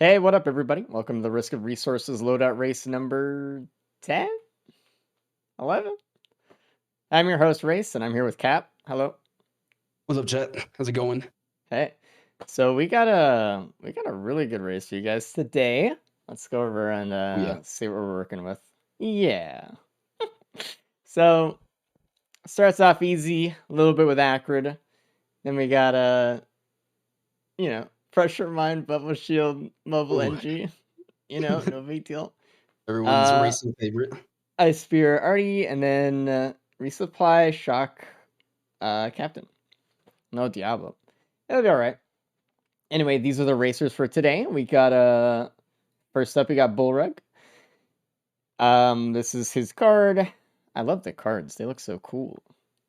Hey, what up, everybody? Welcome to the Risk of Resources loadout race number 10, 11. I'm your host, Race, and I'm here with Cap. Hello. What's up, Chet? How's it going? Hey. So we got a really good race for you guys today. Let's go over and Oh yeah. see what we're working with. Yeah. So starts off easy, a little bit with Acrid. Then we got pressure mine, bubble shield, mobile Ooh, NG. No big deal. everyone's Uh racing favorite. Ice Spear Artie, and then resupply Shock Captain. No Diablo. It'll be alright. Anyway, these are the racers for today. We got first up we got Bullrug. This is his card. I love the cards. They look so cool.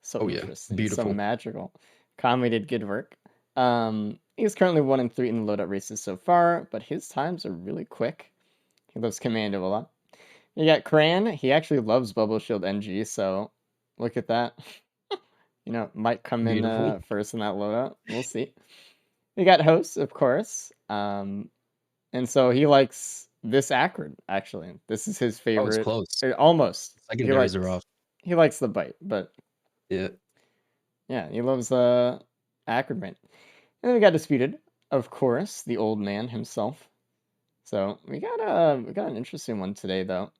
So Oh yeah, interesting. So beautiful. magical. Conway did good work. He's currently 1 and 3 in the loadout races so far, but his times are really quick. He loves Commando a lot. You got Cran. He actually loves Bubble Shield NG, so look at that. Might come in Beautiful. first in that loadout. We'll see. We got Host, of course. And so he likes this Acrid, actually. This is his Oh, it's favorite. close. Almost. He Secondaries are likes off. he likes the bite, but Yeah. yeah, he loves Acrid Mate. And then we got Disputed, of course, the old man himself. So we got an interesting one today though.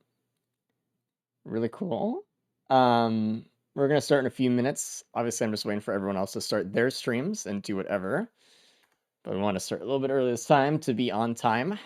Really cool. We're gonna start in a few minutes. Obviously, I'm just waiting for everyone else to start their streams and do whatever. But we want to start a little bit early this time to be on time.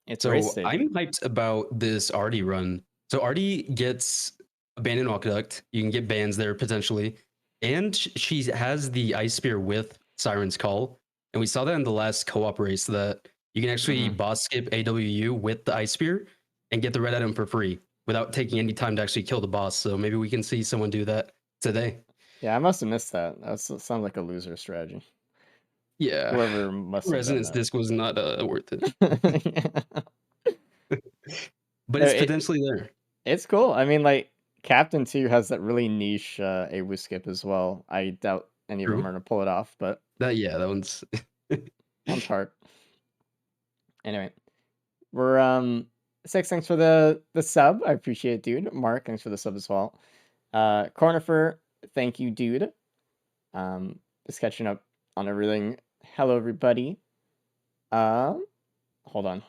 It's race So day, I'm dude. hyped about this Artie run. So Artie gets abandoned aqueduct. You can get bans there potentially, and she has the ice spear with Siren's Call, and we saw that in the last co-op race that you can actually Hmm. boss skip AWU with the ice spear and get the red item for free without taking any time to actually kill the boss. So maybe we can see someone do that today. Yeah, I must have missed that. That sounds like a loser strategy. Yeah, Whoever must have done Resonance that. Disc was not worth it, Yeah. but No, it's potentially there. it's cool. I mean, like Captain 2 has that really niche AWU skip as well. I doubt any of them True. are gonna pull it off, but That one's one's hard. Anyway, we're six. Thanks for the sub. I appreciate it, dude. Mark, thanks for the sub as well. Cornifer, thank you, dude. Just catching up on everything. Hello, everybody. Um, Hold on,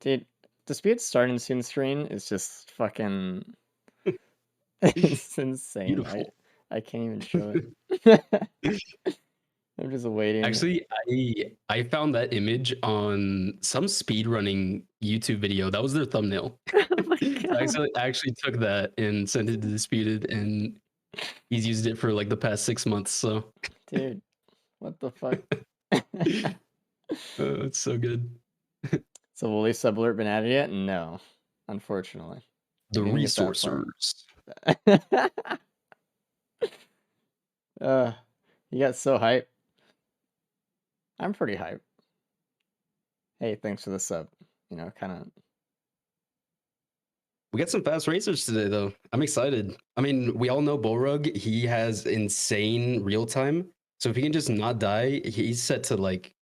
dude. Dispute starting soon screen is just fucking. It's insane. I beautiful. I can't even show it. I'm just waiting. Actually, I found that image on some speedrunning YouTube video. That was their thumbnail. Oh my So god, I actually took that and sent it to Disputed, and he's used it for like the past 6 months. So dude, what the fuck? it's so good. So will this sub alert been added yet? No, unfortunately. The We didn't get that far. resourcers. uh, you got so hype. I'm pretty hype. Hey, thanks for the sub. Kind of. We got some fast racers today, though. I'm excited. I mean, we all know Bullrug. He has insane real time. So if he can just not die, he's set to like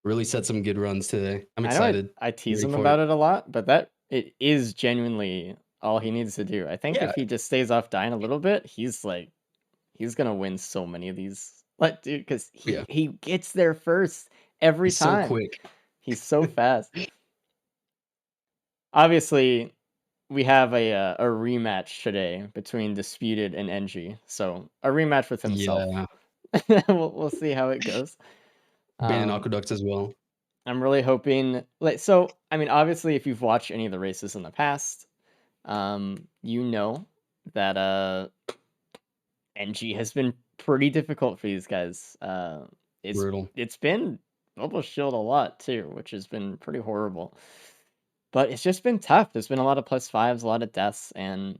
really set some good runs today. I'm I know excited. I I'm tease ready him for about it. it a lot, but that it is genuinely all he needs to do. I think Yeah, if he just stays off dying a little bit, he's gonna win so many of these. Like, dude, because yeah. he gets there first every He's so time. quick. He's so fast. Obviously, we have a rematch today between Disputed and NG. So a rematch with himself. Yeah. We'll see how it goes. Abandoned Um, aqueducts as well. I'm really hoping so I mean obviously if you've watched any of the races in the past, you know that NG has been pretty difficult for these guys. It's Brutal. it's been Bubble Shield a lot too, which has been pretty horrible. But it's just been tough. There's been a lot of +5s, a lot of deaths, and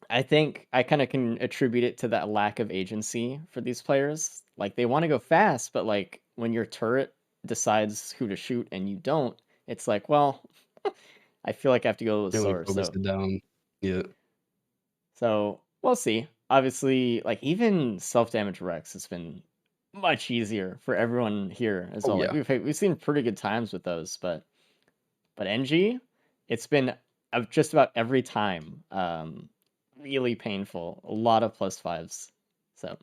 I think I kind of can attribute it to that lack of agency for these players. Like they want to go fast, but like when your turret decides who to shoot and you don't, it's like, well, I feel like I have to go a little Really slower. focus it down. Yeah. So we'll see. Obviously, like even self damage Rex has been much easier for everyone here as Oh well. Like yeah. we've seen pretty good times with those, but NG, it's been just about every time really painful. A lot of plus fives. So,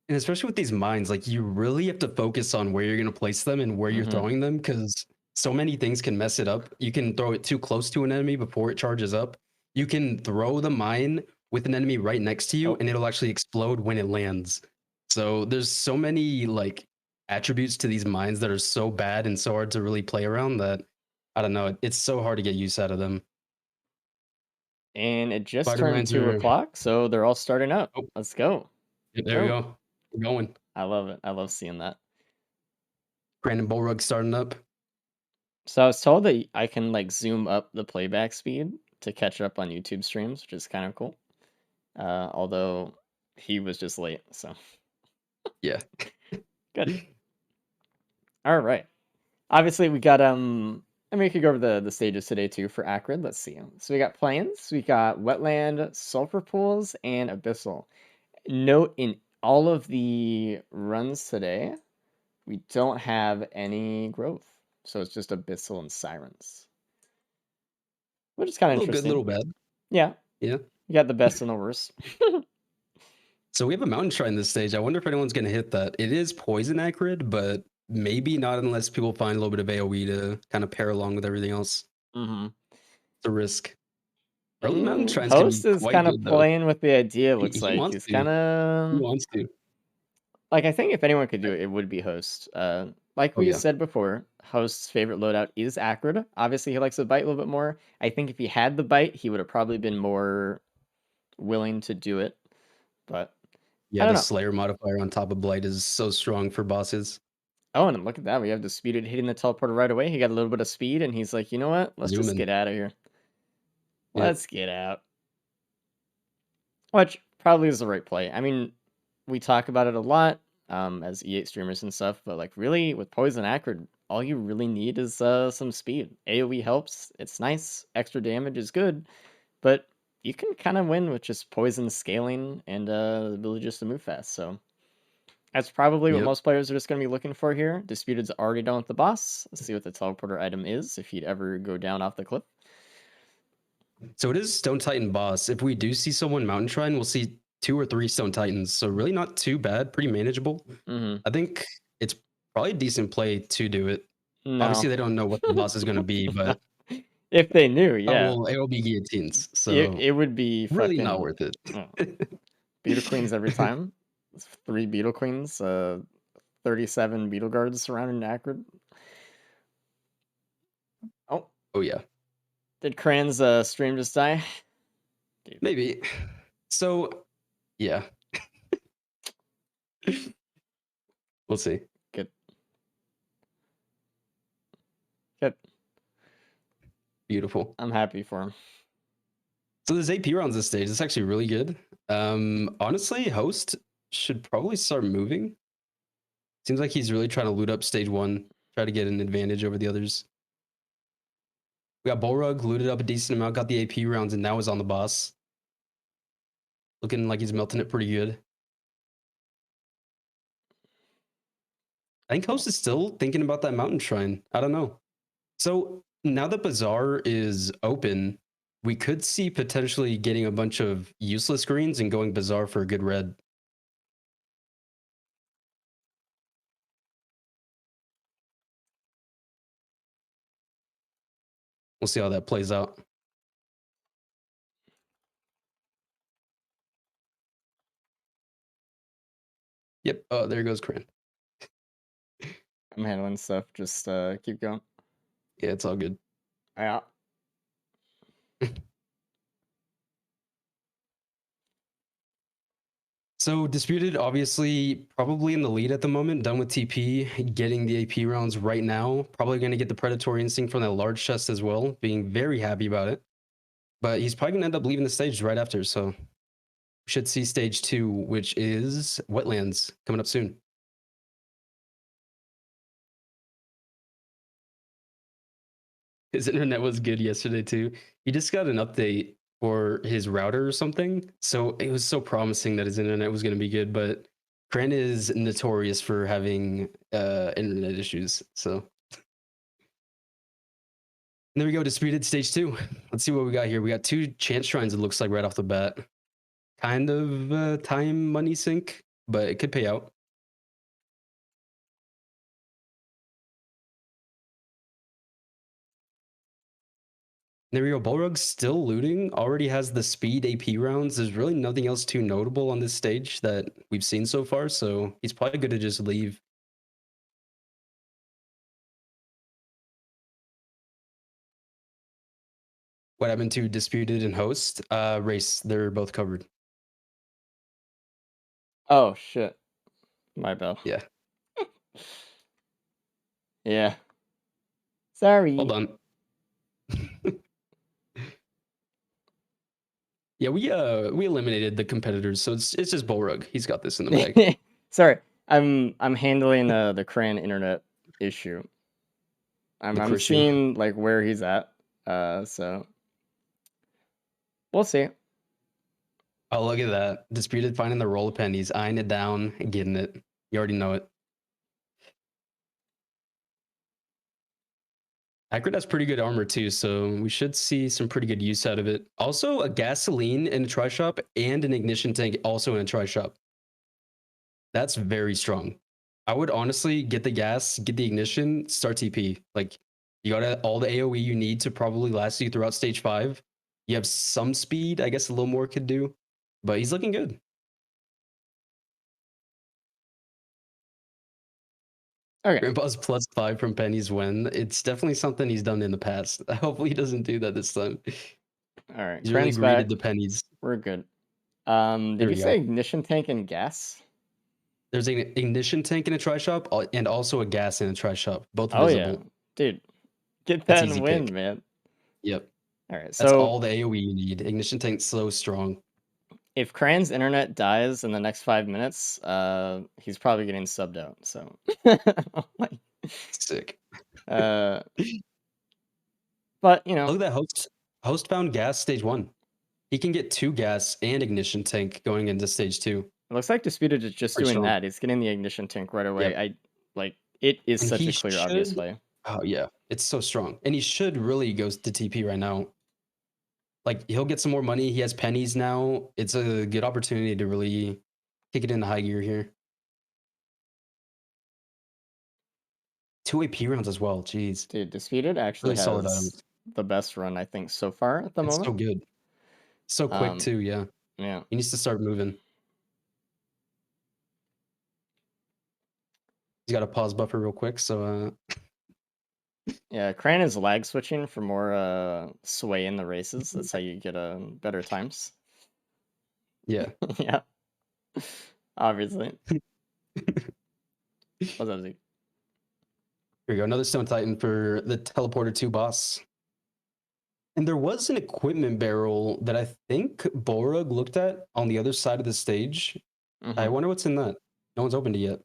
And especially with these mines, like you really have to focus on where you're going to place them and where you're hmm throwing them because so many things can mess it up. You can throw it too close to an enemy before it charges up. You can throw the mine with an enemy right next to you oh, and it'll actually explode when it lands. So there's so many like attributes to these mines that are so bad and so hard to really play around that I don't know. It's so hard to get use out of them. and it just Spider turned mines two are. o'clock, so they're all starting up. Oh, Let's go. there we Oh, go. We're going. I love it. I love seeing that. Brandon Bullrug starting up. So I was told that I can like zoom up the playback speed to catch up on YouTube streams, which is kind of cool. Although he was just late, so Yeah. good. All right. Obviously, we got and we could go over the stages today too for Acrid. Let's see. So we got plains, we got wetland, sulfur pools, and abyssal. Note in all of the runs today, we don't have any growth, so it's just abyssal and sirens, which is kind of Little good, interesting. little bad. Yeah, Yeah. you got the best and the worst. So we have a mountain shrine this stage. I wonder if anyone's going to hit that. It is poison acrid, but maybe not unless people find a little bit of AoE to kind of pair along with everything else. mm-hmm. It's a risk. Early mountain shrines can be Host is quite kind of good though. playing with the idea. Looks He like wants he's to. kind He of wants to. like I think if anyone could do it, it would be Host. Like Oh we yeah. said before, Host's favorite loadout is Acrid. Obviously, he likes the bite a little bit more. I think if he had the bite, he would have probably been more willing to do it. But I Yeah, don't the know. Slayer modifier on top of Blight is so strong for bosses. Oh, and look at that. We have Disputed hitting the teleporter right away. He got a little bit of speed, and he's like, you know what? Let's just Zooming. get out of here. Yeah. Let's get out. Which probably is the right play. I mean, we talk about it a lot as E8 streamers and stuff, but like really with Poison Acrid, all you really need is some speed. AoE helps. It's nice. Extra damage is good, but you can kind of win with just poison scaling and the ability just to move fast. So that's probably what Yep. most players are just going to be looking for here. Disputed's already done with the boss. Let's see what the teleporter item is if he'd ever go down off the cliff. So it is Stone Titan boss. If we do see someone mountain shrine, we'll see 2 or 3 Stone Titans. So really not too bad, pretty manageable. Mm-hmm. I think it's probably a decent play to do it. No. Obviously, they don't know what the boss is going to be, but If they knew, yeah. well, it will be guillotines. It, So it would be really not fucking worth it. Beetle Queens every time. 3 Beetle Queens, 37 Beetle Guards surrounding Acrid. Oh, Oh yeah, did Kran's stream just die? Dude, maybe. So yeah, we'll see. good. Good. Beautiful. I'm happy for him. So there's AP rounds this stage. It's actually really good. Honestly, host should probably start moving. Seems like he's really trying to loot up stage 1, try to get an advantage over the others. We got Bullrug looted up a decent amount, got the AP rounds, and now is on the boss. Looking like he's melting it pretty good. I think host is still thinking about that mountain shrine. I don't know. So now that Bazaar is open, we could see potentially getting a bunch of useless greens and going Bazaar for a good red. We'll see how that plays out. Yep. Oh, there goes Cran. I'm handling stuff. Just keep going. Yeah, it's all good. Yeah. So Disputed, obviously, probably in the lead at the moment, done with TP, getting the AP rounds right now. Probably going to get the Predatory Instinct from that large chest as well, being very happy about it. But he's probably going to end up leaving the stage right after, so we should see stage 2, which is Wetlands, coming up soon. His internet was good yesterday too. He just got an update for his router or something. So it was so promising that his internet was going to be good, but Kren is notorious for having internet issues. So and there we go, disputed stage 2. Let's see what we got here. We got 2 chance shrines, it looks like right off the bat. Kind of time money sink, but it could pay out. There we go. Balrog's still looting. Already has the speed AP rounds. There's really nothing else too notable on this stage that we've seen so far, so he's probably good to just leave. What happened to Disputed and Host? Race, they're both covered. Oh shit. My bad. Yeah. Yeah. Hold Sorry. on. Yeah, we eliminated the competitors, so it's just Balrog. He's got this in the bag. Sorry. I'm handling the Cran internet issue. The I'm Christian. seeing like where he's at. So we'll see. Oh, look at that. Disputed finding the roll of pennies, eyeing it down, getting it. You already know it. Acrid has pretty good armor too, so we should see some pretty good use out of it. Also, a gasoline in a tri shop and an ignition tank also in a tri shop. That's very strong. I would honestly get the gas, get the ignition, start TP. Like you got all the AoE you need to probably last you throughout stage 5. You have some speed, I guess a little more could do, but he's looking good. Okay. Grandpa's +5 from pennies when it's definitely something he's done in the past. Hopefully he doesn't do that this time. All right. He's really Cran's back. greeted the pennies. We're good. There Did you we go. say ignition tank and gas? There's an ignition tank in a tri shop and also a gas in a tri shop, both Oh yeah, visible. dude, get That's that easy and win, pick. man. Yep. All right. That's So all the AoE you need. Ignition tank's so strong. if Cran's internet dies in the next 5 minutes, he's probably getting subbed out. So, like, Sick. uh, but you Look know, at that host found gas stage 1. He can get 2 gas and ignition tank going into stage 2. it looks like Disputed is just Pretty doing strong. that. He's getting the ignition tank right away. Yep. I like it is And such he a clear, obvious should play. oh yeah, it's so strong. And he should really go to TP right now. Like he'll get some more money. He has pennies now. It's a good opportunity to really kick it into high gear here. 2 AP rounds as well. Jeez. Dude, Disputed actually Really solid has items. the best run I think so far at the It's so moment. good. So quick Um, too, yeah. yeah, He needs to start moving. He's got a pause buffer real quick, so yeah. Cran is lag switching for more sway in the races. That's how you get better times. yeah. Yeah, obviously. What's up, Zeke? Here we go. Another Stone Titan for the Teleporter 2 boss. And there was an equipment barrel that I think Borug looked at on the other side of the stage. I Mm-hmm. wonder what's in that. No one's opened it yet.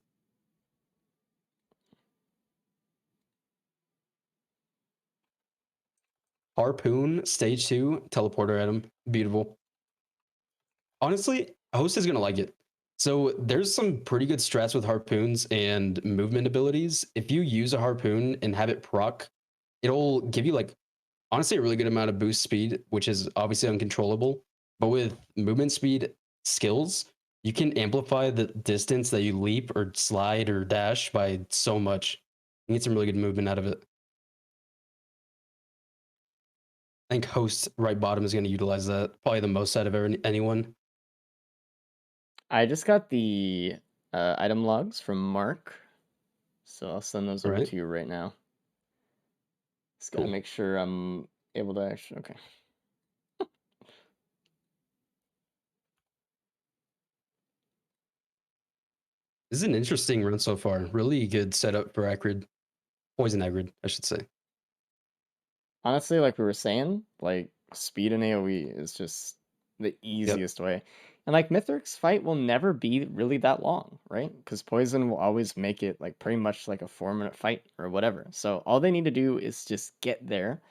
Harpoon, stage 2, teleporter at him. Beautiful. Honestly, host is gonna like it. So there's some pretty good strats with harpoons and movement abilities. If you use a harpoon and have it proc, it'll give you like honestly a really good amount of boost speed, which is obviously uncontrollable. But with movement speed skills, you can amplify the distance that you leap or slide or dash by so much. You get some really good movement out of it. I think host right bottom is going to utilize that probably the most out of anyone. I just got the item logs from Mark, so I'll send those All over right, to you right now. Just gotta cool. make sure I'm able to actually. Okay. This is an interesting run so far. Really good setup for Acrid. Poison Acrid, I should say. Honestly, like we were saying, like speed and AoE is just the Yep, easiest way. And like Mithric's fight will never be really that long, right? Because poison will always make it like pretty much like a 4 minute fight or whatever. So all they need to do is just get there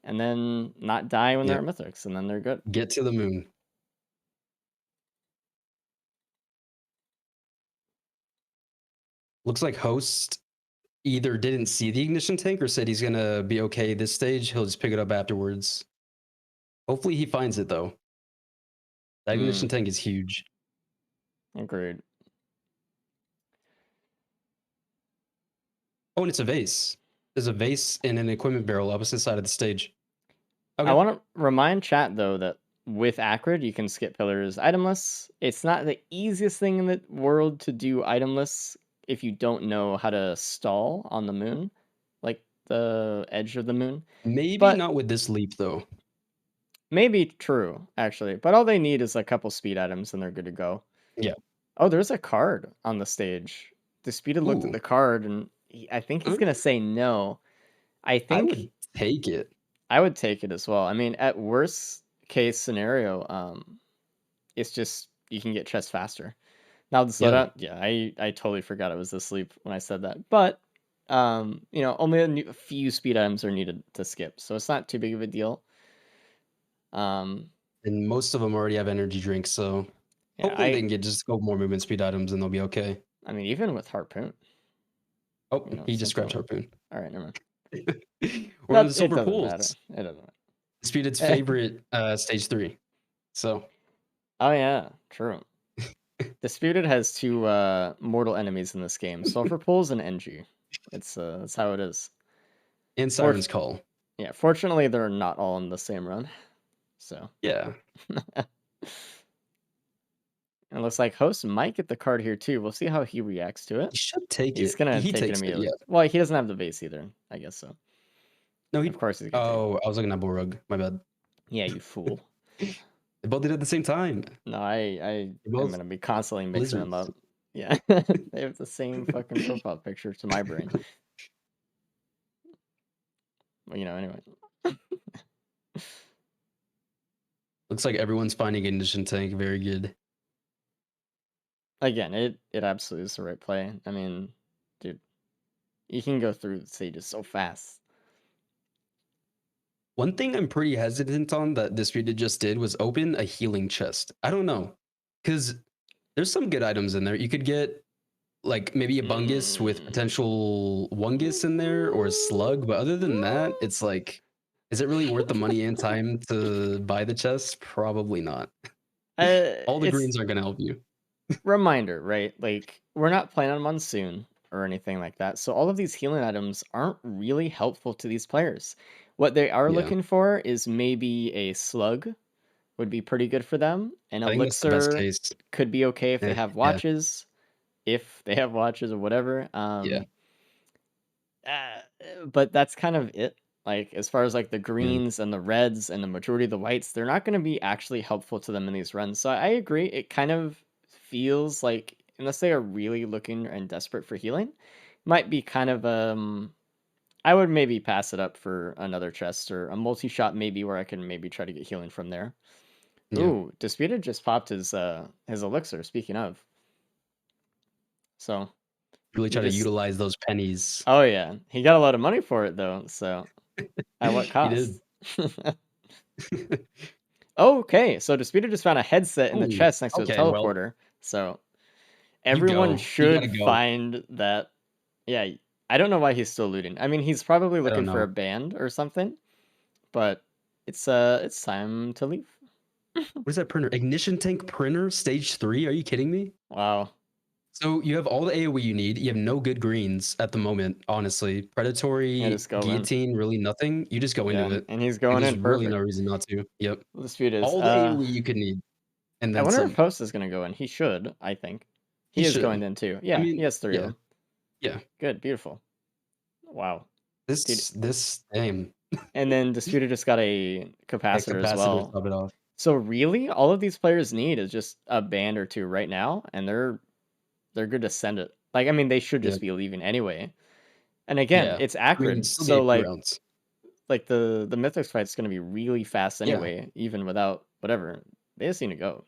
and then not die when they're yep. at Mythics, and then they're good. Get to the moon. Looks like host either didn't see the ignition tank or said he's gonna be okay this stage. He'll just pick it up afterwards. Hopefully he finds it though. That ignition Hmm. tank is huge. Agreed. Oh, and it's a vase. There's a vase and an equipment barrel opposite side of the stage. I Okay. want to remind chat though that with Acrid you can skip pillars itemless. It's not the easiest thing in the world to do itemless if you don't know how to stall on the moon, like the edge of the moon. Maybe But not with this leap though. maybe true actually. But all they need is a couple speed items and they're good to go. Yeah. Oh, there's a card on the stage. Disputed looked at Ooh. the card and I think he's gonna say no. I I think would take it. I would take it as well. I mean, at worst case scenario, it's just you can get chest faster. Now the Yeah. Loadout, yeah, I totally forgot it was asleep when I said that. But only a few speed items are needed to skip, so it's not too big of a deal. Um, And most of them already have energy drinks, so yeah, hopefully they can get just a couple more movement speed items and they'll be okay. I mean, even with Harpoon, Oh, he just grabbed simple. Harpoon. All right, never mind. We're on the It silver doesn't matter. pools. It doesn't Disputed's matter. favorite stage 3. So Oh yeah, true. Disputed has two mortal enemies in this game: Sulfur Pools and NG. It's that's how it is. and For Siren's Call. Yeah, fortunately they're not all in the same run. So Yeah. it looks like host might get the card here too. We'll see how he reacts to it. He should take He's it. gonna He take it takes it, immediately. yeah. Well, he doesn't have the base either, I guess so. No, Of he course he's gonna take it. Oh, I was looking at Borug. My bad. Yeah, you fool. They both did it at the same time. No, I They're am both gonna be constantly mixing them lizards. up. Yeah, they have the same fucking profile picture to my brain. Well, anyway. Looks like everyone's finding ignition tank very good. Again, it absolutely is the right play. I mean, dude, you can go through the stages so fast. One thing I'm pretty hesitant on that Disputed just did was open a healing chest. I don't know. Because there's some good items in there. You could get like maybe a bungus with Mm. potential wungus in there or a slug. But other than that, it's like, is it really worth the money and time to buy the chest? Probably not. All the It's greens aren't going to help you. reminder, right? Like we're not playing on monsoon or anything like that. So all of these healing items aren't really helpful to these players. What they are Yeah. looking for is maybe a slug would be pretty good for them. An I think that's the best elixir case. could be okay if they Eh, have yeah. watches, or whatever. Yeah. Uh, but that's kind of it. Like as far as like the Yeah. greens and the reds and the majority of the whites, they're not going to be actually helpful to them in these runs. So I agree. It kind of feels like unless they are really looking and desperate for healing, might be kind of I would maybe pass it up for another chest or a multi shot maybe where I can maybe try to get healing from there. Yeah. Ooh, Disputed just popped his elixir. Speaking of, so Really he try to just utilize those pennies. oh yeah, he got a lot of money for it though. So at what He did. cost? Okay, so Disputed just found a headset in the Oh, chest next to a okay. Well, teleporter. So you everyone go. You gotta should go. find that. Yeah, I don't know why he's still looting. I mean, he's probably I don't looking for know. a band or something, but it's time to leave. What is that printer? Ignition tank printer, stage 3? Are you kidding me? Wow. So you have all the AoE you need. You have no good greens at the moment, honestly. Yeah, Predatory, just go in. guillotine, really nothing. You just go into Yeah, it. and he's Like going there's in really no perfect. reason not to. Yep. Well, dispute is All the AoE you could need, and I then wonder if some. Post is gonna go in. He should, I think. He He is going should. in too. I Yeah, he mean, has three of yeah, them. yeah. Good, beautiful. Wow. Dude. This damn And then Disputed just got a a capacitor as capacitor well. top it off. So really, all of these players need is just a band or two right now, and they're good to send it. Like, I mean, they should Yeah, just be leaving anyway. And again, yeah. it's I mean, Acrid, still so get a few rounds. like the Mythics fight's gonna be really fast Yeah, anyway, even without whatever. They just need to go.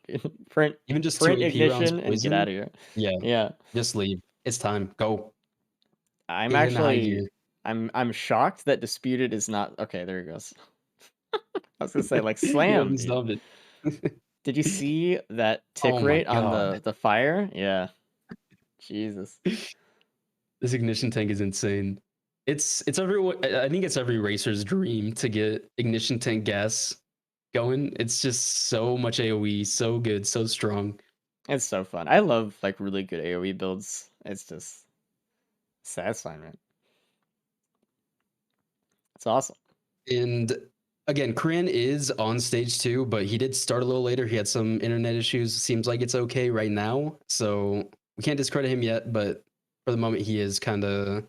even just 2 Print AP rounds ignition and get poison. out of here. Yeah, Yeah, just leave. It's time. Go. I'm Get in the high actually gear. I'm shocked that Disputed is not okay. There he goes. I was gonna say like You slam, haven't dude. stopped it. Did you see that tick Oh my rate on god. the fire? Yeah. Jesus. This ignition tank is insane. It's everyone. I think it's every racer's dream to get ignition tank gas going. It's just so much AOE, so good, so strong. It's so fun. I love like really good AoE builds. It's just satisfying, man. It's awesome. And again, Korean is on stage 2, but he did start a little later. He had some internet issues. Seems like it's okay right now, so we can't discredit him yet. But for the moment, he is kind of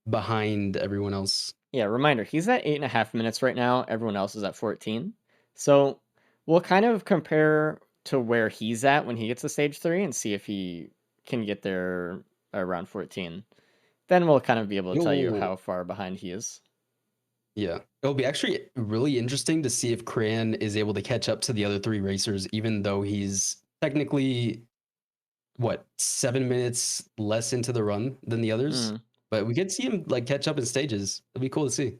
behind everyone else. Yeah, reminder, he's at 8.5 minutes right now. Everyone else is at 14. So we'll kind of compare to where he's at when he gets to stage 3 and see if he can get there around 14. Then we'll kind of be able to tell you You'll how far behind he is. Yeah. It'll be actually really interesting to see if Cran is able to catch up to the other 3 racers, even though he's technically, what, 7 minutes less into the run than the others? Mm. But we could see him, like, catch up in stages. It'd be cool to see.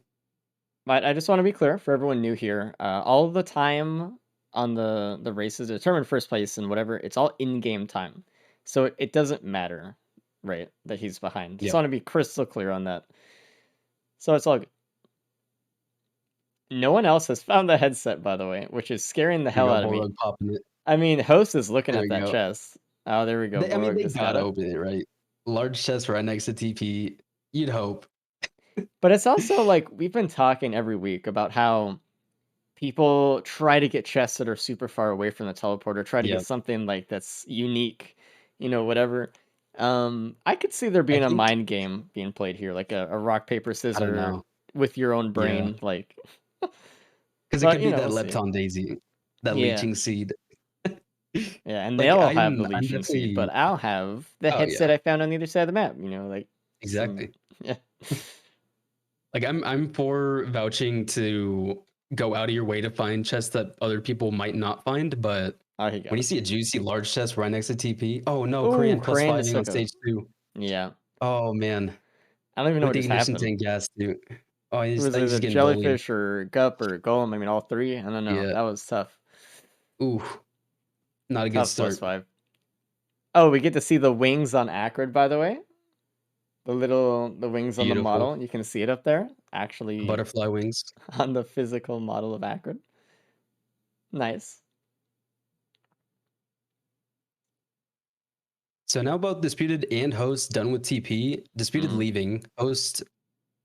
But I just want to be clear for everyone new here. All the time on the races to determine first place and whatever, it's all in-game time. So it doesn't matter, right, that he's behind. Just Yep. want to be crystal clear on that. So it's all good. No one else has found the headset, by the way, which is scaring the There hell you go, out of me. Borog popping it. I mean, Host is looking There at we that go. chest. Oh, there we go. I mean, Borg they just got gotta it. open it, right? Large chest right next to TP. You'd hope. But it's also like we've been talking every week about how people try to get chests that are super far away from the teleporter, try to Yeah. get something like that's unique, whatever. I could see there I being a think mind game being played here, like a rock, paper, I don't scissor know. with your own Yeah. brain, like. 'Cause it But could be that we'll see. Lepton Daisy, that Yeah. leeching seed. Yeah, and Like, they'll all have the I'm leeching seed, but definitely I'll have the Oh, headset yeah. I found on the other side of the map, like some Exactly. yeah. Like, I'm for vouching to go out of your way to find chests that other people might not find, but Oh, he when got you it. see a juicy large chest right next to TP, oh no, Oh, Korean Crane just +5ing on took a stage 2. yeah. Oh man, I don't even know with what the just ignition happened. tank gas, dude. Oh, It he's was like he's either getting bullied. jellyfish or gup or golem. I mean, all three. I don't know. Yeah. That was tough. Ooh, not a good Tough plus start. 5. Oh, we get to see the wings on Acrid, by the way. The wings on the Beautiful. model. You can see it up there. Actually, Butterfly wings. on the physical model of Acrid. Nice. So now about Disputed and Host done with TP. Disputed Mm. leaving. Host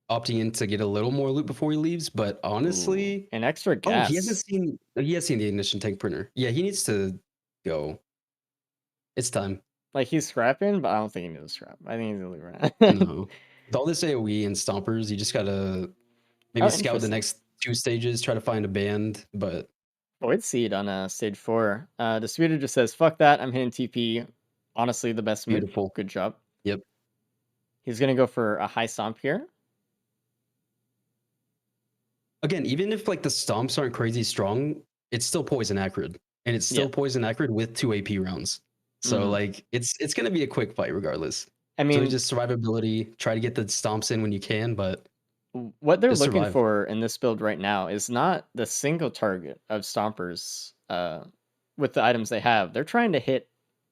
opting in to get a little more loot before he leaves, but Ooh, honestly, an extra oh, gas. he has seen the ignition tank printer. Yeah, he needs to go. It's time. Like he's scrapping, but I don't think he needs to scrap. I think he's gonna leave right now. No. With all this AoE and stompers, you just gotta maybe Oh, scout the interesting. next 2 stages, try to find a band, but Void Seed on stage 4. Disputed just says, fuck that, I'm hitting TP. Honestly, the best move. beautiful. Good job. Yep. He's gonna go for a high stomp here. Again, even if like the stomps aren't crazy strong, it's still poison acrid. And it's Yeah. still poison acrid with 2 AP rounds. So Hmm. like it's gonna be a quick fight regardless. I So it's mean, just survivability, try to get the stomps in when you can, but what they're just looking survive. for in this build right now is not the single target of stompers with the items they have. They're trying to hit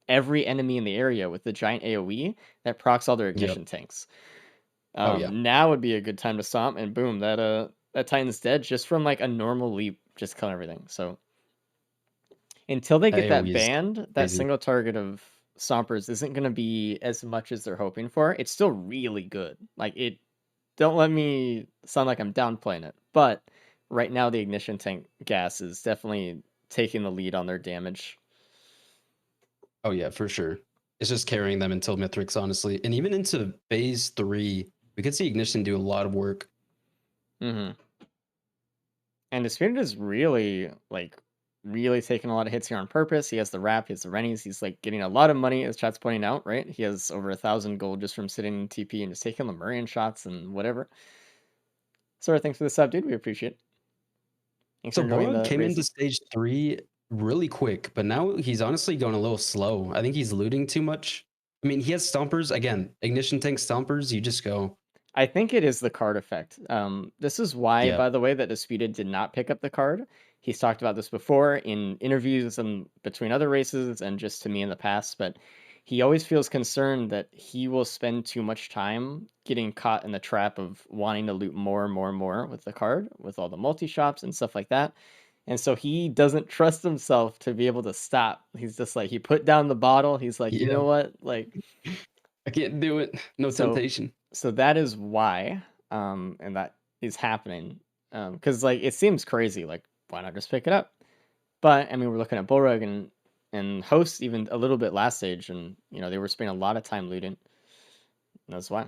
every enemy in the area with the giant AoE that procs all their Yep. ignition tanks. Oh yeah. Now would be a good time to stomp, and boom, that Titan's dead just from like a normal leap, just killing everything. So until they That get that AoE is banned, that crazy. single target of stompers isn't going to be as much as they're hoping for. It's still really good. Like it, don't let me sound like I'm downplaying it, but right now the ignition tank gas is definitely taking the lead on their damage. Oh yeah, for sure. It's just carrying them until Mithrix, honestly. And even into phase 3, we could see Ignition do a lot of work. Mm-hmm. And Disputed is really taking a lot of hits here on purpose. He has the wrap, he has the rennies, he's like getting a lot of money, as chat's pointing out, right? He has over 1,000 gold just from sitting in TP and just taking Lemurian shots and whatever. So thanks for the sub, dude. We appreciate it. Thanks So for joining Borog the came into races. stage 3 really quick, but now he's honestly going a little slow. I think he's looting too much. I mean, he has stompers. Again, Ignition tank stompers, you just go. I think it is the card effect. This is why, Yeah. by the way, that Disputed did not pick up the card. He's talked about this before in interviews and between other races and just to me in the past, but he always feels concerned that he will spend too much time getting caught in the trap of wanting to loot more and more and more with the card, with all the multi shops and stuff like that. And so he doesn't trust himself to be able to stop. He's just like he put down the bottle. He's like, you Yeah, know what? Like I can't do it. No so temptation. so that is why and that is happening. Because like it seems crazy. Like, why not just pick it up? But I mean, we're looking at Bullrug and Host even a little bit last stage, and they were spending a lot of time looting. And that's why.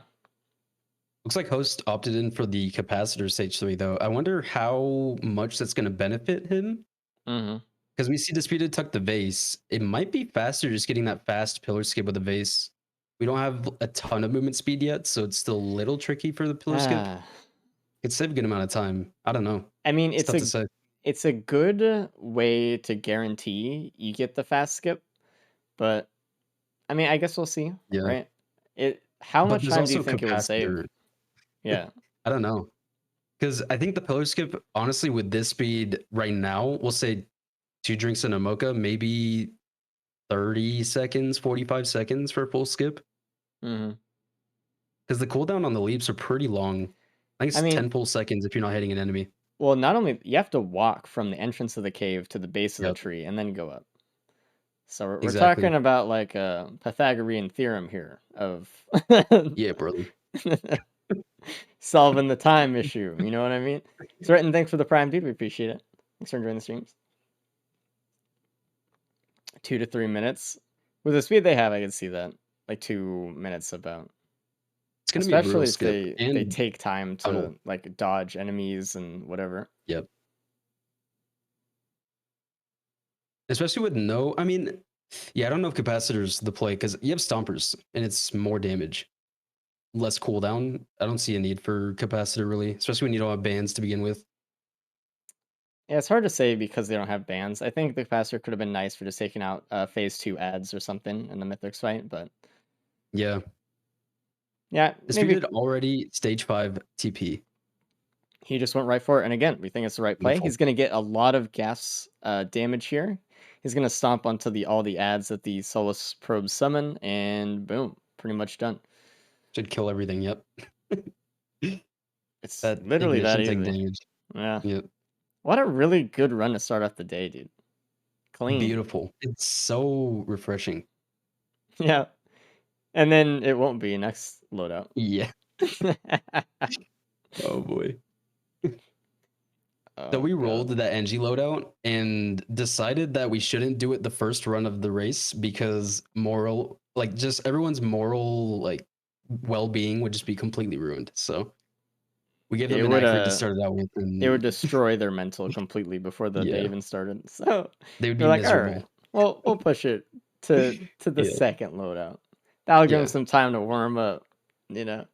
Looks like Host opted in for the capacitor stage 3, though. I wonder how much that's going to benefit him. Hmm. Because we see Disputed tuck the vase. It might be faster just getting that fast pillar skip with the vase. We don't have a ton of movement speed yet, so it's still a little tricky for the pillar skip. Ah, It's save a good amount of time. I don't know. I mean, It's tough to say. it's a good way to guarantee you get the fast skip, but I mean, I guess we'll see, Yeah. right? How But much there's time do you also think it would save? capacitor. Yeah. I don't know. Because I think the pillar skip, honestly, with this speed right now, we'll say 2 drinks and a mocha, maybe 30 seconds, 45 seconds for a full skip. Hmm. Because the cooldown on the leaps are pretty long. I think I it's mean, 10 full seconds if you're not hitting an enemy. well, not only you have to walk from the entrance of the cave to the base of the Yep, tree and then go up. So we're talking exactly. about like a Pythagorean theorem here of Yeah, brother. solving the time issue. You know what I mean? So, and thanks for the prime, dude. We appreciate it. Thanks for enjoying the streams. 2 to 3 minutes with the speed they have, I can see that like 2 minutes about. It's gonna be a brutal Especially if skip. they And take time tunnel. to like dodge enemies and whatever. Yep. Especially with no, I mean, yeah, I don't know if capacitor's the play because you have stompers and it's more damage, less cooldown. I don't see a need for capacitor really, especially when you don't have bands to begin with. Yeah, it's hard to say because they don't have bans. I think the capacitor could have been nice for just taking out phase 2 ads or something in the Mythics fight, but Yeah. yeah, maybe Disputed already stage 5 TP. he just went right for it. And again, we think it's the right play. Beautiful. He's going to get a lot of gas damage here. He's going to stomp onto all the ads that the Solus probes summon, and boom, pretty much done. Should kill everything. Yep. It's That literally that ignition take easy. damage. Yeah. Yep. What a really good run to start off the day, dude. Clean. Beautiful. It's so refreshing. Yeah. And then it won't be next loadout. Yeah. Oh boy. So Oh, we rolled God. that NG loadout and decided that we shouldn't do it the first run of the race because moral, like just everyone's moral, like well-being would just be completely ruined. So we gave It them an would accurate to start it out with, it would and destroy their mental completely before the day yeah, even started. So they would they're be like, all right, miserable. well, we'll push it to the Yeah, second loadout. That'll give them yeah, some time to warm up, you know.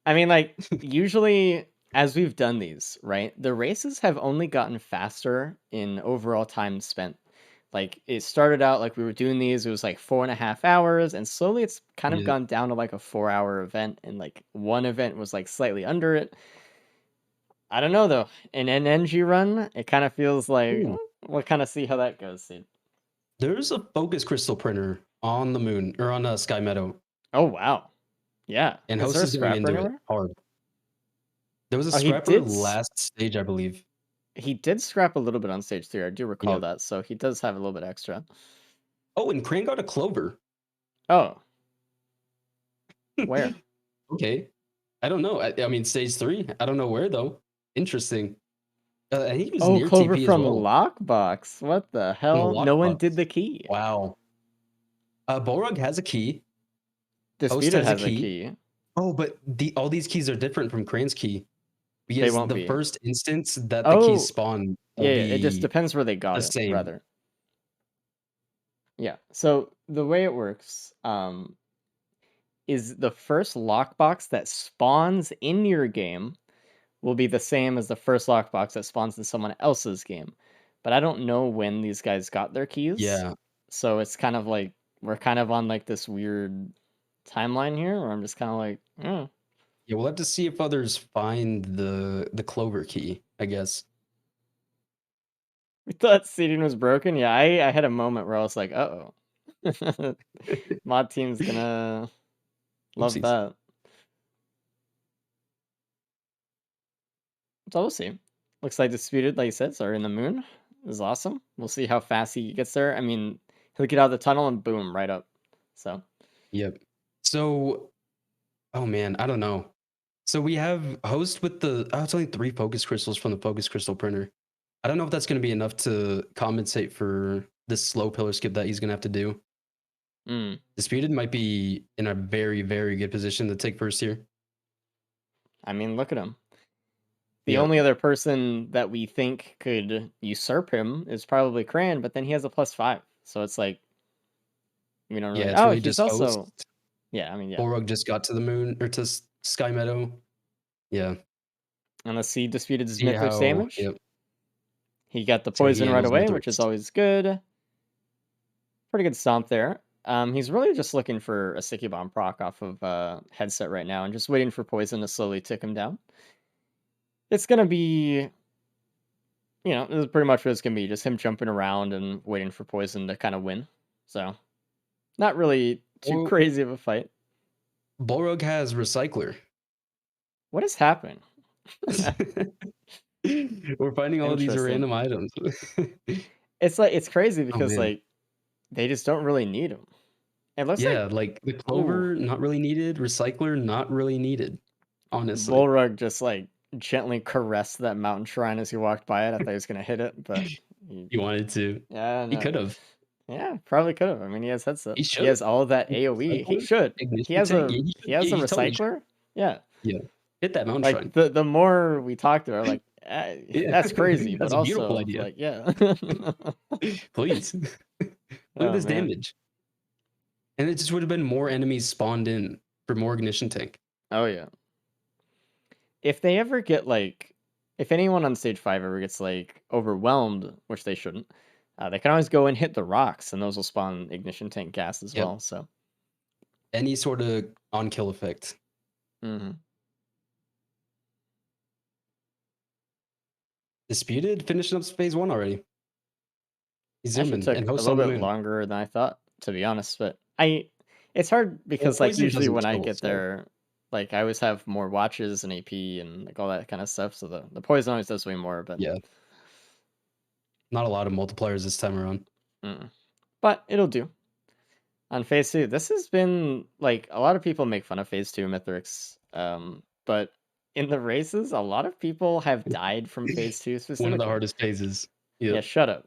I mean, like, usually as we've done these, right, the races have only gotten faster in overall time spent. Like, it started out like we were doing these, it was like 4.5 hours, and slowly it's kind of yeah. gone down to like a 4 hour event, and like one event was like slightly under it. I don't know though. In an NG run, it kind of feels like Ooh, we'll kind of see how that goes, dude. there's a focus crystal printer on the moon or on Sky Meadow, Oh wow, yeah. and Is there Host a is going scrapper into it anywhere? hard. There was a Oh, scrapper last stage, I believe. he did scrap a little bit on stage 3. I do recall Yep. that, so he does have a little bit extra. Oh, and Crane got a clover. Oh, where? Okay. I don't know. I mean, stage 3. I don't know where though. Interesting. I think he was Oh, near Clover TP as from well Lockbox. What the from the hell? No one did lockbox. the key. Wow. Bolrug has a key. Host Disputed has a has a key. key. Oh, but all these keys are different from Crane's key They because won't the be. first instance that the keys Oh, spawn will yeah, yeah. It just be depends where they got the it, same. rather. Yeah. So the way it works, is the first lockbox that spawns in your game will be the same as the first lockbox that spawns in someone else's game. But I don't know when these guys got their keys. Yeah. So it's kind of like we're kind of on like this weird timeline here where I'm just kind of like, Yeah, we'll have to see if others find the clover key, I guess. we thought seating was broken. Yeah, I had a moment where I was like, uh-oh. Mod team's gonna love Oopsies. that. So we'll see. Looks like Disputed, like you said, are in the moon. This is awesome. We'll see how fast he gets there. I mean, he'll get out of the tunnel and boom, right up. So, Yep. So, oh man, I don't know. So we have host with the it's only 3 focus crystals from the focus crystal printer. I don't know if that's gonna be enough to compensate for this slow pillar skip that he's gonna have to do. mm, Disputed might be in a very, very good position to take first here. I mean, look at him. The Yep. only other person that we think could usurp him is probably Cran, but then he has a +5. So it's like, we don't Yeah, really. it's Oh, really he's just host. also. Yeah, I mean, yeah. Borog just got to the moon or to Sky Meadow. Yeah. And let's see Disputed's See Mythrix how damage. yep. He got the See how he poison right handles away, which is Mithrix. always good. Pretty good stomp there. He's really just looking for a sticky bomb proc off of headset right now, and just waiting for poison to slowly tick him down. It's gonna be, this is pretty much what it's gonna be, just him jumping around and waiting for poison to kind of win. So not really too Well, crazy of a fight. Borog has Recycler. What is happening? We're finding all of these Interesting. random items. It's crazy Oh because man. like they just don't really need him. It looks like Yeah, like the ooh, clover, not really needed. Recycler, not really needed. Honestly, Volrug just like gently caressed that mountain shrine as he walked by it. I thought he was gonna hit it, but he, he wanted to. yeah, He no. could have. Yeah, probably could have. I mean, he has headset. He He should. has all of that With AoE. He Recycler, should. He ignition has tank. a Yeah, he he should. has Yeah, a he totally should. recycler. Yeah. Yeah, hit that mountain Like shrine. the more we talked to her, like Yeah, that's crazy, but that's a beautiful also idea. like yeah. Please look at Oh this man. damage, and it just would have been more enemies spawned in for more ignition tank. Oh yeah. If they ever get like, if anyone on stage 5 ever gets like overwhelmed, which they shouldn't, they can always go and hit the rocks, and those will spawn ignition tank gas as Yep, well. So, any sort of on kill effect. mhm. Disputed finishing up phase one already. He's Actually zooming took and a hosts little on the bit moon. longer than I thought, to be honest. But it's hard Well, because like poison usually doesn't when I kill, get so there, like I always have more watches and AP and like all that kind of stuff. So the poison always does way more. But yeah, not a lot of multipliers this time around. mm. But it'll do. On phase two, this has been like a lot of people make fun of phase two Mithrix, but in the races, a lot of people have died from phase two One of the specifically. hardest phases. Yeah, Yep. shut up.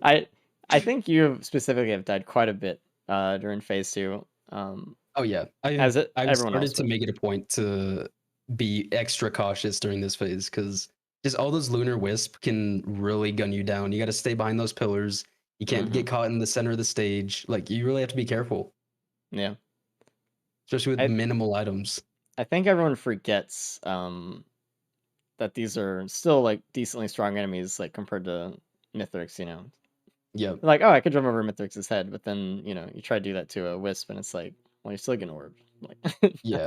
I I think you specifically have died quite a bit during phase two, Oh yeah, as it I've everyone else, started to but make it a point to be extra cautious during this phase because just all those lunar wisp can really gun you down. You got to stay behind those pillars. You can't hmm get caught in the center of the stage. Like you really have to be careful, yeah, especially with I minimal items. I think everyone forgets that these are still like decently strong enemies, like compared to Mithrix. Yep. Like, oh, I could jump over Mithrix's head, but then you try to do that to a wisp, and it's like, well, you're still getting orbed. Like, Yeah.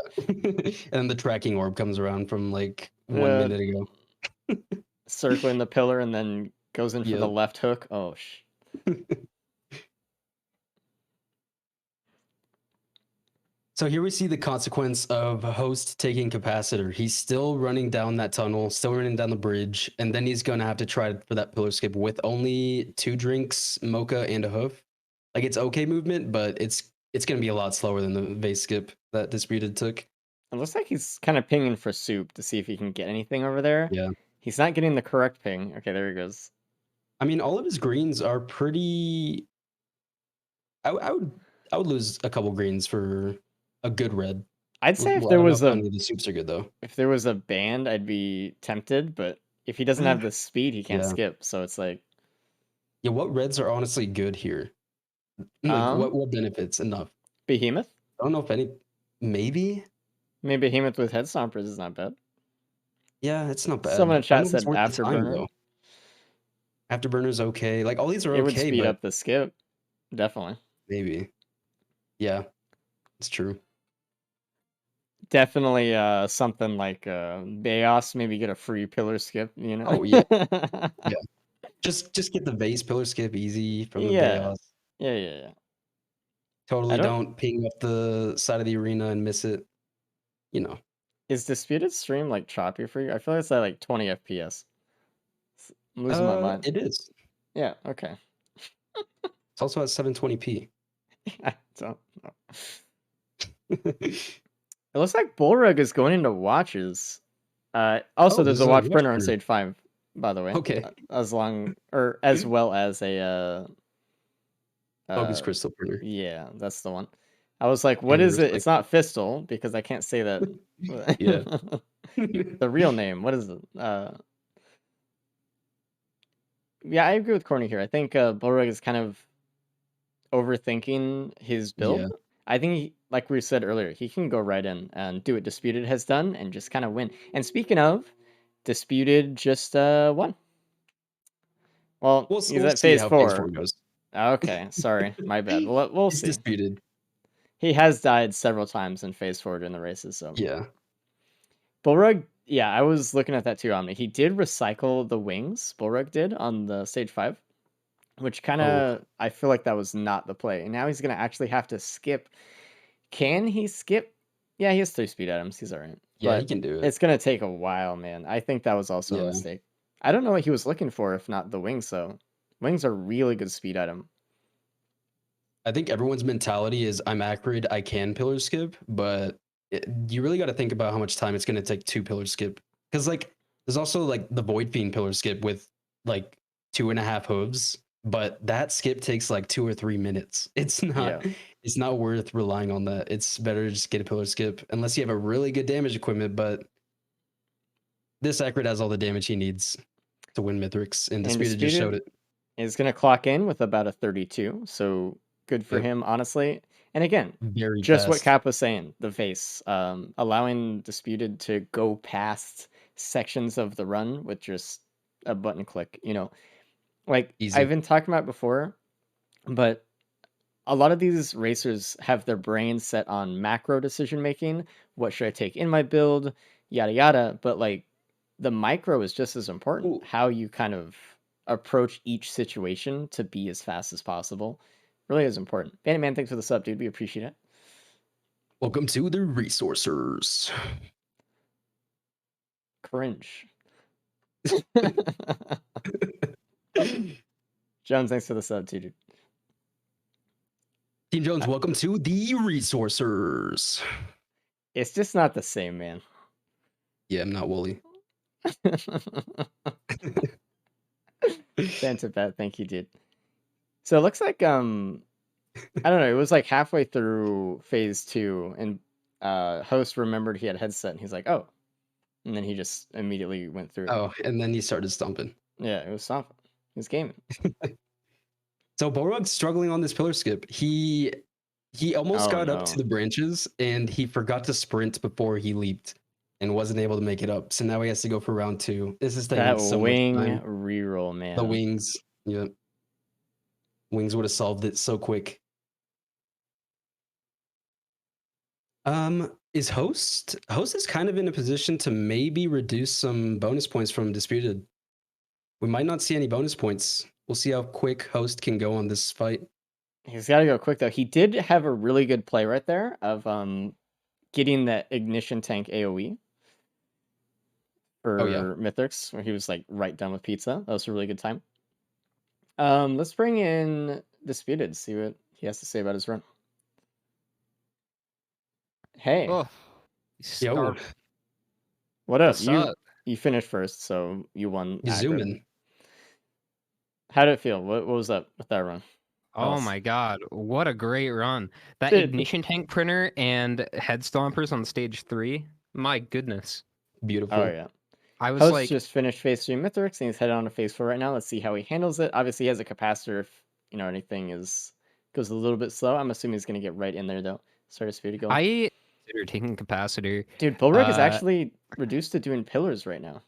And the tracking orb comes around from like one uh, minute ago. circling the pillar and then goes in for the Yep. left hook. Oh, So here we see the consequence of a host taking capacitor. He's still running down that tunnel, still running down the bridge, and then he's going to have to try for that pillar skip with only 2 drinks, mocha, and a hoof. Like it's okay movement, but it's going to be a lot slower than the vase skip that Disputed took. it looks like he's kind of pinging for soup to see if he can get anything over there. Yeah. He's not getting the correct ping. Okay, there he goes. I mean, all of his greens are pretty. I would lose a couple greens for a good red. I'd say Well, I don't know if any of the soups are good though. if there was a band, I'd be tempted, but if he doesn't have the speed, he can't Yeah. skip. So it's like, Yeah, what reds are honestly good here? Like um, what benefits enough? Behemoth. I don't know if any maybe? Maybe Behemoth with Head Stompers is not bad. Yeah, it's not bad. Someone in I don't chat know if it's said worth the time Afterburner. though. Afterburner's okay. Like all these are It would okay, speed but up the skip. Definitely. maybe. Yeah, it's true. Definitely something like Beos, maybe get a free pillar skip. Oh yeah. Yeah. Just get the vase pillar skip easy from the Yeah. Bayos. Yeah, yeah, yeah. I Totally don't. don't ping up the side of the arena and miss it. You know. Is Disputed stream like choppy for you? I feel like it's at like 20 FPS. I'm losing my mind. It is. Yeah. Okay. It's also at 720p. I don't know. It looks like Bullrug is going into watches. Also, Oh, there's there's a a watch watch printer on printer. stage 5, by the way. Okay. As well as a Focus uh crystal printer. yeah, that's the one. I was like, what And is it? It's recycle. not Fistal because I can't say that. Yeah. The real name. What is it? Yeah, I agree with Corny here. I think Bullrug is kind of overthinking his Yeah. build. I think, like we said earlier, he can go right in and do what Disputed has done and just kind of win. And speaking of, Disputed just won. Well, he's We'll at see phase how phase 4 4. goes. Okay, sorry, my bad. We'll It's see. disputed. He has died several times in phase 4 during the races, so. Yeah. Bullrug, yeah, I was looking at that too, Omni. He did recycle the wings, Bullrug did, on the stage 5, which kind Oh, of, I feel like that was not the play. And now he's going to actually have to skip. Can he skip? Yeah, he has 3 speed items. He's all right. yeah, he But can do it. it's going to take a while, man. I think that was also a Yeah. mistake. I don't know what he was looking for if not the wings, though. Wings are really good speed item. I think everyone's mentality is I'm accurate, I can pillar skip, but you really got to think about how much time it's going to take to pillar skip. Because like there's also like the Void Fiend pillar skip with like 2.5 hooves, but that skip takes like 2 or 3 minutes. Yeah. It's not worth relying on that. It's better to just get a pillar skip unless you have a really good damage equipment. But this accurate has all the damage he needs to win Mithrix, and And Disputed just showed Disputed it. is going to clock in with about a 32, so good for Yep, him, honestly. And again, very just what fast. Cap was saying, the vase, allowing Disputed to go past sections of the run with just a button click, like I've Easy. been talking about before, but a lot of these racers have their brains set on macro decision making. What should I take in my build? Yada yada. But like the micro is just as important. Ooh. How you kind of approach each situation to be as fast as possible really is important. Bandit Man, thanks for the sub, dude. We appreciate it. Welcome to the Resourcers. Cringe. Jones, thanks for the sub, too, dude. Team Jones, welcome to the Resourcers. It's just not the same, man. Yeah, I'm not Wooly. Phantom Bat, thank you, dude. So it looks like I don't know, it was like halfway through phase 2 and host remembered he had a headset and he's like, "Oh." And then he just immediately went through it. Oh, and then he started stomping. Yeah, it was soft. He was gaming. So Borog's struggling on this pillar skip. He almost Oh got up to no. the branches and he forgot to sprint before he leaped and wasn't able to make it up. So now he has to go for round 2. This is taking That so much wing time. reroll, The man. wings. Yeah. Wings would have solved it so quick. Is host is kind of in a position to maybe reduce some bonus points from disputed. We might not see any bonus points. We'll see how quick host can go on this fight. He's got to go quick though. He did have a really good play right there of getting that ignition tank AoE Oh yeah. for Mythics, where he was like right done with pizza. That was a really good time. Let's bring in Disputed, see what he has to say about his run. Hey, Oh, Yo, what up? what's up? You finished first, so you won you zoom accurate. in. How did it feel? What was up with that run? Tell Oh us. my god, what a great run. That Dude. ignition tank printer and head stompers on stage 3. My goodness. Beautiful. Oh yeah. I was Host like, just finished phase 3 Mythrix and he's headed on to phase 4 right now. Let's see how he handles it. Obviously he has a capacitor if anything goes a little bit slow. I'm assuming he's gonna get right in there though. Start his speed to go. I considered taking capacitor. Dude, Bullrug is actually reduced to doing pillars right now.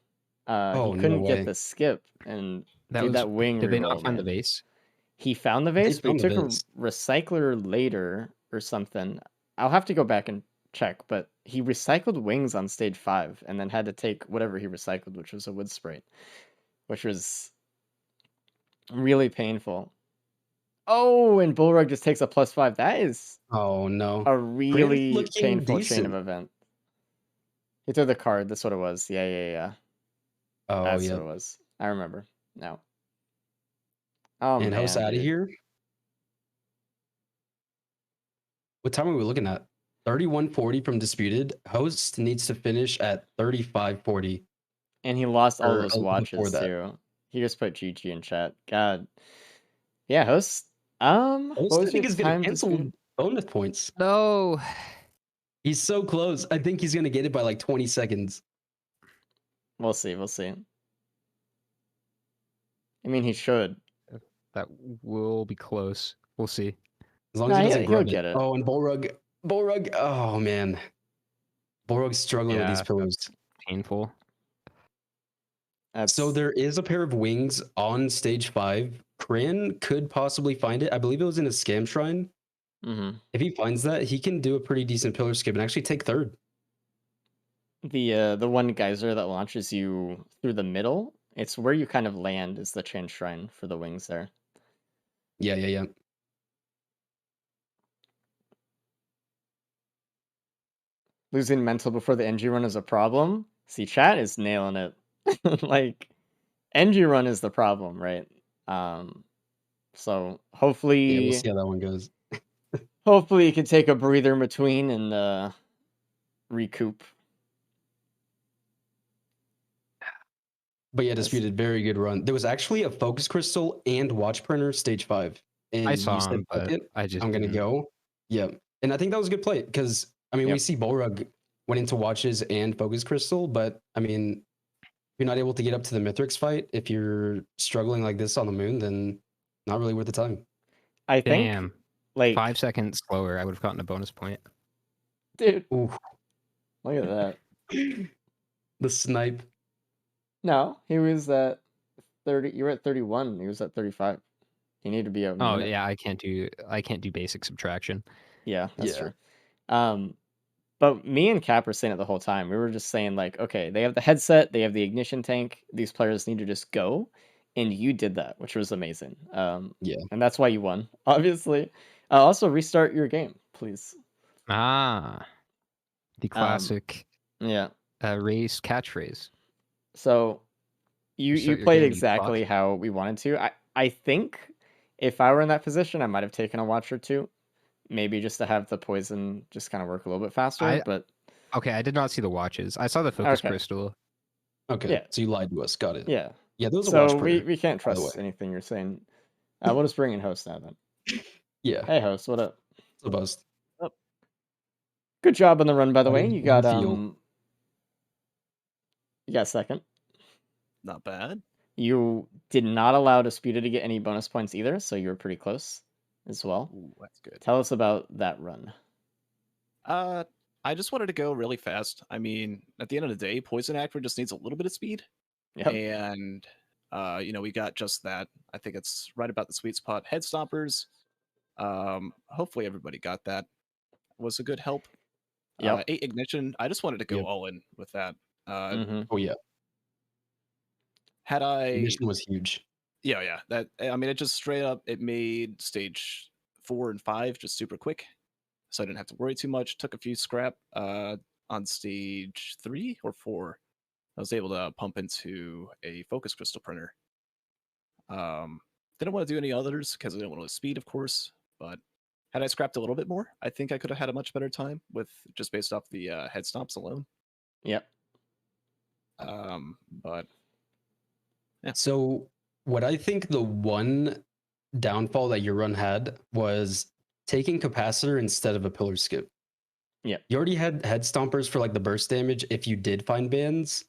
He Oh, no couldn't get way. the skip and That did was that wing Did they not reroll, find the man. vase? He found the They vase, but he found the took a vase. recycler later or something. I'll have to go back and check, but he recycled wings on stage 5 and then had to take whatever he recycled, which was a wood spray, which was really painful. Oh, and Bullrug just takes a +5. That is Oh no. a Brandon's really looking painful chain of decent. events. He threw the card. That's what it was. Yeah. Oh That's what yeah. it was. I remember. No. Oh And host man, out of dude. here. What time are we looking at? 31:40 from disputed. Host needs to finish at 35:40 And he lost all or those before watches that. too. He just put GG in chat. God. Yeah, host. What Host, I was your think, is gonna time cancel disputed? bonus points. No. He's so close. I think he's gonna get it by like 20 seconds. We'll see. I mean, he should. That will be close. We'll see. As long as Nah, he doesn't he'll grub get it. Oh, and Bullrug. Oh man. Bullrug's struggling with these Yeah. pillars. Painful. That's So there is a pair of wings on stage 5. Cran could possibly find it. I believe it was in a scam shrine. If he finds that, he can do a pretty decent pillar skip and actually take third. the one geyser that launches you through the middle. It's where you kind of land is the chain shrine for the wings there. Yeah. Losing mental before the NG run is a problem. See, chat is nailing it. Like, NG run is the problem, right? So Yeah, we'll hopefully, see how that one goes. hopefully you can take a breather in between and recoup. But yeah, disputed, very good run. There was actually a focus crystal and watch printer stage 5. And I you saw said, him, fuck but it, I just I'm gonna didn't. go. Yeah. And I think that was a good play because I mean we Yep. see Bullrug went into watches and focus crystal, but I mean if you're not able to get up to the Mithrix fight, if you're struggling like this on the moon, then not really worth the time. I think, Damn. like, 5 seconds slower, I would have gotten a bonus point. dude, Ooh. look at that. The snipe. No, he was at 30. You were at 31. He was at 35. He needed to be a Oh minute. yeah, I can't do basic subtraction. Yeah, that's Yeah. true. But me and Cap were saying it the whole time. We were just saying, like, okay, they have the headset, they have the ignition tank. These players need to just go, and you did that, which was amazing. Yeah. And that's why you won, obviously. Also, restart your game, please. Ah, the classic Yeah. race catchphrase. So you Restart your played game, you exactly fuck. how we wanted to. I think if I were in that position, I might have taken a watch or two, maybe just to have the poison just kind of work a little bit faster. But Okay, I did not see the watches. I saw the focus okay, crystal. Okay. yeah, So you lied to us. Got it. yeah. Yeah, there was a watch So printer, we can't by the way. trust anything you're saying. We'll just bring in host now then. Yeah. Hey host, what up? It's a bust. Good job on the run, by the How way. did You you got feel? you got second. Not bad. You did not allow Disputed to get any bonus points either, so you were pretty close as well. Ooh, that's good. Tell us about that run. I just wanted to go really fast. I mean, at the end of the day, Poison Actor just needs a little bit of speed. Yep. And we got just that. I think it's right about the sweet spot. Head stompers. Hopefully everybody got that. Was a good help. Yep. 8 ignition. I just wanted to go Yep. all in with that. Oh yeah. Had I Ignition was huge. yeah. That I mean, it just straight up it made stage 4 and 5 just super quick, so I didn't have to worry too much. Took a few scrap on stage 3 or 4. I was able to pump into a focus crystal printer. Didn't want to do any others because I didn't want to lose speed, of course. But had I scrapped a little bit more, I think I could have had a much better time with just based off the head stomps alone. Yep. But yeah. So what I think the one downfall that your run had was taking capacitor instead of a pillar skip. Yep. You already had head stompers for like the burst damage if you did find bands,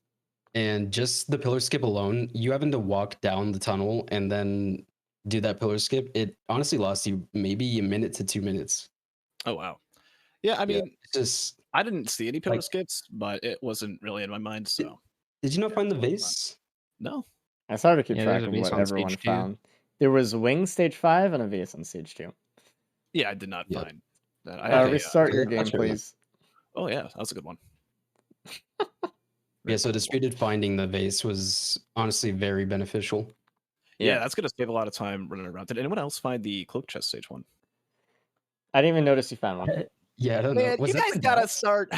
and just the pillar skip alone, you having to walk down the tunnel and then do that pillar skip, it honestly lost you maybe a minute to 2 minutes. Oh wow. Yeah, I mean, it's just I didn't see any pillar like- skips, but it wasn't really in my mind. So did you not find the totally vase? no. I started to keep Yeah, track there's a of vase what on everyone stage 2. found. There was wing stage 5 and a vase on stage 2. Yeah, I did not Yeah. find that. I had Restart your yeah, game, that's fair enough. please. Oh yeah, that was a good one. Yeah, so disputed finding the vase was honestly very beneficial. Yeah, that's gonna save a lot of time running around. Did anyone else find the cloak chest stage 1? I didn't even notice you found one. Yeah, I don't know. Man, Was you that guys the gotta gas? start.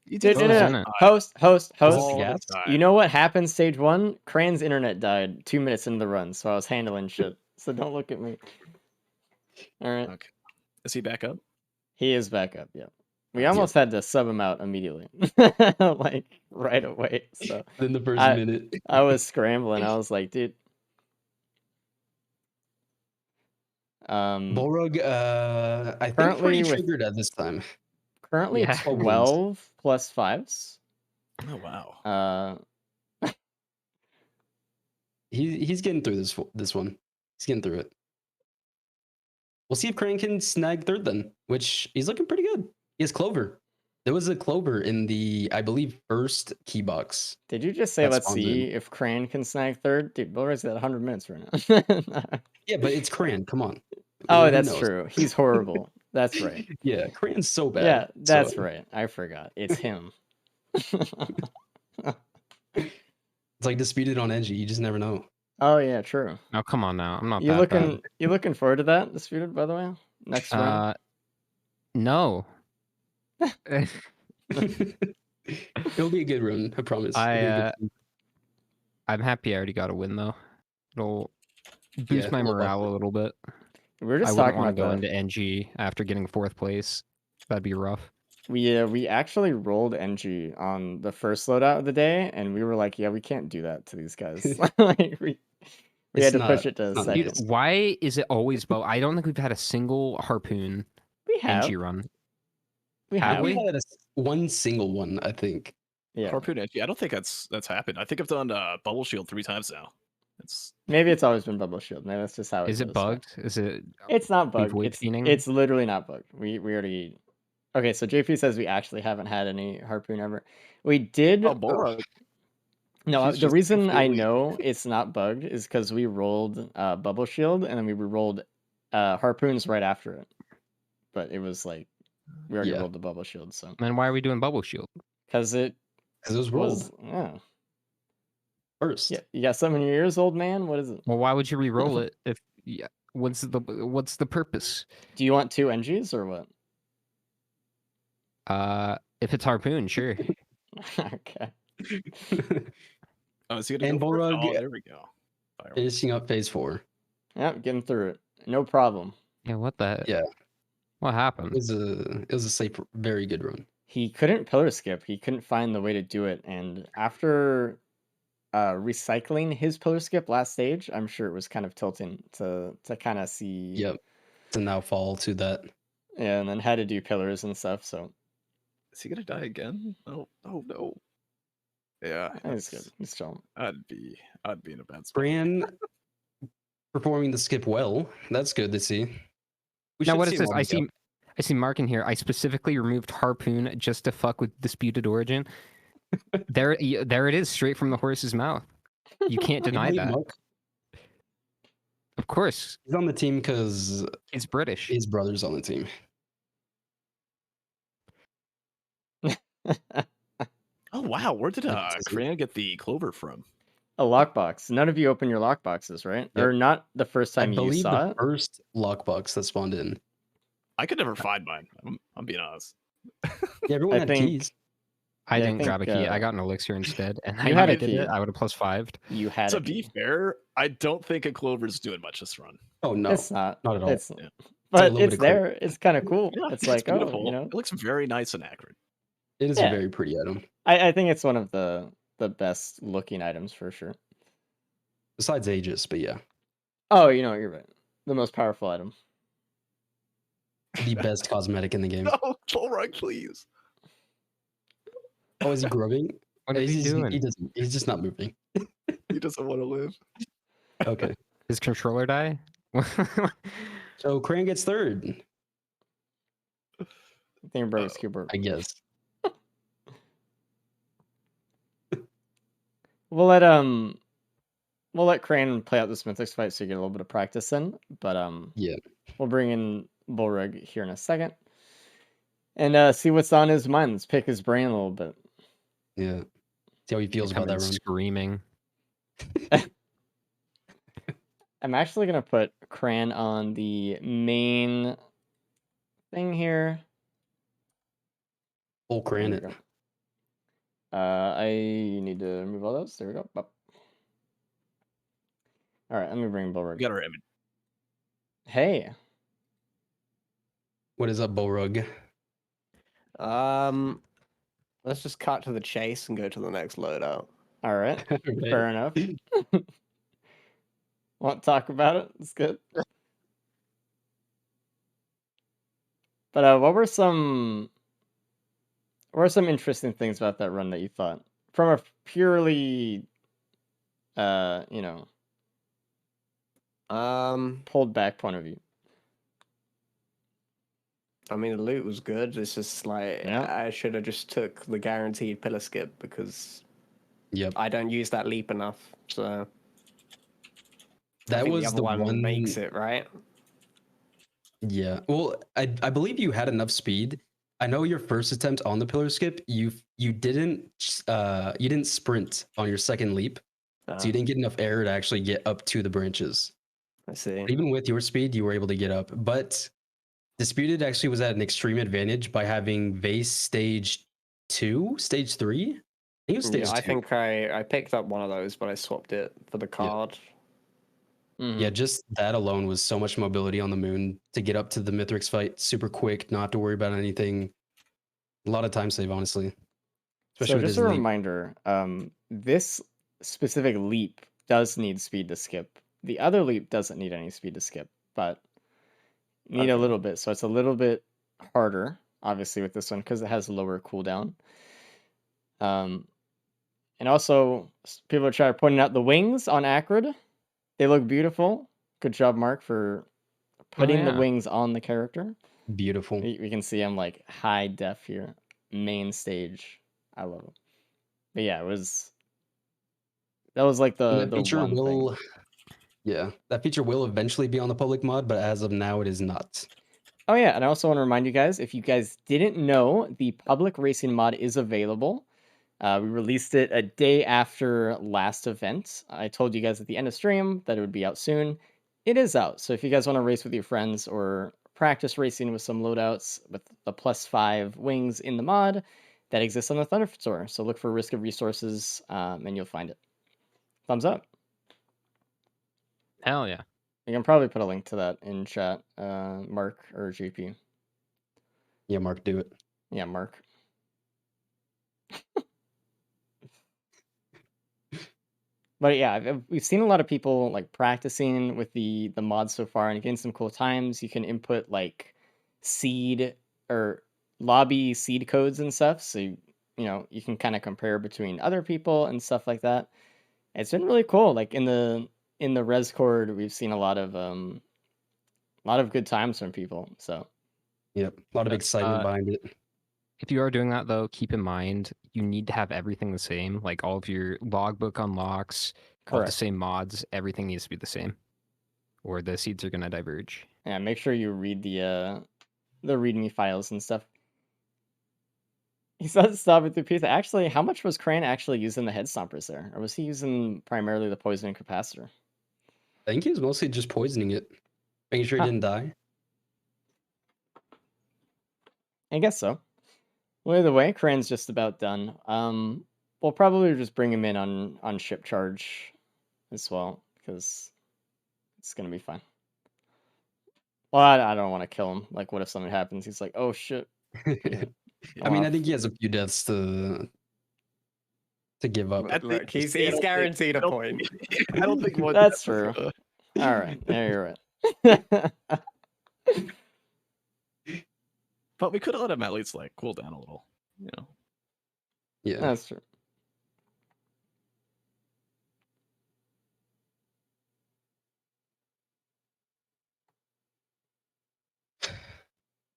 You Dude, do no, What was no, in no. it? Host. Was it all the the gas? time. You know what happened stage 1? Cran's internet died 2 minutes into the run, so I was handling shit. So don't look at me. All right. Okay. Is he back up? He is back up, yeah. We Yep. almost had to sub him out immediately. Like right away. So In the first I- minute. I was scrambling. I was like, dude. Bullrug, I think Currently pretty with- triggered at this time. Currently Yeah. 12 plus 5s. Oh wow. He's getting through this one. He's getting through it. We'll see if Crane can snag third then, which he's looking pretty good. He has Clover. There was a Clover in the, I believe, first key box. Did you just say That let's spawns see in. if Crane can snag third? Dude, Bulrug's got 100 minutes right now. Yeah, but it's Cran. Come on. Oh, Who that's knows? true. He's horrible. That's right. Yeah, Cran's so bad. Yeah, that's so- right. I forgot. It's him. It's like disputed on Edgy. You just never know. Oh yeah, true. Oh, come on now. I'm not You that looking you looking forward to that disputed, by the way? Next bad. round. No. It'll be a good run, I promise. It'll be a good one. I'm happy I already got a win though. It'll boost Yeah, my a little morale a little bit. We were I just wouldn't talking want to about go that. into NG after getting 4th place. That'd be rough. We actually rolled NG on the first loadout of the day, and we were like, yeah, we can't do that to these guys. Like we It's had to not- push it to it's not second. nice. Why is it always bow? I don't think we've had a single harpoon We have. NG run. We have have. We we? had one single one, I think. Yeah. Harpoon edgy. I don't think that's happened. I think I've done bubble shield 3 times now. It's Maybe it's always been bubble shield. Maybe that's just how it Is it goes. bugged? Is it? It's not bugged. void It's fiending? it's literally not bugged. We already. Okay, so JP says we actually haven't had any harpoon ever. We did. oh Bora. No, He's the just reason I completely- know it's not bugged is because we rolled bubble shield and then we rolled harpoons right after it. But it was like we already Yeah. rolled the bubble shield, so Then why are we doing bubble shield? because it Because it was rolled was yeah. first. Yeah, you got something in your ears, old man. What is it? Well, why would you re-roll it if? Yeah, what's the purpose? Do you want 2 NGs or what? If it's harpoon, sure. Okay. Oh, is he gonna And go for it? Borog- Oh, there we go. Fireworks. Finishing up phase 4. Yep, getting through it. No problem. Yeah, what the? Yeah. What It happened? was a safe, very good run. He couldn't pillar skip. He couldn't find the way to do it. And after recycling his pillar skip last stage, I'm sure it was kind of tilting to kind of see. Yep. To now fall to that. Yeah, and then had to do pillars and stuff. So Is he gonna die again? Oh no. Yeah, it's good. that's- He's chilling. I'd be in a bad spot. Bran performing the skip well. That's good to see. We Now should what see is him this? on I the see Mark in here. I specifically removed harpoon just to fuck with disputed origin. There it is, straight from the horse's mouth. You can't You deny believe that. Mark? Of course, He's on the team because he's British. his brother's on the team. Oh wow, where did That's easy. Cran get the clover from? A lockbox. None of you open your lockboxes, right? Yep. Or not the first I time you believe saw the it. first lockbox that spawned in. I could never find mine. I'm being honest. Yeah, everyone I had think- keys. I Yeah, I didn't grab a think, key. I got an elixir instead, and I you had a did key. it. I would have plus 5'd. You had To a be key. fair, I don't think a clover's doing much this run. Oh no, It's not. not at all. It's, Yeah. but little bit it's of clear. there. It's kind of cool. Yeah, It's like, oh, beautiful. you know. It looks very nice and accurate. It is Yeah. a very pretty item. I think it's one of the best looking items for sure. Besides Aegis, but yeah, Oh, you know, you're right. The most powerful item. the best cosmetic in the game. No, Bullrug, please. Oh, is he grubbing? What is he He's- doing? He doesn't. He's just not moving. He doesn't want to live. Okay. His controller die? So Cran gets third, I think broke his keyboard. I guess. We'll let Crane play out this Mythics fight so you get a little bit of practice in. But Yeah. we'll bring in Bullrug here in a second. And see what's on his mind. Let's pick his brain a little bit. Yeah. See how he feels about Coming that run. screaming. I'm actually gonna put Cran on the main thing here. Full There we granite. go. I need to remove all those. There we go. Up. All right, let me bring We Bulwark. got our image. Hey, What is up, Borug? Let's just cut to the chase and go to the next loadout. all right, Right. fair enough. Want to talk about it? It's good. But what were some interesting things about that run that you thought from a purely you know, pulled back point of view? I mean, the loot was good. It's just like Yeah. I should have just took the guaranteed pillar skip because Yep. I don't use that leap enough. So I That think was the other the one makes one. it, right? Yeah. Well, I believe you had enough speed. I know your first attempt on the pillar skip, you didn't sprint on your second leap, so you didn't get enough air to actually get up to the branches. I see. Even with your speed, you were able to get up. But Disputed actually was at an extreme advantage by having Vase stage 2, stage 3. I think it was stage Yeah, 2. I think I picked up one of those, but I swapped it for the card. Yeah, just that alone was so much mobility on the moon to get up to the Mithrix fight super quick, not to worry about anything. A lot of time save, honestly. Especially So with just his a leap. reminder, this specific leap does need speed to skip. The other leap doesn't need any speed to skip, but need a Okay. little bit. So it's a little bit harder, obviously, with this one because it has a lower cooldown. And also people are pointing out the wings on Acrid. They look beautiful. Good job, Mark, for putting the yeah. wings on the character. Beautiful. We can see I'm like high def here, main stage. I love it. But yeah, that was like And the that feature one thing. will, yeah, that feature will eventually be on the public mod, but as of now, it is not. Oh yeah, and I also want to remind you guys, if you guys didn't know, the public racing mod is available. We released it a day after last event. I told you guys at the end of stream that it would be out soon. It is out. So if you guys want to race with your friends or practice racing with some loadouts with the +5 wings in the mod, that exists on the Thunder Store. So look for Risk of Resources and you'll find it. Thumbs up. Hell yeah. You can probably put a link to that in chat, Mark or JP. Yeah, Mark, do it. Yeah, Mark. But yeah, we've seen a lot of people like practicing with the mods so far and getting some cool times. You can input like seed or lobby seed codes and stuff, so you can kind of compare between other people and stuff like that. It's been really cool. Like in the Rescord, we've seen a lot of good times from people. So Yep, a lot of excitement behind it. If you are doing that though, keep in mind you need to have everything the same. Like all of your logbook unlocks, all the correct. same mods, everything needs to be the same, or the seeds are gonna diverge. Yeah, make sure you read the README files and stuff. He said stop it through pizza. Actually, how much was Crane actually using the head stompers there? Or was he using primarily the poison capacitor? I think he was mostly just poisoning it, making sure he Huh. didn't die. I guess so. Well, either way, Crane's just about done. We'll probably just bring him in on ship charge as well, because it's gonna be fine. Well, I don't want to kill him. Like, what if something happens? He's like, oh shit. I mean, I Off. think he has a few deaths to give up. Look, he's I don't think- guaranteed I a don't point. I don't think one. That's true. All right, there you're right. But we could have let him at least like cool down a little. Yeah. That's true.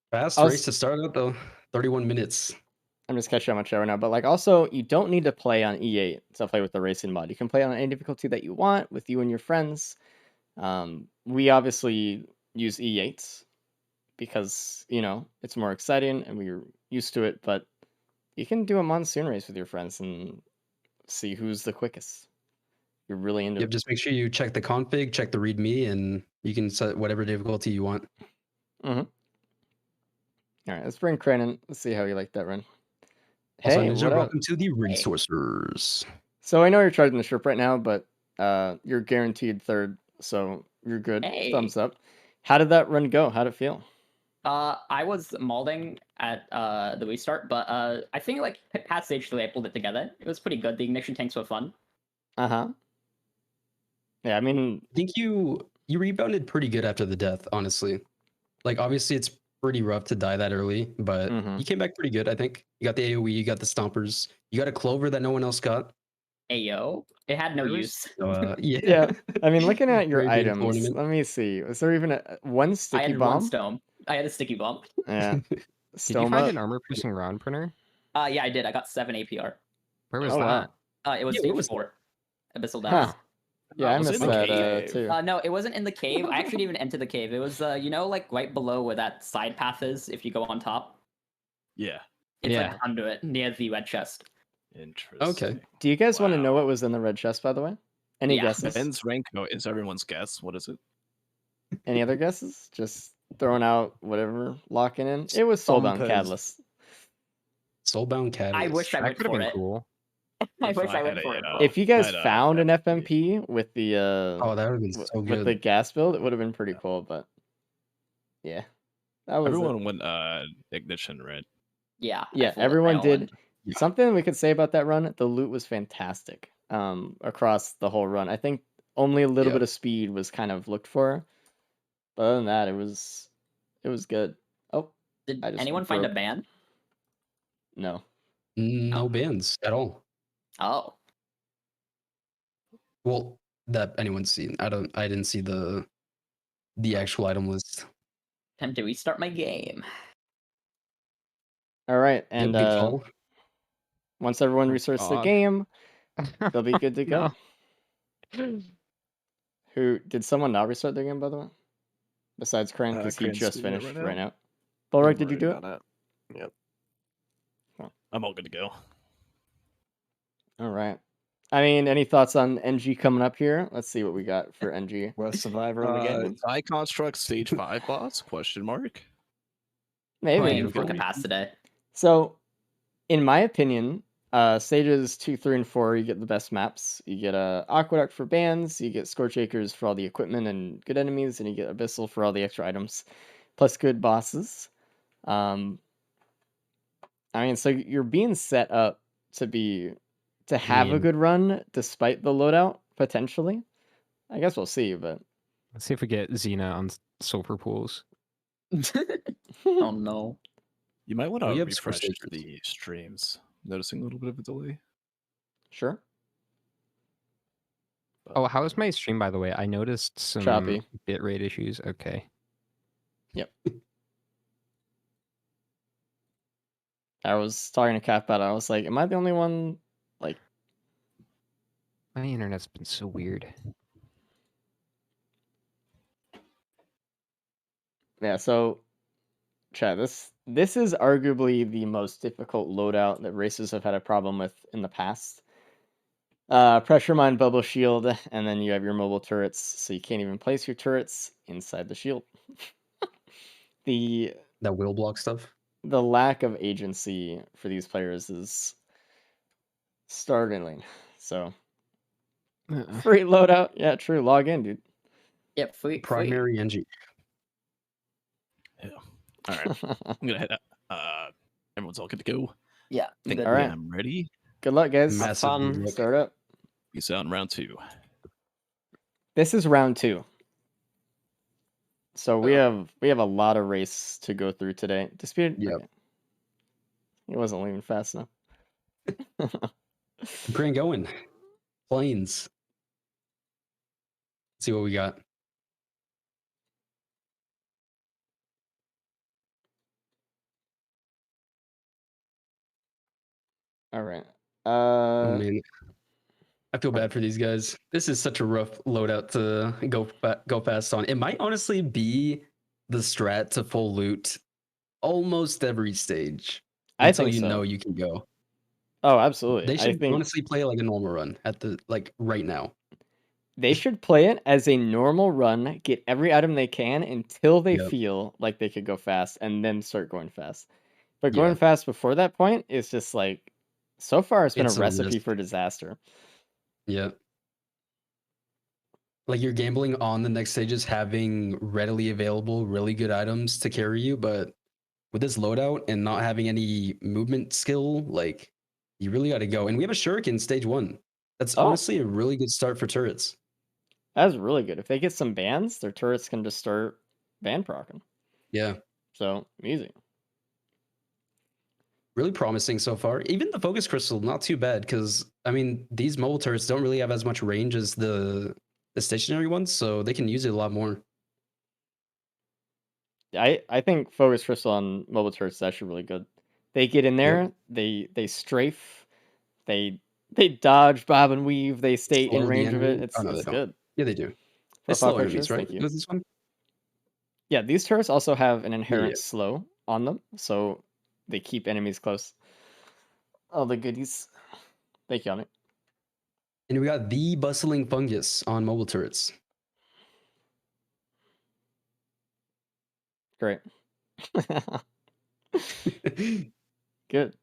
Fast I was- race to start out though. 31 minutes. I'm just catching up on show right now, but like also you don't need to play on E8 to play with the racing mod. You can play on any difficulty that you want with you and your friends. We obviously use E8 because it's more exciting and we're used to it, but you can do a monsoon race with your friends and see who's the quickest. you're really into Yep, it. just make sure you check the config, check the README, and you can set whatever difficulty you want. All right, let's bring Crane in. Let's see how you like that run. Also, Hey, Ninja, what up? welcome to the Resourcers. So I know you're charging the ship right now, but you're guaranteed third, so you're good. Hey. Thumbs up. How did that run go? How'd it feel? I was malding at the restart, but I think like past stage 3 I pulled it together. It was pretty good. The ignition tanks were fun. Uh-huh. Yeah, I mean, I think you rebounded pretty good after the death, honestly. Like, obviously, it's pretty rough to die that early, but Mhm. you came back pretty good, I think. You got the AoE, you got the stompers, you got a clover that no one else got. Ayo. It had no There was- use. So, yeah. yeah. I mean, looking at your Very beautiful items, ornament. let me see. Was there even one I sticky had bomb? one stone. I had a sticky bomb. Yeah. Did you Stoma. find an armor-piercing round printer? Yeah, I did. I got 7 APR. Where was Oh, that? wow. It was Yeah, stage what was 4. Abyssal Huh. Depths. Yeah, I Was it missed in the that cave? too. No, it wasn't in the cave. I actually didn't even enter the cave. It was, like right below where that side path is if you go on top. Yeah. It's Yeah. like under it, near the red chest. Interesting. Do you guys want to know Wow. what was in the red chest, by the way? Any Yeah. guesses? Ben's Raincoat is everyone's guess. What is it? Any other guesses? Just throwing out whatever, locking in. It was Soulbound Stompers. Catalyst. Soulbound Catalyst. I wish I That went could have for been it. cool. I If wish I I went had for it, it. you bro. know. If you guys I'd, found an definitely- FMP with the Oh, that would have been so with good. the gas build, it would have been pretty cool. But yeah, that was it. Everyone went ignition, right? Yeah. I Yeah, fooled it everyone all did. in. Yeah. Something we could say about that run: the loot was fantastic. Across the whole run, I think only a little Yeah. bit of speed was kind of looked for. But other than that, it was good. Oh, Did I just anyone find a broke. ban? No. No Oh. bans at all. Oh. Well, that anyone's seen. I didn't see the actual item list. Time to restart my game. All right, Yep, and good call. once everyone Oh, restarts the God. game, they'll be good to go. No. Who did someone not restart their game, by the way? Besides Crane, because he Crane's just doing it finished right right now. now. Bulwark, did you do it? Yep. Oh. I'm all good to go. All right. I mean, any thoughts on NG coming up here? Let's see what we got for NG. Worst survivor in the game. I construct stage 5 boss? Question mark. Maybe. Playing for Beautiful. capacity. So, in my opinion, stages 2, 3, and 4, you get the best maps. You get Aqueduct for bans, you get Scorch Acres for all the equipment and good enemies, and you get Abyssal for all the extra items, plus good bosses. I mean, so you're being set up to have a mean- good run despite the loadout, potentially. I guess we'll see, but Let's see if we get Xena on sulfur pools. Oh no. You might want to We have refresh stations. the streams. Noticing a little bit of a delay. sure. but- Oh, how was my stream, by the way? I noticed some Choppy. bitrate issues. Okay. I was talking to Cat about it. I was like, am I the only one? Like, My internet's been so weird. yeah, so chat, this is arguably the most difficult loadout that racers have had a problem with in the past. Pressure mine, bubble shield, and then you have your mobile turrets, so you can't even place your turrets inside the shield. That wheel block stuff. The lack of agency for these players is startling. So free loadout, yeah, true. Log in, dude. Yep, free. Primary NG. All right. I'm gonna head out. Everyone's all good to go. Yeah. Think good. All right. I'm ready. Good luck, guys. Massive fun. good luck. Start up. Peace out in round 2. This is round 2. So we have a lot of race to go through today. Disputed. Yep. Okay. He wasn't leaving fast enough. Crane going. Planes. Let's see what we got. All right. Oh man, I feel bad for these guys. This is such a rough loadout to go fast on. It might honestly be the strat to full loot almost every stage I until think you so. know you can go. Oh, absolutely. They I should think honestly play like a normal run at the right now. They should play it as a normal run, get every item they can until they Yep. feel like they could go fast, and then start going fast. But Yeah. going fast before that point is just like, so far it's been It's a a recipe risk. for disaster. Yeah. Like you're gambling on the next stages having readily available, really good items to carry you, but with this loadout and not having any movement skill, like you really got to go. And we have a shuriken stage 1. That's Oh. honestly a really good start for turrets. That's really good. If they get some bans, their turrets can just start ban procking. Yeah. So easy. Really promising so far. Even the focus crystal, not too bad because I mean these mobile turrets don't really have as much range as the stationary ones, so they can use it a lot more. I think focus crystal on mobile turrets is actually really good. They get in there, they strafe, they dodge, bob and weave, they stay in Slow the range of it. enemy. Oh no, they It's don't. good. Yeah, they do. They For slow five enemies, pictures, right? thank you. Was this one? Yeah, these turrets also have an inherent Yeah. slow on them, so they keep enemies close. All the goodies. Thank you, on it. And we got the bustling fungus on mobile turrets. Great. Good.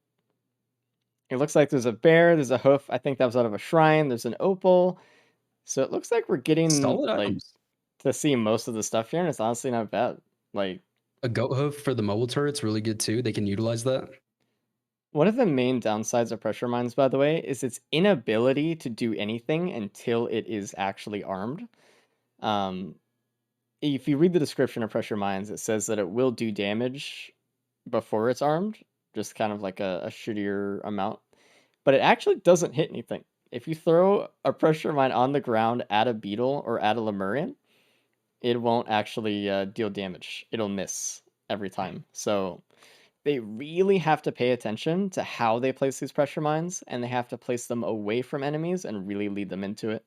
It looks like there's a bear, there's a hoof. I think that was out of a shrine. There's an opal. So it looks like we're getting Solid like items. to see most of the stuff here, and it's honestly not bad. Like A goat hoof for the mobile turrets, really good too. They can utilize that. one of the main downsides of pressure mines, by the way, is its inability to do anything until it is actually armed. Um, if you read the description of pressure mines, it says that it will do damage before it's armed, just kind of like a shittier amount. But it actually doesn't hit anything. If you throw a pressure mine on the ground at a beetle or at a Lemurian, it won't actually deal damage. It'll miss every time. So they really have to pay attention to how they place these pressure mines, and they have to place them away from enemies and really lead them into it.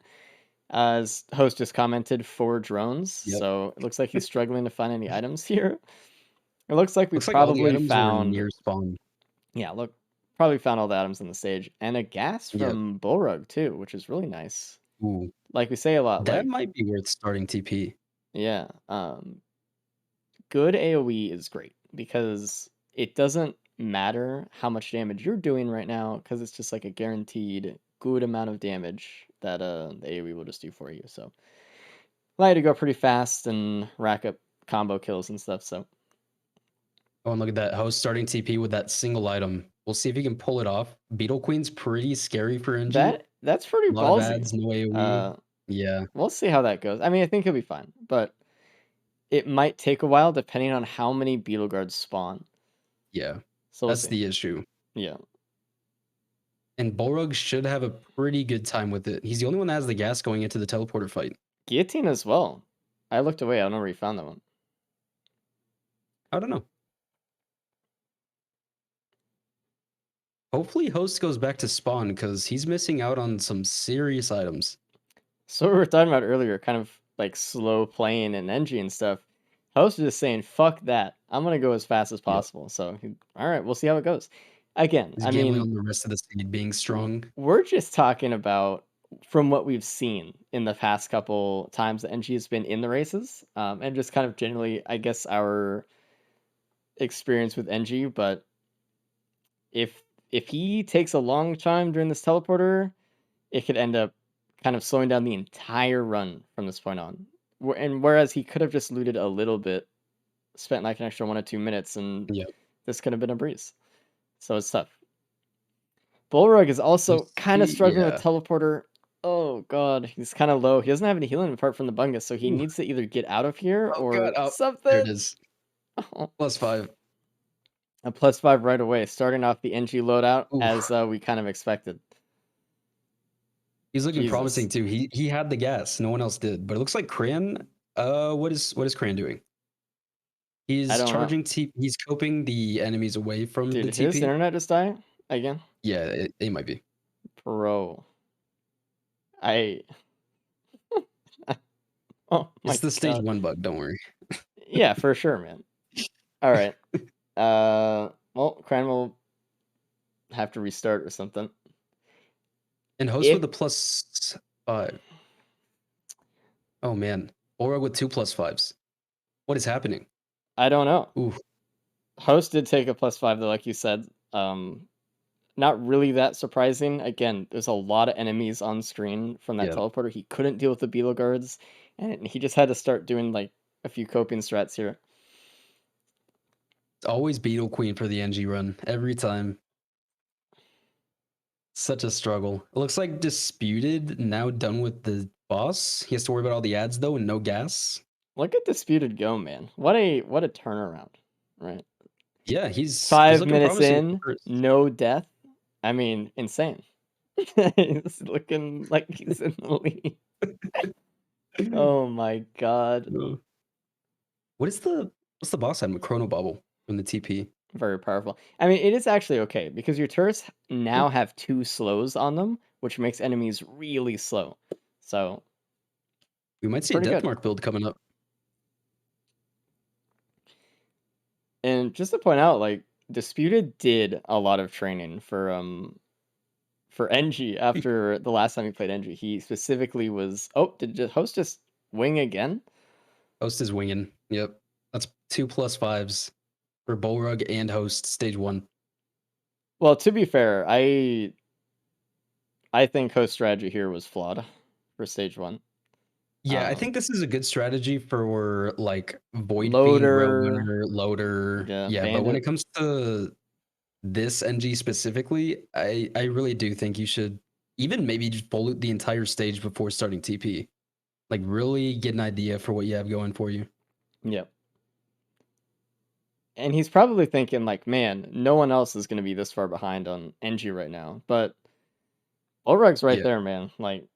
As host just commented, 4 drones. Yep. So it looks like he's struggling to find any items here. It looks like we Looks like all the probably items found. were near spawn. Yeah, look, probably found all the items in the stage, and a gas Yep. from Bullrug too, which is really nice. Ooh, Like we say a lot, that like might be worth starting TP. yeah, good AoE is great because it doesn't matter how much damage you're doing right now because it's just like a guaranteed good amount of damage that the AoE will just do for you. So allow you to go pretty fast and rack up combo kills and stuff. So Oh, and look at that host starting TP with that single item. We'll see if he can pull it off. Beetle Queen's pretty scary for NG. that's pretty A lot of ballsy. ads, no AoE. Yeah, We'll see how that goes. I mean, I think he'll be fine, but it might take a while depending on how many beetle guards spawn. yeah. So we'll That's see. the issue. Yeah. And Bullrug should have a pretty good time with it. He's the only one that has the gas going into the teleporter fight. Guillotine as well. I looked away. I don't know where you found that one. I don't know. Hopefully host goes back to spawn because he's missing out on some serious items. So we were talking about earlier, kind of like slow playing and NG and stuff. Host is just saying, fuck that. I'm going to go as fast as possible. So, all right, we'll see how it goes. Again, He's I gambling mean, on the rest of the seed being strong. we're just talking about from what we've seen in the past couple times that NG has been in the races, and just kind of generally, I guess, our experience with NG. But if he takes a long time during this teleporter, it could end up kind of slowing down the entire run from this point on. And whereas he could have just looted a little bit, spent like an extra 1 or 2 minutes, and Yep. this could have been a breeze. So it's tough. Bullrug is also kind of struggling with teleporter. Oh god, he's kind of low. He doesn't have any healing apart from the bungus, so he Ooh. needs to either get out of here Oh, or God. Oh, something. there it is. Oh. +5. A +5 right away, starting off the NG loadout Ooh. as we kind of expected. He's looking Jesus. promising too. He had the gas. No one else did. But it looks like Cran. What is Cran doing? He's don't know. charging TP. He's coping the enemies away from Dude, the did his TP. internet just die again? Yeah, it might be. Bro. Oh my It's the stage God. 1 bug. Don't worry. Yeah, for sure, man. All right. Well, Cran will have to restart or something. And host If- with a +5. Oh man. Aura with 2+5s. What is happening? I don't know. Ooh. Host did take a +5 though, like you said. Not really that surprising. Again, there's a lot of enemies on screen from that Yeah. teleporter. He couldn't deal with the beetle guards, and he just had to start doing like a few coping strats here. It's always Beetle Queen for the NG run. Every time. Such a struggle. It looks like Disputed now done with the boss. He has to worry about all the ads though and no gas. Look at Disputed go, man. What a turnaround, right? Yeah, he's 5 looking minutes promising in, first. no death. I mean, insane. He's looking like he's in the lead. Oh my god. What's the boss item? Chrono Bubble from the TP. Very powerful. I mean, it is actually okay because your turrets now have 2 slows on them, which makes enemies really slow. So We might see a pretty good. Deathmark build coming up. And just to point out, like Disputed did a lot of training for NG after the last time he played NG. He specifically was did Host just wing again? Host is winging. Yep. That's 2+5s for Bullrug and Host stage 1. Well, to be fair, I think Host strategy here was flawed for stage 1. Yeah, I think this is a good strategy for like Void Fiend, Loader, Roadrunner, Loader. yeah, But when Bandit. it comes to this NG specifically, I really do think you should even maybe just full loot the entire stage before starting TP. Like really get an idea for what you have going for you. Yep. And he's probably thinking like, man, no one else is going to be this far behind on NG right now. But Ulrug's right Yeah. there, man. Like,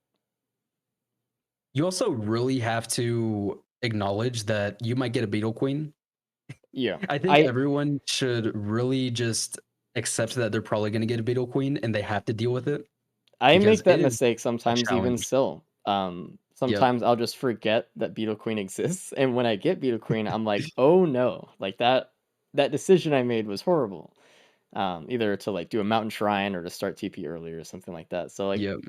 You also really have to acknowledge that you might get a Beetle Queen. yeah. I think everyone should really just accept that they're probably going to get a Beetle Queen and they have to deal with it. I because make that it is mistake sometimes even challenge. still. Sometimes I'll just forget that Beetle Queen exists, and when I get Beetle Queen, I'm like, oh no, like that decision I made was horrible. Either to like do a mountain shrine or to start TP earlier or something like that. So like, Yep.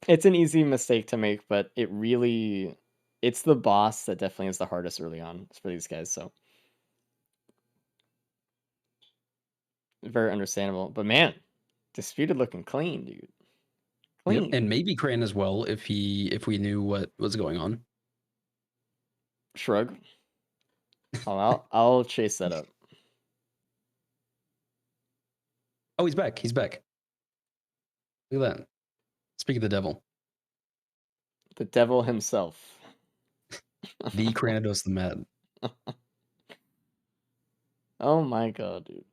it's an easy mistake to make, but it's the boss that definitely is the hardest early on for these guys. So very understandable. But man, Disputed looking clean, dude. Clean. Yep. And maybe Crane as well if we knew what was going on. Shrug. I'll chase that up. Oh, he's back. He's back. Look at that. Speak of the devil. The devil himself. The Cranados the Mad. Oh my god, dude.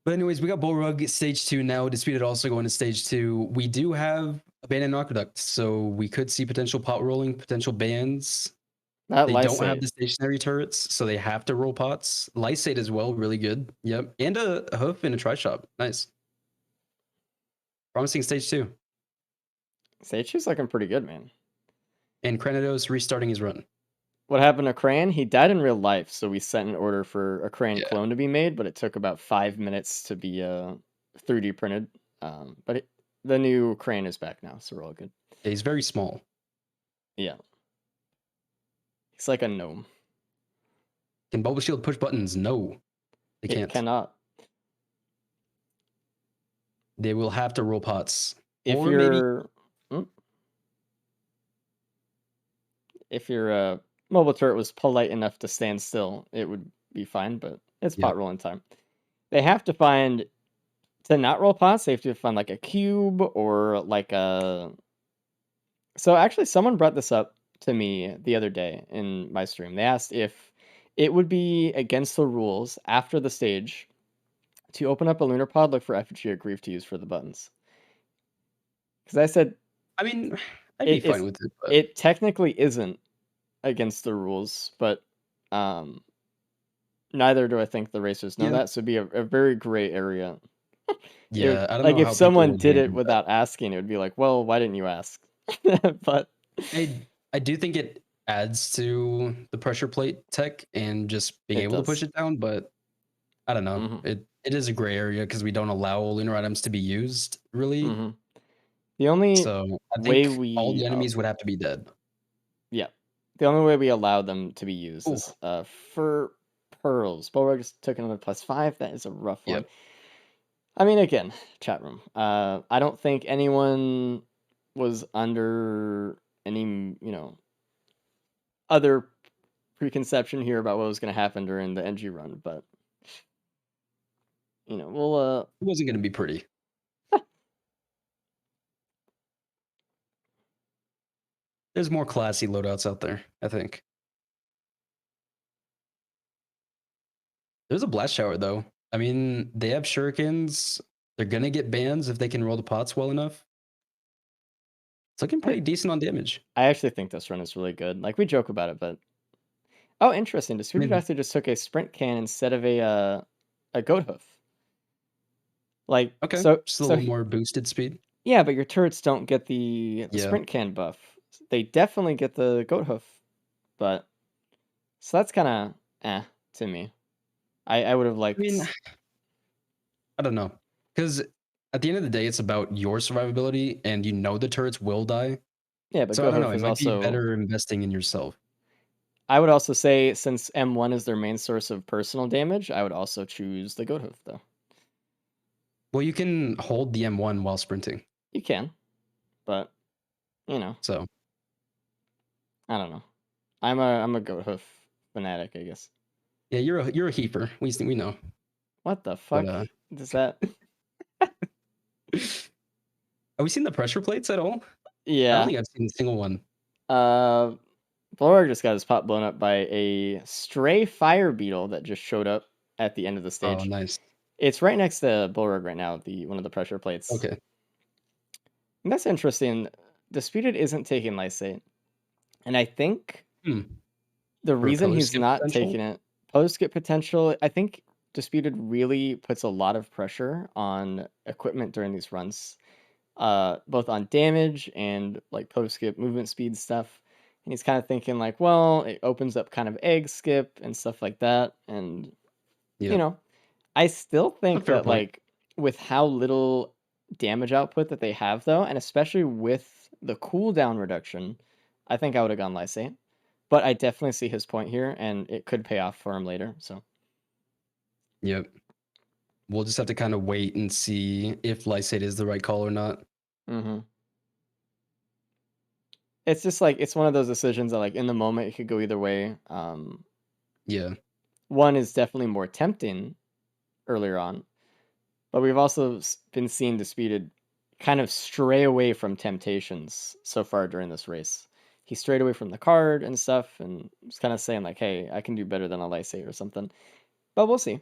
But anyways, we got Bullrug stage 2 now. Disputed also going to stage 2. We do have Abandoned Aqueduct, so we could see potential pot rolling, potential bans. That They don't have Lysate. the stationary turrets, so they have to roll pots. Lysate as well, really good. Yep. And a hoof and a tri-shop. Nice. Promising stage 2. Sage 2's looking pretty good, man. And Cranados restarting his run. What happened to Cran? He died in real life, so we sent an order for a Cran clone to be made, but it took about 5 minutes to be 3D printed. But the new Cran is back now, so we're all good. Yeah, he's very small. Yeah. He's like a gnome. Can Bubble Shield push buttons? No. They can't. It cannot. They will have to roll pots. If Or your if your mobile turret was polite enough to stand still, it would be fine, but it's pot rolling time. They have to find to not roll pots, they have to find like a cube or like a So actually someone brought this up to me the other day in my stream. They asked if it would be against the rules after the stage to open up a lunar pod, look for effigy or grief to use for the buttons. Because I said, I mean, I'd be fine with it. But it technically isn't against the rules, but neither do I think the racers know that. So it'd be a very gray area. Yeah, I don't like know if how someone people did it handle without asking, it would be like, well, why didn't you ask? But I do think it adds to the pressure plate tech and just being able to push it down, but I don't know. It is a gray area because we don't allow lunar items to be used, really. The only So I way think all the enemies would have to be dead. Yeah. the only way we allow them to be used Ooh. is for pearls. Bulwark just took another +5. That is a rough one. Yep. I mean, again, chat room. I don't think anyone was under any, other preconception here about what was going to happen during the NG run, but we'll It wasn't going to be pretty. There's more classy loadouts out there, I think. There's a blast shower though. I mean, they have shurikens. They're gonna get bans if they can roll the pots well enough. It's looking pretty decent on damage. I actually think this run is really good. Like, we joke about it, but oh, interesting. Disputed Maybe. actually just took a sprint can instead of a goat hoof. Like, Okay, so just a little more boosted speed. yeah, but your turrets don't get the Yeah. sprint can buff. They definitely get the goat hoof, but so that's kind of to me. I would have I liked. mean, I don't know, because at the end of the day, it's about your survivability, and you know the turrets will die. Yeah, but So I goat don't know. hoof It is might also be better investing in yourself. I would also say, since M1 is their main source of personal damage, I would also choose the goat hoof though. Well, you can hold the M1 while sprinting. You can, but So I don't know. I'm a goat hoof fanatic, I guess. yeah, you're a heaper. We know. What the fuck does that? Have we seen the pressure plates at all? I don't Yeah. think I've seen a single one. Blorg just got his pot blown up by a stray fire beetle that just showed up at the end of the stage. Oh, nice. It's right next to Bulwark right now, one of the pressure plates. Okay. And that's interesting. Disputed isn't taking Lysate. And I think the reason he's post-skip not potential? taking it, post-skip potential, I think Disputed really puts a lot of pressure on equipment during these runs. Both on damage and like post-skip movement speed stuff. And he's kind of thinking like, well, it opens up kind of egg skip and stuff like that. And Yeah. I still think fair that point. like with how little damage output that they have though, and especially with the cooldown reduction, I think I would have gone Lysate. But I definitely see his point here, and it could pay off for him later. So Yep. We'll just have to kind of wait and see if Lysate is the right call or not. it's just like it's one of those decisions that like in the moment it could go either way. Yeah. One is definitely more tempting earlier on, but we've also been seeing Disputed kind of stray away from temptations so far during this race. He strayed away from the card and stuff, and was kind of saying like, "Hey, I can do better than a Lysate or something." But we'll see.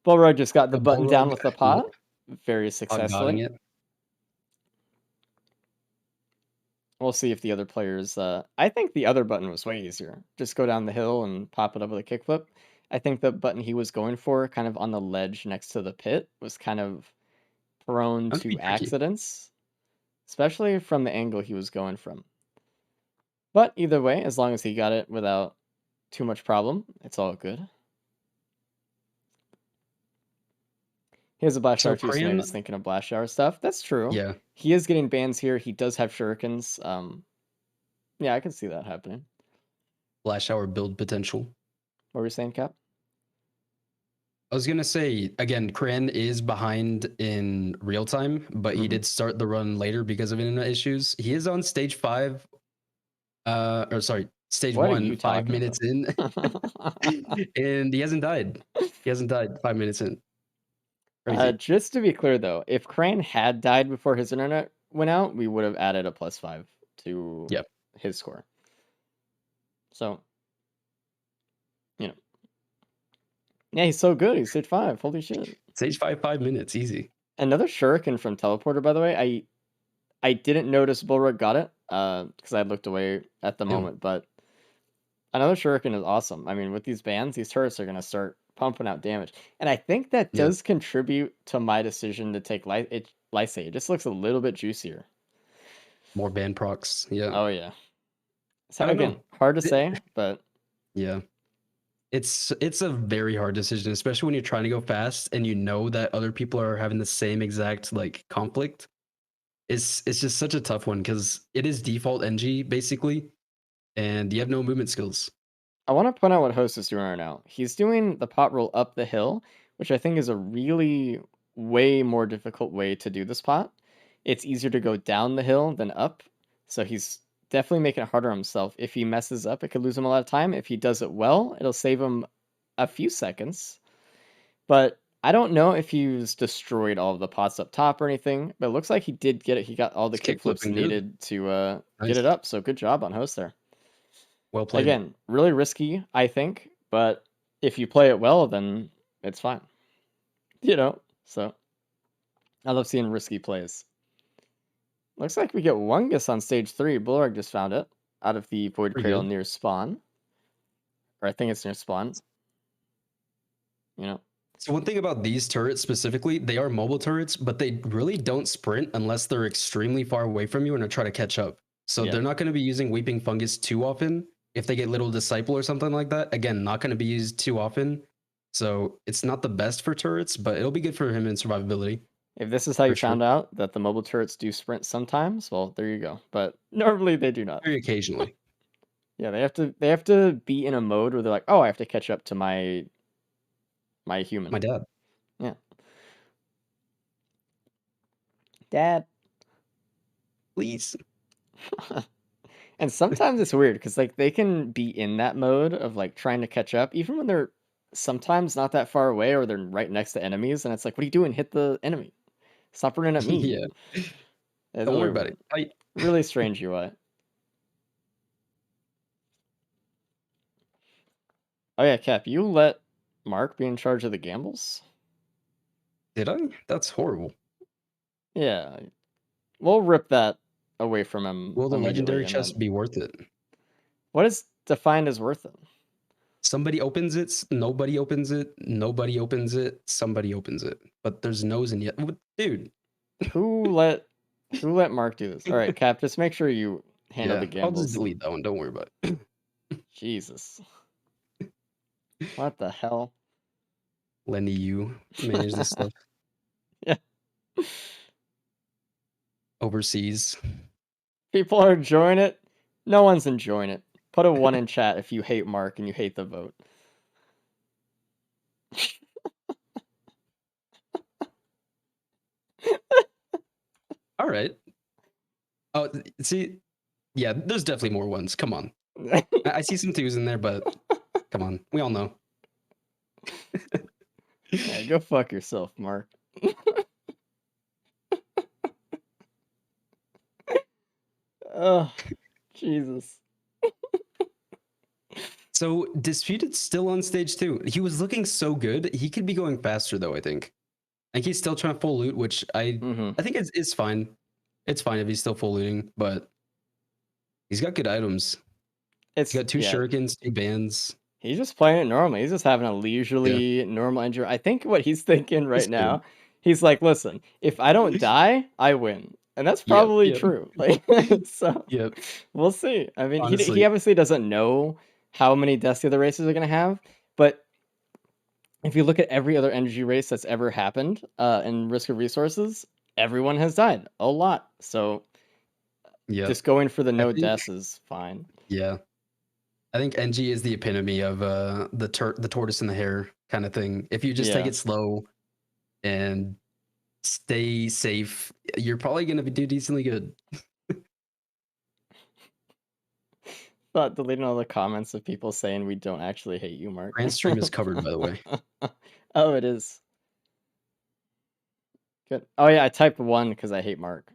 Bullrug just got the button down with the pot very successfully. It. We'll see if the other players. I think the other button was way easier. Just go down the hill and pop it up with a kickflip. I think the button he was going for, kind of on the ledge next to the pit, was kind of prone That'd be to tricky. accidents, especially from the angle he was going from. But either way, as long as he got it without too much problem, it's all good. He has a blast shower too, so maybe he's thinking of blast shower stuff. That's true. Yeah. He is getting bans here. He does have shurikens. Yeah, I can see that happening. Blast shower build potential. What were you saying, Cap? I was gonna say again, Kren is behind in real time, but he did start the run later because of internet issues. He is on stage 5. Stage What are 1, you 5 talking minutes in. And he hasn't died. He hasn't died 5 minutes in. Crazy. Just to be clear though, if Crane had died before his internet went out, we would have added a +5 to his score. So, yeah, he's so good. He's stage 5. Holy shit. Stage 5 minutes, easy. Another shuriken from Teleporter, by the way. I didn't notice Bullrug got it because I looked away at the moment, but another shuriken is awesome. I mean, with these bans, these turrets are going to start pumping out damage. And I think that does contribute to my decision to take Lysate. It just looks a little bit juicier. More ban procs, yeah. Oh, yeah. So, again, hard to say, but... Yeah. It's a very hard decision, especially when you're trying to go fast and you know that other people are having the same exact like conflict. It's just such a tough one because it is default NG basically. and you have no movement skills. I want to point out what Host is doing right now. He's doing the pot roll up the hill, which I think is a really way more difficult way to do this pot. It's easier to go down the hill than up, so he's definitely making it harder on himself. If he messes up, it could lose him a lot of time. If he does it well, it'll save him a few seconds. But I don't know if he's destroyed all of the pots up top or anything, but it looks like he did get it. He got all the It's kick kickflips flipping good. needed to Nice. get it up, so good job on Host there. Well played. Again, really risky, I think, but if you play it well, then it's fine. You know, so I love seeing risky plays. Looks like we get Wungus on stage 3. Bullrug just found it out of the Void Pretty Cradle good. near spawn. Or I think it's near spawn. You know, So one thing about these turrets specifically, they are mobile turrets, but they really don't sprint unless they're extremely far away from you and are trying to catch up. So Yeah. they're not going to be using Weeping Fungus too often. If they get Little Disciple or something like that, again, not going to be used too often. So it's not the best for turrets, but it'll be good for him in survivability. if this is how you For sure. found out that the mobile turrets do sprint sometimes, well, there you go. But normally they do not. Very occasionally. Yeah, they have to be in a mode where they're like, oh, I have to catch up to my human. My dad. Yeah. Dad. Please. And sometimes it's weird because like they can be in that mode of like trying to catch up, even when they're sometimes not that far away or they're right next to enemies, and it's like, what are you doing? Hit the enemy. Stop running at me. Yeah. It's Don't worry really about weird. it. Fight. Really strange UI. Oh yeah, Cap, you let Mark be in charge of the gambles? Did I? That's horrible. Yeah. We'll rip that away from him. Will the immediately, legendary and chest then- be worth it? What is defined as worth it? Somebody opens it, nobody opens it, nobody opens it, somebody opens it. But there's no's in yet. Dude. Who let Mark do this? All right, Cap, just make sure you handle the I'll just gambles. delete that one. Don't worry about it. Jesus. What the hell? Lenny, you manage this stuff. Yeah. Overseas. People are enjoying it. No one's enjoying it. Put a 1 in chat if you hate Mark and you hate the vote. All right. Oh, see, yeah, there's definitely more ones. Come on. I see some twos in there, but come on. We all know. Yeah, go fuck yourself, Mark. Oh, Jesus. So Disputed's still on stage 2. He was looking so good. He could be going faster though, I think. And he's still trying to full loot, which I think it's fine. It's fine if he's still full looting, but he's got good items. He's got 2 shurikens, 2 bands. He's just playing it normally. He's just having a leisurely, normal injury. I think what he's thinking right now, he's like, listen, if I don't die, I win. And that's probably true. Like, so we'll see. I mean, he obviously doesn't know how many deaths the other races are going to have, but if you look at every other energy race that's ever happened in Risk of Resources, everyone has died a lot. So just going for the no deaths is fine. Yeah. I think NG is the epitome of the tortoise and the hare kind of thing. If you just take it slow and stay safe, you're probably going to do decently good. Thought deleting all the comments of people saying we don't actually hate you, Mark. Grand stream is covered, by the way. Oh, it is. Good. Oh yeah, I typed 1 because I hate Mark.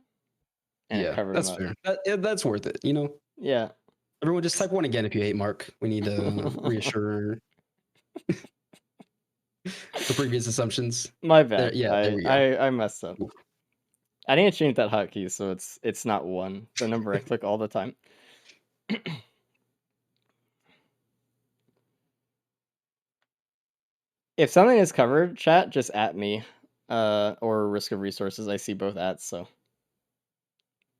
And it covered that's him fair. That's worth it, you know? Yeah. Everyone just type 1 again if you hate Mark. We need to reassure the previous assumptions. My bad. There we go. I messed up. I didn't change that hotkey, so it's not 1. The number I click all the time. If something is covered, chat, just at me. Or Risk of Resources. I see both ats, so.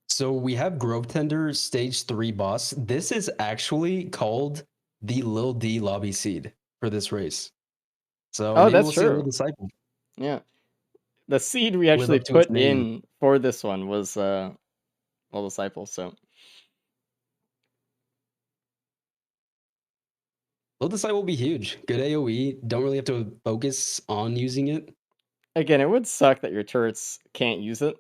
So we have Grove Tender stage 3 boss. This is actually called the Lil D lobby seed for this race. So that's we'll see a true. Little Disciple. Yeah. The seed we actually put in for this one was Little Disciple, so. Loadout will be huge. Good AoE. Don't really have to focus on using it. Again, it would suck that your turrets can't use it,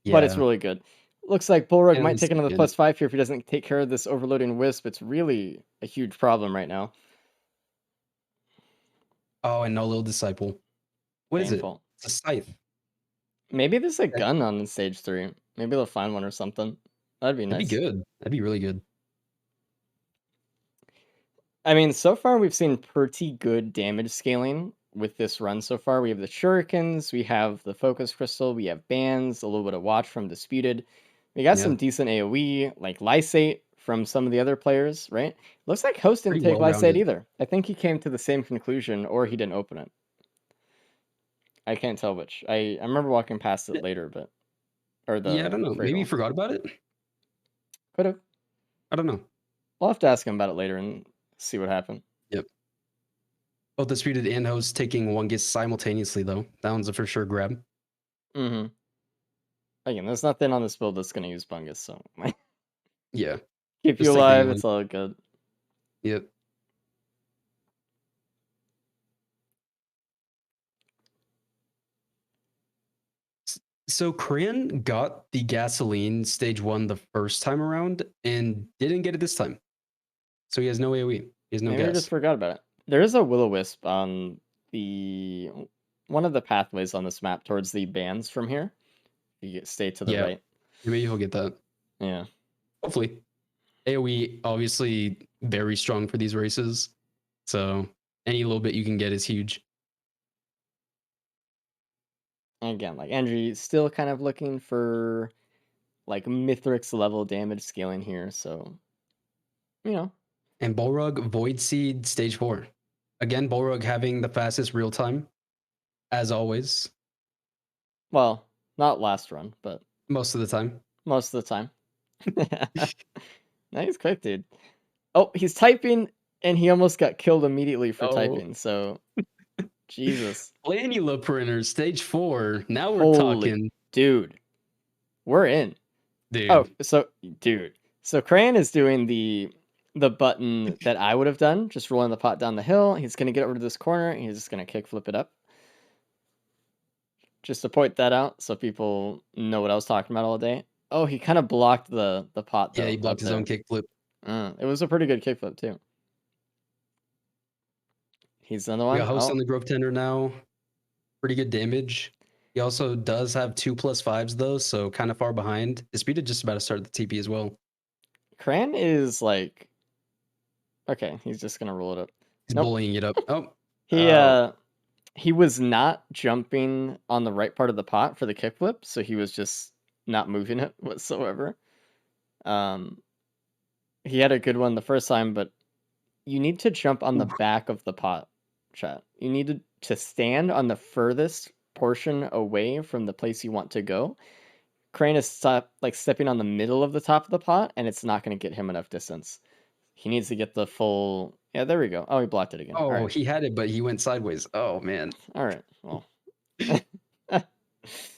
Yeah. but it's really good. Looks like Bullrug And might it's take another again- +5 here if he doesn't take care of this overloading Wisp. It's really a huge problem right now. Oh, and no little disciple. What is Painful. it? It's a scythe. Maybe there's a Okay. gun on stage 3. Maybe they'll find one or something. That'd be That'd nice. be good. That'd be really good. I mean, so far we've seen pretty good damage scaling with this run so far. We have the shurikens, we have the focus crystal, we have bands, a little bit of watch from Disputed. We got some Yeah. decent AoE, like Lysate from some of the other players, right? Looks like Host didn't Pretty take Lysate well-rounded. either. I think he came to the same conclusion, or he didn't open it. I can't tell which. I remember walking past it later, but or the Yeah, I don't know. Maybe you Fraggle. forgot about it. Could have. I don't know. I'll have to ask him about it later and see what happened. Yep. Both Disputed and Host taking one guess simultaneously, though. That one's a for sure grab. Mm-hmm. Again, there's nothing on this build that's going to use Bungus, so Yeah. keep you Just like alive. England. It's all good. Yep. So Cran got the gasoline stage 1 the first time around and didn't get it this time. So he has no AoE. He has no Maybe I gas. just forgot about it. There is a Will-O-Wisp on the one of the pathways on this map towards the bands from here. You stay to the Yeah. right. Maybe he'll get that. Yeah. Hopefully. AoE obviously very strong for these races. So any little bit you can get is huge. And again, like Andrew still kind of looking for like Mithrix level damage scaling here, so you know. And Bullrug Void Seed stage 4. Again, Bullrug having the fastest real time, as always, Well, not last run, but most of the time. most of the time. Nice quick, dude. Oh, he's typing and he almost got killed immediately for Oh. typing, so Jesus. Planula Printer, stage 4. Now we're Holy talking. dude. We're in. Dude. Oh, so dude. So Cran is doing the button that I would have done, just rolling the pot down the hill. He's gonna get over to this corner, and he's just gonna kick flip it up. Just to point that out so people know what I was talking about all day. Oh, he kind of blocked the pot though. Yeah, he blocked up his there. own kickflip. It was a pretty good kickflip too. He's another We one. got Host Oh, on the Grove Tender now. Pretty good damage. He also does have 2+5s though, so kind of far behind. Disputed just about to start the TP as well. Cran is like, okay, he's just gonna roll it up. He's Nope. bullying it up. Oh, He was not jumping on the right part of the pot for the kickflip, so he was just not moving it whatsoever. He had a good one the first time, but you need to jump on the back of the pot, chat. You need to stand on the furthest portion away from the place you want to go. Crane is stepping on the middle of the top of the pot, and it's not going to get him enough distance. He needs to get the full. Yeah, there we go. Oh, he blocked it again. oh, All right. he had it, but he went sideways. Oh man. All right. Well.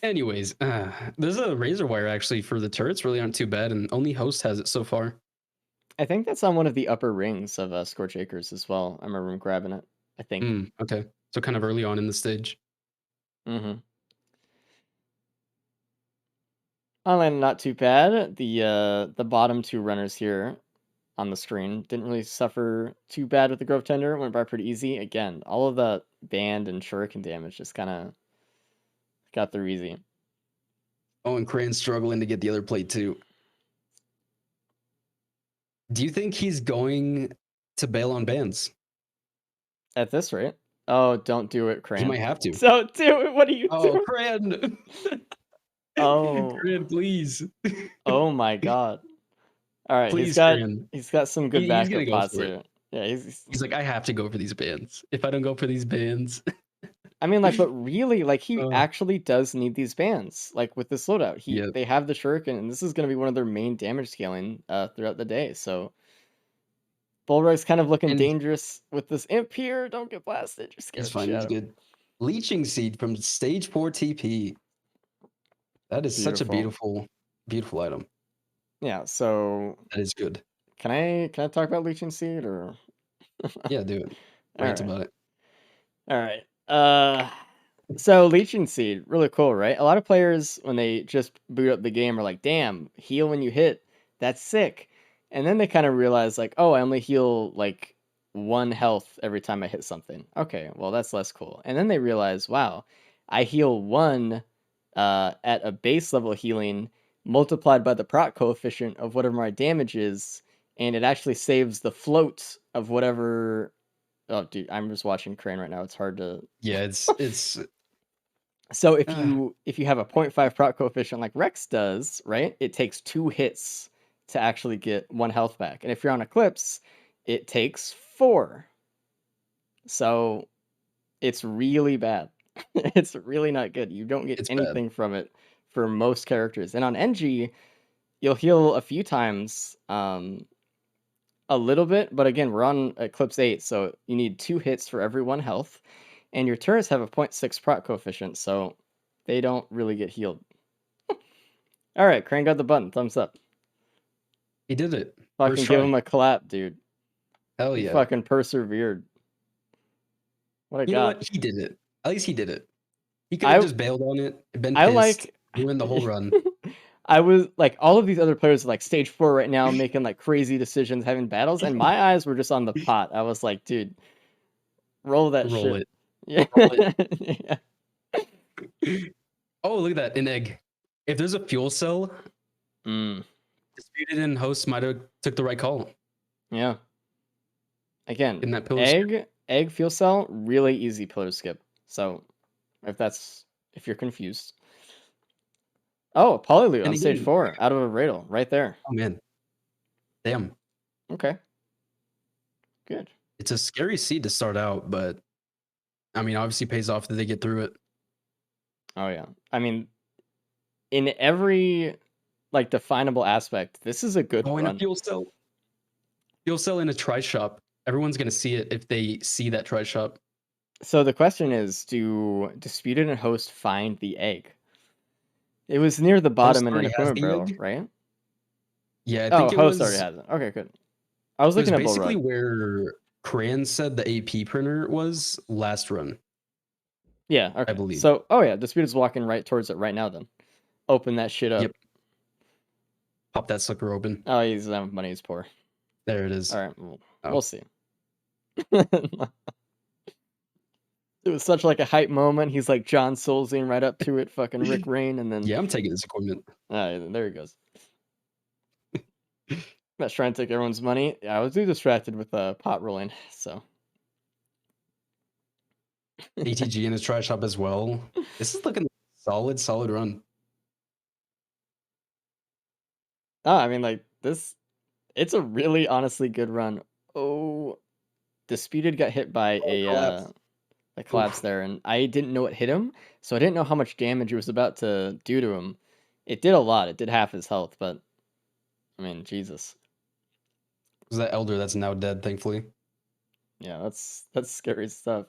Anyways, there's a razor wire actually for the turrets. Really aren't too bad, and only Host has it so far. I think that's on one of the upper rings of Scorch Acres as well. I remember him grabbing it. I think. Okay, so kind of early on in the stage. Mm-hmm. Online, not too bad. The bottom two runners here on the screen didn't really suffer too bad with the Grove Tender. Went by pretty easy. Again, all of the band and shuriken damage just kind of got through easy. Oh, and Crane's struggling to get the other plate too. Do you think he's going to bail on bans? At this rate? Oh, don't do it, Cran. He might have to. Don't do it. What are you Oh, doing? Cran! Oh. Cran, please. Oh my god. All right, Please, he's got Cran. some good He's backup gonna go pots for it. here. Yeah, He's like, I have to go for these bans. If I don't go for these bans, I mean, like, but really, like, he Oh. actually does need these bans. Like with this loadout, Yep. they have the shuriken, and this is going to be one of their main damage scaling throughout the day. So Bullrug's kind of looking And- dangerous with this imp here. Don't get blasted. You're scared. he's fine. He's good. Leeching Seed from stage 4 TP. That is such a beautiful, beautiful item. Yeah. So That is good. can I talk about Leeching Seed or? Yeah, do it. All Rant right. about it. All right. So Leeching Seed, really cool, right? A lot of players, when they just boot up the game, are like, "Damn, heal when you hit. That's sick." And then they kind of realize, like, "Oh, I only heal like 1 health every time I hit something. Okay, well that's less cool." And then they realize, "Wow, I heal 1 at a base level healing multiplied by the proc coefficient of whatever my damage is, and it actually saves the float of whatever." Oh, dude, I'm just watching Crane right now. It's hard to. Yeah, it's So if Ah. you have a 0.5 proc coefficient like Rex does, right? It takes 2 hits to actually get 1 health back. And if you're on Eclipse, it takes 4. So it's really bad. It's really not good. You don't get It's bad. anything from it for most characters. And on NG, you'll heal a few times, a little bit, but again, we're on Eclipse 8, so you need 2 hits for every 1 health. And your turrets have a 0.6 proc coefficient, so they don't really get healed. All right, Crane got the button. Thumbs up. He did it. Fucking First give try. him a clap, dude. Hell He yeah. fucking persevered. What a You know god. what? He did it. At least he did it. He could I have just bailed on it, been I pissed, like ruined the whole run. I was like, all of these other players are like stage 4 right now, making like crazy decisions, having battles, and my eyes were just on the pot. I was like, dude, roll that Roll shit. it. Yeah. Roll Yeah. Oh, look at that. An egg. If there's a fuel cell, Mm, Disputed and Host might have took the right call yeah. Again, in that pillar skip. egg fuel cell, really easy pillar skip. So if you're confused. Oh, Polyloot And on stage again, 4 out of a Radle right there. oh man. Damn. Okay. Good. It's a scary seed to start out, but I mean, obviously pays off that they get through it. Oh yeah. I mean, in every like definable aspect, this is a good Oh, and a run. fuel cell. Fuel cell in a tri shop. Everyone's gonna see it if they see that tri shop. So the question is, do Disputed and Host find the egg? It was near the bottom in an already has equipment the barrel, egg? right? Yeah, I Oh, think it Host already was has it. Okay, good. I was it was looking at basically Bullrug. where Cran said the AP printer was last run. Yeah, okay. believe. So, oh yeah, Disputed's walking right towards it right now then. Open that shit up. Yep. Pop that sucker open. Oh, he doesn't have money, he's poor. There it is. All right, Oh. we'll see. It was such like a hype moment. He's like John Soulsing right up to it, fucking Rick Rain, and then Yeah, I'm taking this equipment. there he goes. Let's try and take everyone's money. Yeah, I was too distracted with pot rolling, so ATG in his try shop as well. This is looking solid run. oh, I mean like this it's a really honestly good run. Oh, Disputed got hit by collapse. a collapse there, and I didn't know it hit him, so I didn't know how much damage it was about to do to him. It did a lot. It did half his health, but I mean, Jesus. It was that elder that's now dead, thankfully. Yeah, that's scary stuff.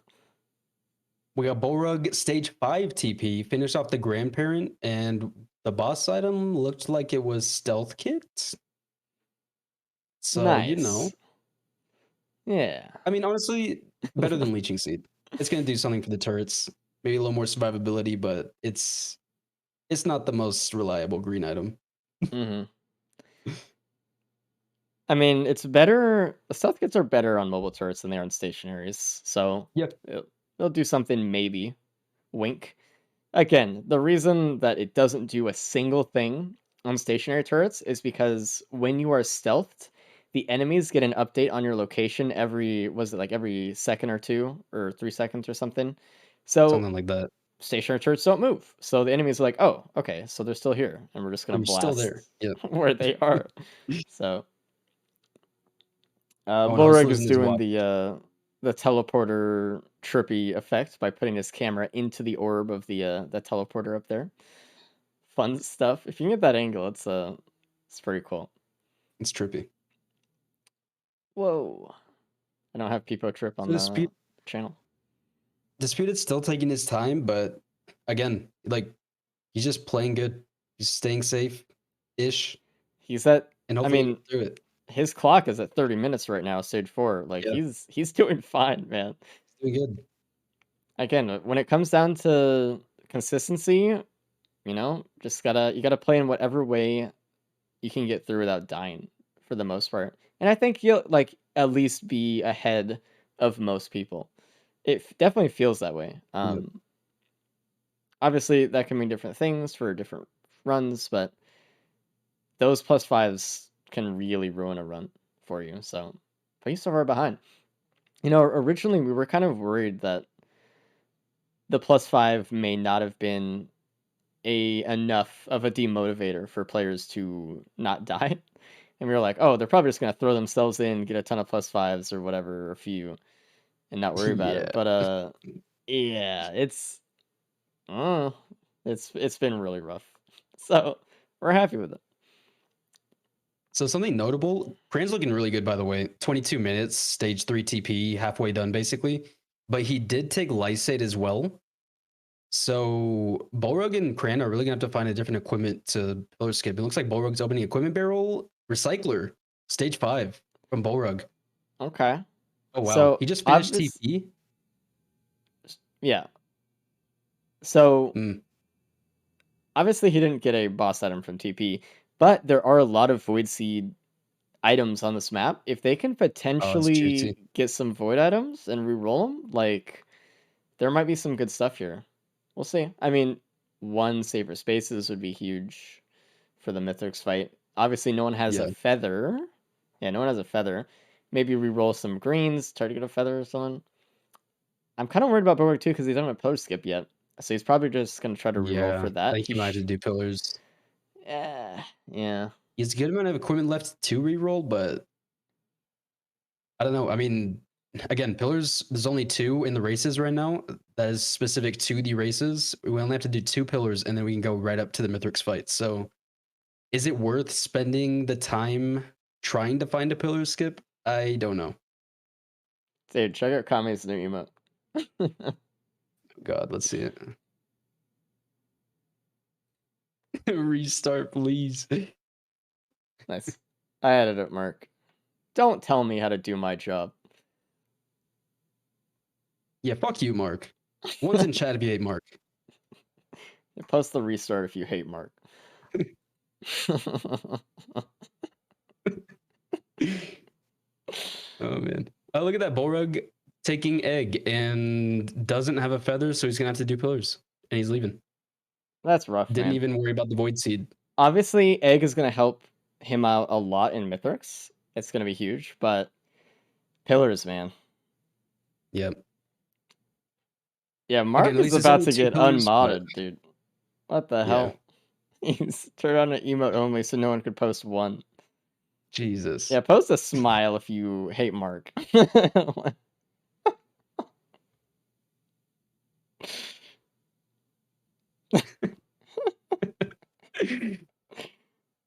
We got Bullrug stage 5 TP, finished off the grandparent, and the boss item looked like it was stealth kit. So, Nice. you know. Yeah. I mean, honestly, better than Leeching Seed. It's going to do something for the turrets. Maybe a little more survivability, but it's not the most reliable green item. Mm-hmm. I mean, it's better. The stealth kits are better on mobile turrets than they are on stationaries. So Yep. they'll do something maybe. Wink. Again, the reason that it doesn't do a single thing on stationary turrets is because when you are stealthed, the enemies get an update on your location every second or 2 or 3 seconds or something. So Something like that. stationary turrets don't move. So the enemies are like, oh, okay, so they're still here, and we're just gonna I'm blast still there. Yeah. where they are. So and Bullrug Hustler's is in his doing watch. the teleporter trippy effect by putting his camera into the orb of the teleporter up there. Fun stuff. If you can get that angle, it's pretty cool. It's trippy. Whoa. I don't have Peepo Trip on the channel. Disputed's still taking his time, but again, like he's just playing good. He's staying safe ish. He's at And I hopefully mean, through it. his clock is at 30 minutes right now, stage 4. Like Yeah. he's doing fine, man. Doing good. Again, when it comes down to consistency, you know, you gotta play in whatever way you can get through without dying for the most part. And I think you'll like at least be ahead of most people. Definitely feels that way. Obviously that can mean different things for different runs, but those +5s can really ruin a run for you. So put you so far behind. You know, originally we were kind of worried that the +5 may not have been enough of a demotivator for players to not die. And we were like, oh, they're probably just gonna throw themselves in, get a ton of +5s or whatever, or a few, and not worry about it. Yeah. But yeah, uh, it's been really rough. So we're happy with it. So something notable, Cran's looking really good, by the way. 22 minutes, stage 3 TP, halfway done, basically. But he did take Lysate as well. So Bolrug and Cran are really going to have to find a different equipment to pillar skip. It looks like Bolrug's opening equipment barrel. Recycler, stage 5 from Bolrug. Okay. Oh, wow. So, He just finished obvious- TP? Yeah. So Mm. obviously he didn't get a boss item from TP, but there are a lot of Void Seed items on this map. If they can potentially juicy. get some Void items and reroll them, like there might be some good stuff here. We'll see. I mean, one Saber Spaces would be huge for the Mythics fight. Obviously, no one has a Yeah. feather. Yeah, no one has a feather. Maybe reroll some greens, try to get a feather or something. I'm kind of worried about Bulwark too because he doesn't have Pillar Skip yet. So he's probably just going to try to reroll Yeah. for that. I think he might have to do pillars. Yeah. He has a good amount of equipment left to reroll, but I don't know. I mean, again, pillars, there's only 2 in the races right now. That is specific to the races. We only have to do 2 pillars and then we can go right up to the Mythrix fight. So is it worth spending the time trying to find a pillar skip? I don't know. Dude, check out Kame's new emote. God, let's see it. Restart, please. Nice. I added it, Mark. Don't tell me how to do my job. Yeah, fuck you, Mark. One's in chat if you hate Mark. Post the restart if you hate Mark. Oh man. Oh, look at that. Bolrug taking egg and doesn't have a feather, so he's gonna have to do pillars. And he's leaving. That's rough, Didn't man. even worry about the void seed. Obviously, egg is going to help him out a lot in Mythrix. It's going to be huge, but pillars, man. Yep. Yeah, Mark Again, at is least it's about only to 2 get pillars, but- unmodded, dude. What the hell? He's turned on an emote only so no one could post one. Jesus. Yeah, post a smile if you hate Mark.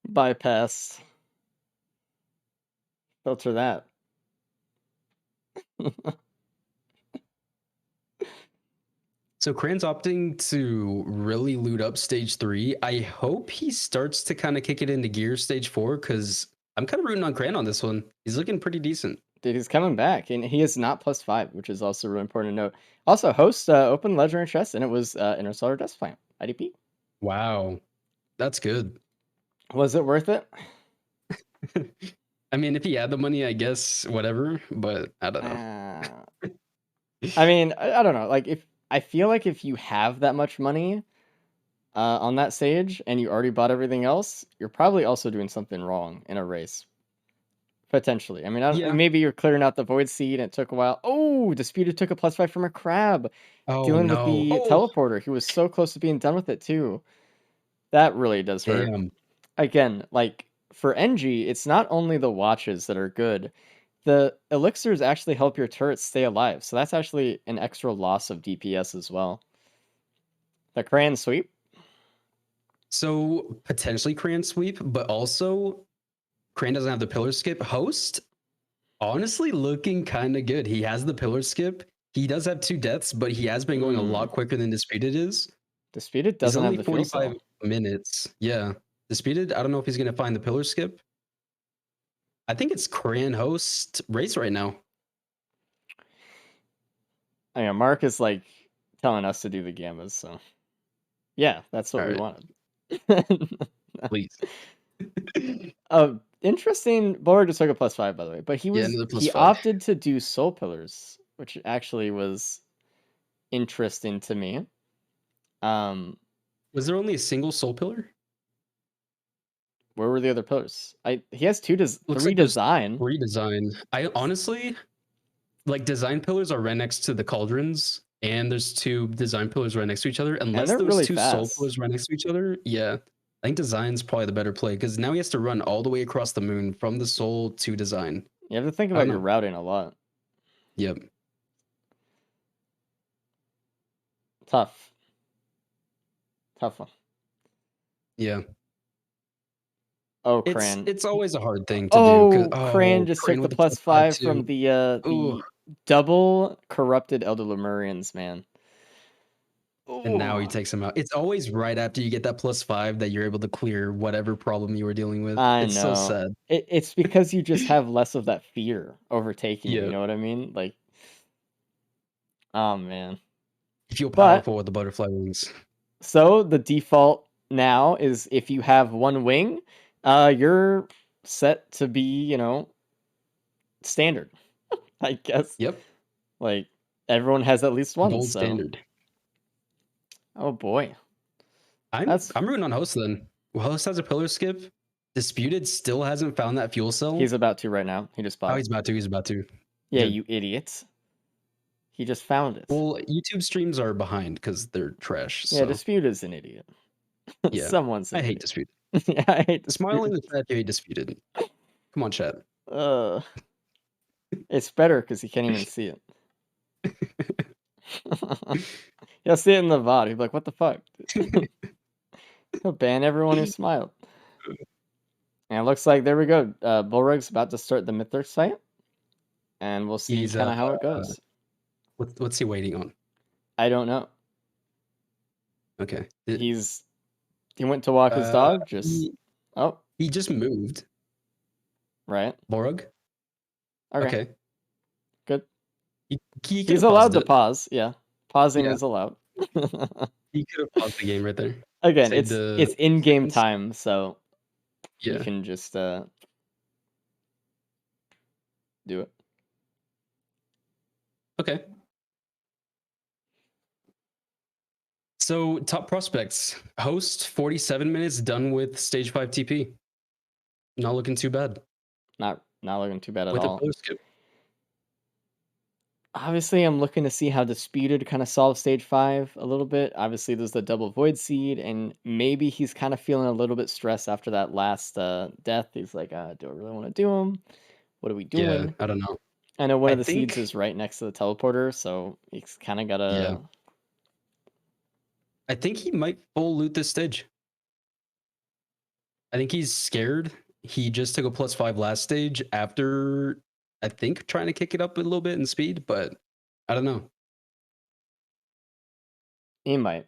Bypass. Filter that. So Cran's opting to really loot up stage 3. I hope he starts to kind of kick it into gear stage 4 because I'm kind of rooting on Cran on this one. He's looking pretty decent. Dude, he's coming back, and he is not +5, which is also really important to note. Also, host open legendary chest, and it was Interstellar Dust Plant, IDP. Wow. That's good. Was it worth it? I mean, if he had the money, I guess whatever, but I don't know. I mean, I don't know. Like, I feel like if you have that much money on that stage and you already bought everything else, you're probably also doing something wrong in a race. Potentially. I mean, Yeah. maybe you're clearing out the void seed and it took a while. Oh, Disputed took a +5 from a crab. Oh, Dealing no. with the teleporter. He was so close to being done with it too. That really does hurt. Damn. Again, like for NG, it's not only the watches that are good. The elixirs actually help your turrets stay alive. So that's actually an extra loss of DPS as well. The Cran sweep. So potentially Cran sweep, but also Cran doesn't have the pillar skip. Host, honestly, looking kind of good. He has the pillar skip. He does have 2 deaths, but he has been going a lot quicker than Disputed is. Disputed doesn't have the He's fuel only cell. 45 minutes. Yeah. Disputed, I don't know if he's going to find the pillar skip. I think it's Korean host race right now. I mean, Mark is like telling us to do the gammas, so yeah, that's what we Alright. wanted. Please. Interesting. Bullrug just took a +5, by the way, but he Yeah, another he +5. opted to do Soul Pillars, which actually was interesting to me. Was there only a single soul pillar? Where were the other pillars? He has three like there's design. Redesign. I honestly like design pillars are right next to the cauldrons, and there's 2 design pillars right next to each other. Unless they're those really 2 soul fast. pillars right next to each other, yeah. I think design's probably the better play because now he has to run all the way across the moon from the soul to design. You have to think I about don't your know. routing a lot. Yep. Tough one. Yeah. Oh, It's Cran. it's always a hard thing to do. Cran just took the with a +5 too. from the Ooh. double corrupted Elder Lemurians, man. And now he Ooh. takes him out. It's always right after you get that +5 that you're able to clear whatever problem you were dealing with. I It's so know. sad. It's because you just have less of that fear overtaking you. You Yeah. know what I mean? Like, oh man. You feel But powerful with the butterfly wings. so the default now is if you have one wing, you're set to be, standard. I guess. Yep. Like everyone has at least one. Gold So. standard. Oh boy. I'm rooting on host then. Well, host has a pillar skip. Disputed still hasn't found that fuel cell. He's about to right now. He just bought Oh, it. he's about to. Yeah, Good. you idiots. He just found it. Well, YouTube streams are behind because they're trash. Yeah, So. Dispute is an idiot. Yeah. Someone's an I hate idiot. Disputed. Yeah, I hate Disputed. Smile in the chat, you hate Disputed. Come on, chat. It's better because you can't even see it. You'll see it in the VOD. He'll be like, what the fuck? He'll ban everyone who smiled. And it looks like, there we go. Bullrug's about to start the Mythic site. And we'll see kind of how it goes. What's he waiting on? I don't know. Okay. He went to walk his dog. He just moved. Right. Borg? Okay. Good. He's allowed to pause. Yeah. Pausing is allowed. He could have paused the game right there. Again, it's in-game time, so you can just do it. Okay. So top prospects. Host 47 minutes done with stage 5 TP. Not looking too bad. Not looking too bad at with all. a pillar skip. Obviously, I'm looking to see how Disputed kind of solves stage 5 a little bit. Obviously, there's the double Void Seed, and maybe he's kind of feeling a little bit stressed after that last death. He's like, do I really want to do him? What are we doing? Yeah, I don't know. I know one of the seeds is right next to the teleporter, so he's kind of got to... Yeah. I think he might full loot this stage. I think he's scared. He just took a +5 last stage after, I think, trying to kick it up a little bit in speed, but I don't know. He might.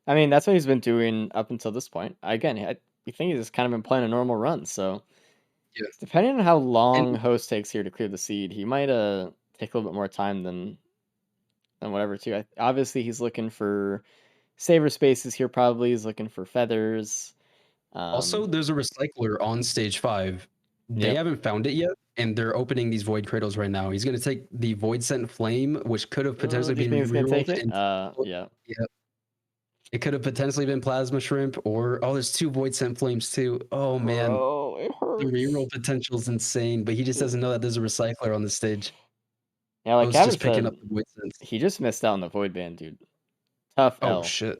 I mean, that's what he's been doing up until this point. Again, I think he's just kind of been playing a normal run, so... Yeah. Depending on how long host takes here to clear the seed, he might take a little bit more time than whatever too. Obviously, he's looking for saver spaces here. Probably he's looking for feathers. Also, there's a recycler on stage 5. They haven't found it yet, and they're opening these void cradles right now. He's gonna take the void sent flame, which could have potentially been rerolled. Yeah. It could have potentially been plasma shrimp, or there's 2 void sent flames too. Oh man, it hurts. the reroll potential is insane, but he just doesn't know that there's a recycler on the stage. Yeah, like just picking up the void sents. He just missed out on the void band, dude. Tough L. Oh shit.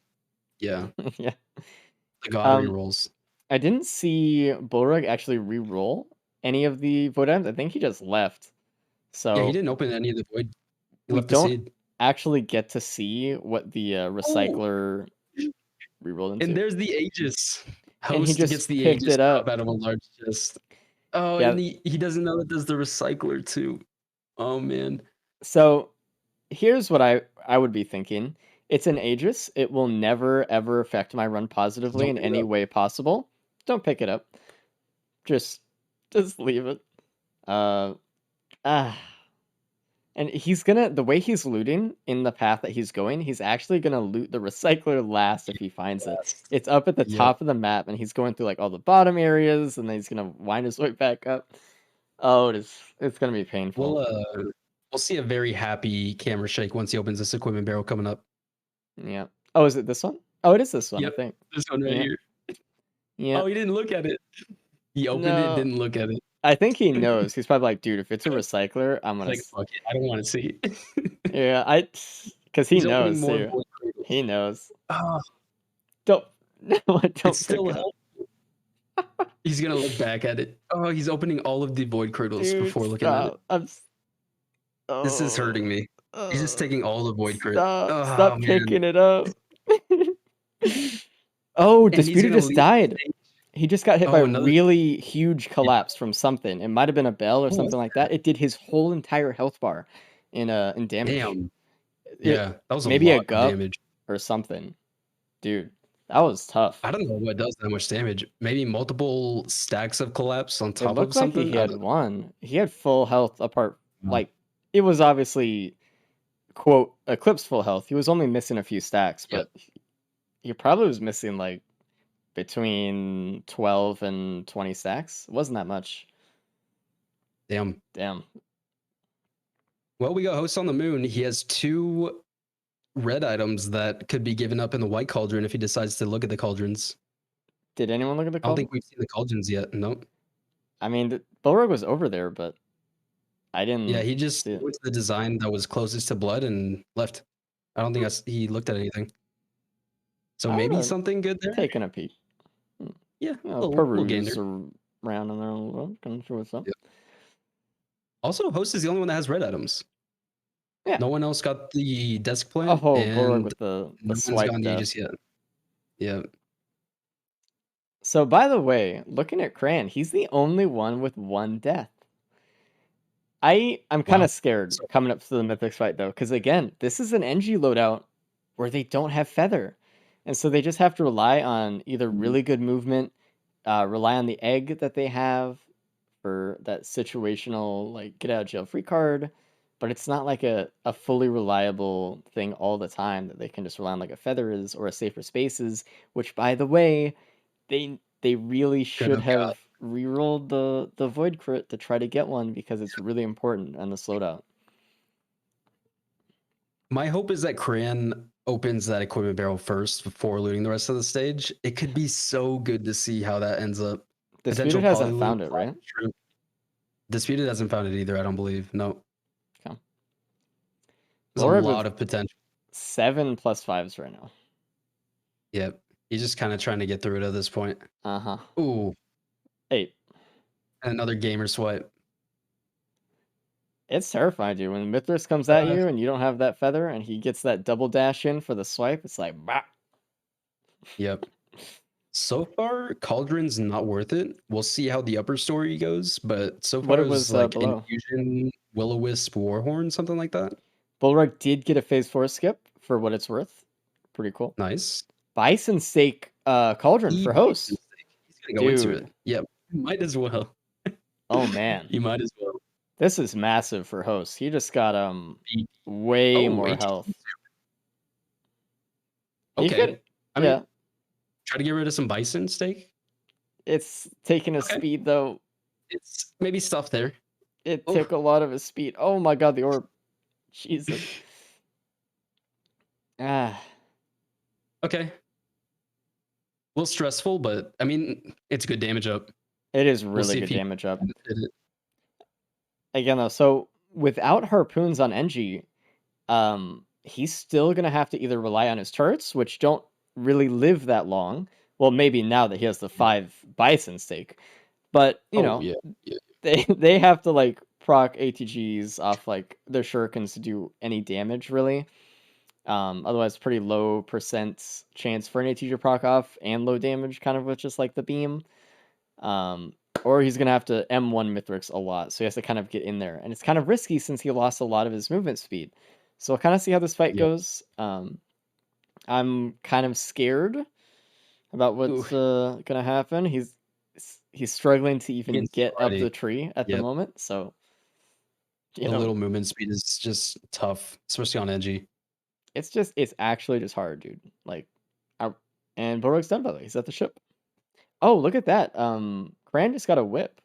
Yeah. Yeah. The god rerolls. I didn't see Bullrug actually re-roll any of the void items. I think he just left. So yeah, he didn't open any of the void. We don't actually get to see what the recycler re-rolled into. And there's the Aegis. Host and he just gets the picked Aegis it up out of a large chest. Oh, yeah. And he doesn't know that there's the recycler too. Oh man. So here's what I would be thinking. It's an Aegis. It will never ever affect my run positively in any way possible. Don't pick it up. Just leave it. Uh, ah. And the way he's looting in the path that he's going, he's actually gonna loot the recycler last if he finds it. Yes. It's up at the Yep. top of the map, and he's going through like all the bottom areas, and then he's gonna wind his way back up. Oh, it's gonna be painful. We'll see a very happy camera shake once he opens this equipment barrel coming up. Yeah. Oh, is it this one? Oh, it is this one, Yep. I think. This one right Yeah. here. Yeah. Oh, he didn't look at it. He opened it, No. didn't look at it. I think he knows. He's probably like, dude, if it's a recycler, I'm He's gonna. like, fuck it, I don't want to see. Yeah, because he He's opening knows more too. void cradles. He knows. Oh, Don't. No, don't it's pick still it up. helpful. He's gonna look back at it. Oh, he's opening all of the void cradles Dude, before looking at it. stop. I'm. This is hurting me. He's just taking all the void cradles. Stop picking it up. Oh, And he's Disputed gonna just leave died. the stage. He just got hit by a another- really huge collapse from something. It might have been a bell or What was something like that. It did his whole entire health bar in damage. Damn. It- Yeah, that was maybe a a lot of gup. damage. or something. Dude, that was tough. I don't know what does that much damage. Maybe multiple stacks of collapse on It top of looked like something. he I had don't- one. He had full health apart. Mm. Like, it was obviously, quote, Eclipse full health. He was only missing a few stacks, Yep. but he probably was missing like between 12 and 20 stacks. It wasn't that much. Damn. Damn. Well, we got Host on the Moon. He has 2 red items that could be given up in the white cauldron if he decides to look at the cauldrons. Did anyone look at the I don't call? think we've seen the cauldrons yet. Nope. I mean, Bulwark was over there, but I didn't. Yeah, he just see it. went to the design that was closest to blood and left. I don't think he looked at anything. So I maybe would've something good there. Taking a peek. Yeah, You know, little gander. peruse around in there a little bit. Kind of sure what's up. Yep. Also, Host is the only one that has red items. Yeah. No one else got the desk plant. Oh, Bulwark and with the no one's swipe gotten the death. Aegis yet. Yeah. So, by the way, looking at Cran, he's the only one with 1 death. I'm kind Wow. of scared coming up to the Mythics fight, though, because again, this is an NG loadout where they don't have Feather. And so they just have to rely on either really good movement, rely on the egg that they have for that situational, like, get out of jail free card. But it's not like a fully reliable thing all the time that they can just rely on, like a Feather is or a Safer Spaces, which, by the way, they really should have got. have rerolled the void crit to try to get one because it's really important on this loadout. My hope is that Cran opens that equipment barrel first before looting the rest of the stage. It could be so good to see how that ends up. Disputed hasn't found it, right? True. Disputed hasn't found it either, I don't believe. No. Okay. There's Bulwark a with lot of potential. 7 plus 5s right now. Yep. He's just kind of trying to get through it at this point. Uh-huh. Ooh, 8. another gamer swipe. It's terrifying, dude. When Mithras comes at you and you don't have that Feather and he gets that double dash in for the swipe, it's like, bah. Yep. So far, Cauldron's not worth it. We'll see how the upper story goes, but so far What it it was was, like below? Infusion, Will-O-Wisp, Warhorn, something like that. Bulwark did get a phase 4 skip for what it's worth. Pretty cool. Nice. Bison Stake Cauldron for host. He's gonna go into Dude. it. Yep. Might as well. Oh man. He might as well. This is massive for host. He just got He- way Oh, more 18. health. He Okay. could- I mean, yeah. try to get rid of some bison steak. It's taking his Okay. speed though. It's maybe stuff there. It Oh. took a lot of his speed. Oh my god, the orb. Jesus. Ah. Okay. A little stressful, but I mean, it's good damage up. It is We'll really see good if he- damage up. Did it. Again though, so without harpoons on NG, he's still gonna have to either rely on his turrets, which don't really live that long. Well, maybe now that he has the 5 bison stake. But you know, yeah. they have to like proc ATGs off like their shurikens to do any damage really. Otherwise pretty low percent chance for an ATG to proc off and low damage kind of with just like the beam. Or he's gonna have to M1 Mithrix a lot, so he has to kind of get in there. And it's kind of risky since he lost a lot of his movement speed. So we'll kind of see how this fight Yeah. goes. I'm kind of scared about what's gonna happen. he's struggling to even Against get up Friday. the tree at the Yep. moment. So, you The know, little movement speed is just tough, especially on edgy. it's actually just hard, dude. Like, and Borog's done by the way. He's at the ship. Oh, look at that. Cran just got a whip.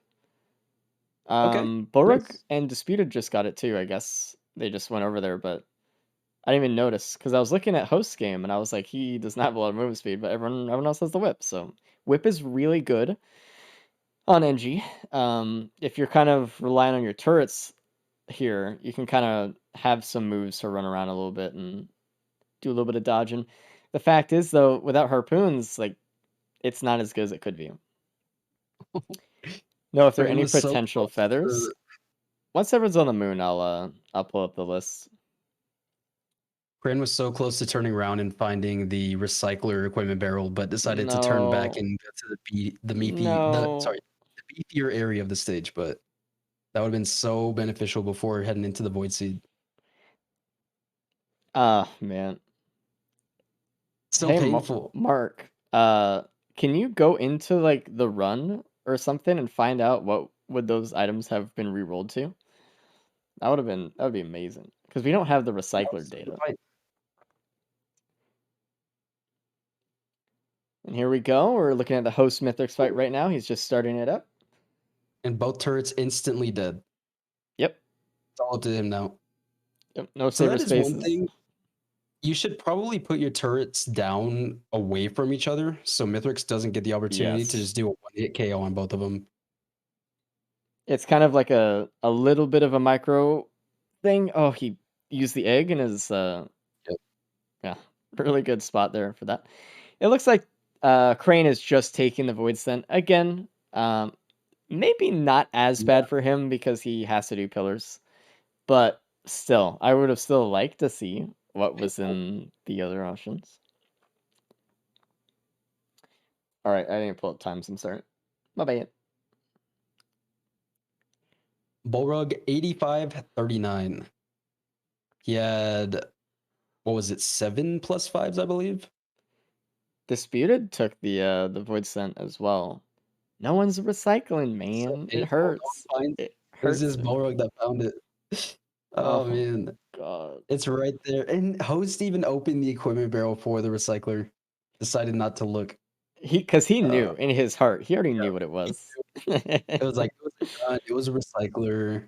Borog nice. and Disputed just got it too. I guess they just went over there, but I didn't even notice because I was looking at host game and I was like, he does not have a lot of movement speed, but everyone else has the whip. So whip is really good on NG. If you're kind of relying on your turrets here, you can kind of have some moves to run around a little bit and do a little bit of dodging. The fact is, though, without harpoons, like it's not as good as it could be. No, if there are Cran any was so potential close feathers, to- once everyone's on the moon, I'll pull up the list. Cran was so close to turning around and finding the recycler equipment barrel, but decided to turn back No. and go to the No. beefier area of the stage. But that would have been so beneficial before heading into the void seed. Ah, man. So Hey, painful. Mark. Can you go into like the run or something and find out what would those items have been re-rolled to? That would be amazing because we don't have the recycler data. And here we go. We're looking at the host Mythics fight right now. He's just starting it up. And both turrets instantly dead. Yep. It's all up to him now. Yep. No So saber that is spaces. one thing. You should probably put your turrets down away from each other so Mithrix doesn't get the opportunity to Yes. just do a one-hit KO on both of them. It's kind of like a little bit of a micro thing. Oh, he used the egg in his yeah, really good spot there for that. It looks like Crane is just taking the Void Sent again. Maybe not as bad for him because he has to do pillars, but still, I would have still liked to see what was in the other options. All right, I didn't pull up times. I'm sorry. My bad. Bullrug 85-39. He had, what was it, 7 plus 5s, I believe? Disputed took the Void Sent as well. No one's recycling, man. It hurts. It It was hurts. this Bullrug that found it. Oh, man. God. It's right there. And Host even opened the equipment barrel for the recycler. Decided not to look. Because he knew in his heart. He already knew what it was. It was like, it was a gun, it was a recycler.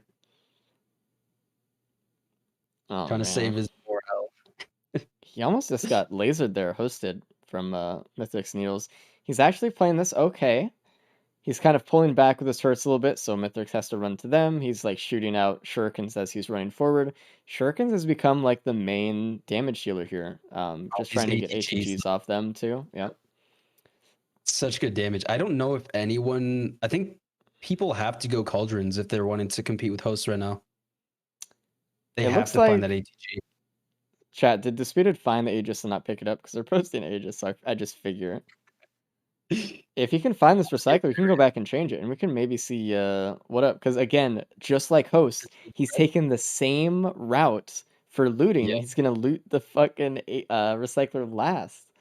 Oh, Trying to save man. his morale. He almost just got lasered there, hosted from Mythic's Needles. He's actually playing this okay. He's kind of pulling back with his turrets a little bit, so Mythrix has to run to them. He's like shooting out Shurikens as he's running forward. Shurikens has become like the main damage dealer here. Just trying to get ATGs off them too. Yep. Such good damage. I don't know if anyone, I think people have to go Cauldrons if they're wanting to compete with hosts right now. They It have looks to find like- that ATG. Chat, did Disputed find the Aegis and not pick it up? Because they're posting Aegis, so I just figure. If he can find this recycler, we can go back and change it, and we can maybe see what up. Because again, just like Host, he's taking the same route for looting. Yeah. He's gonna loot the fucking recycler last.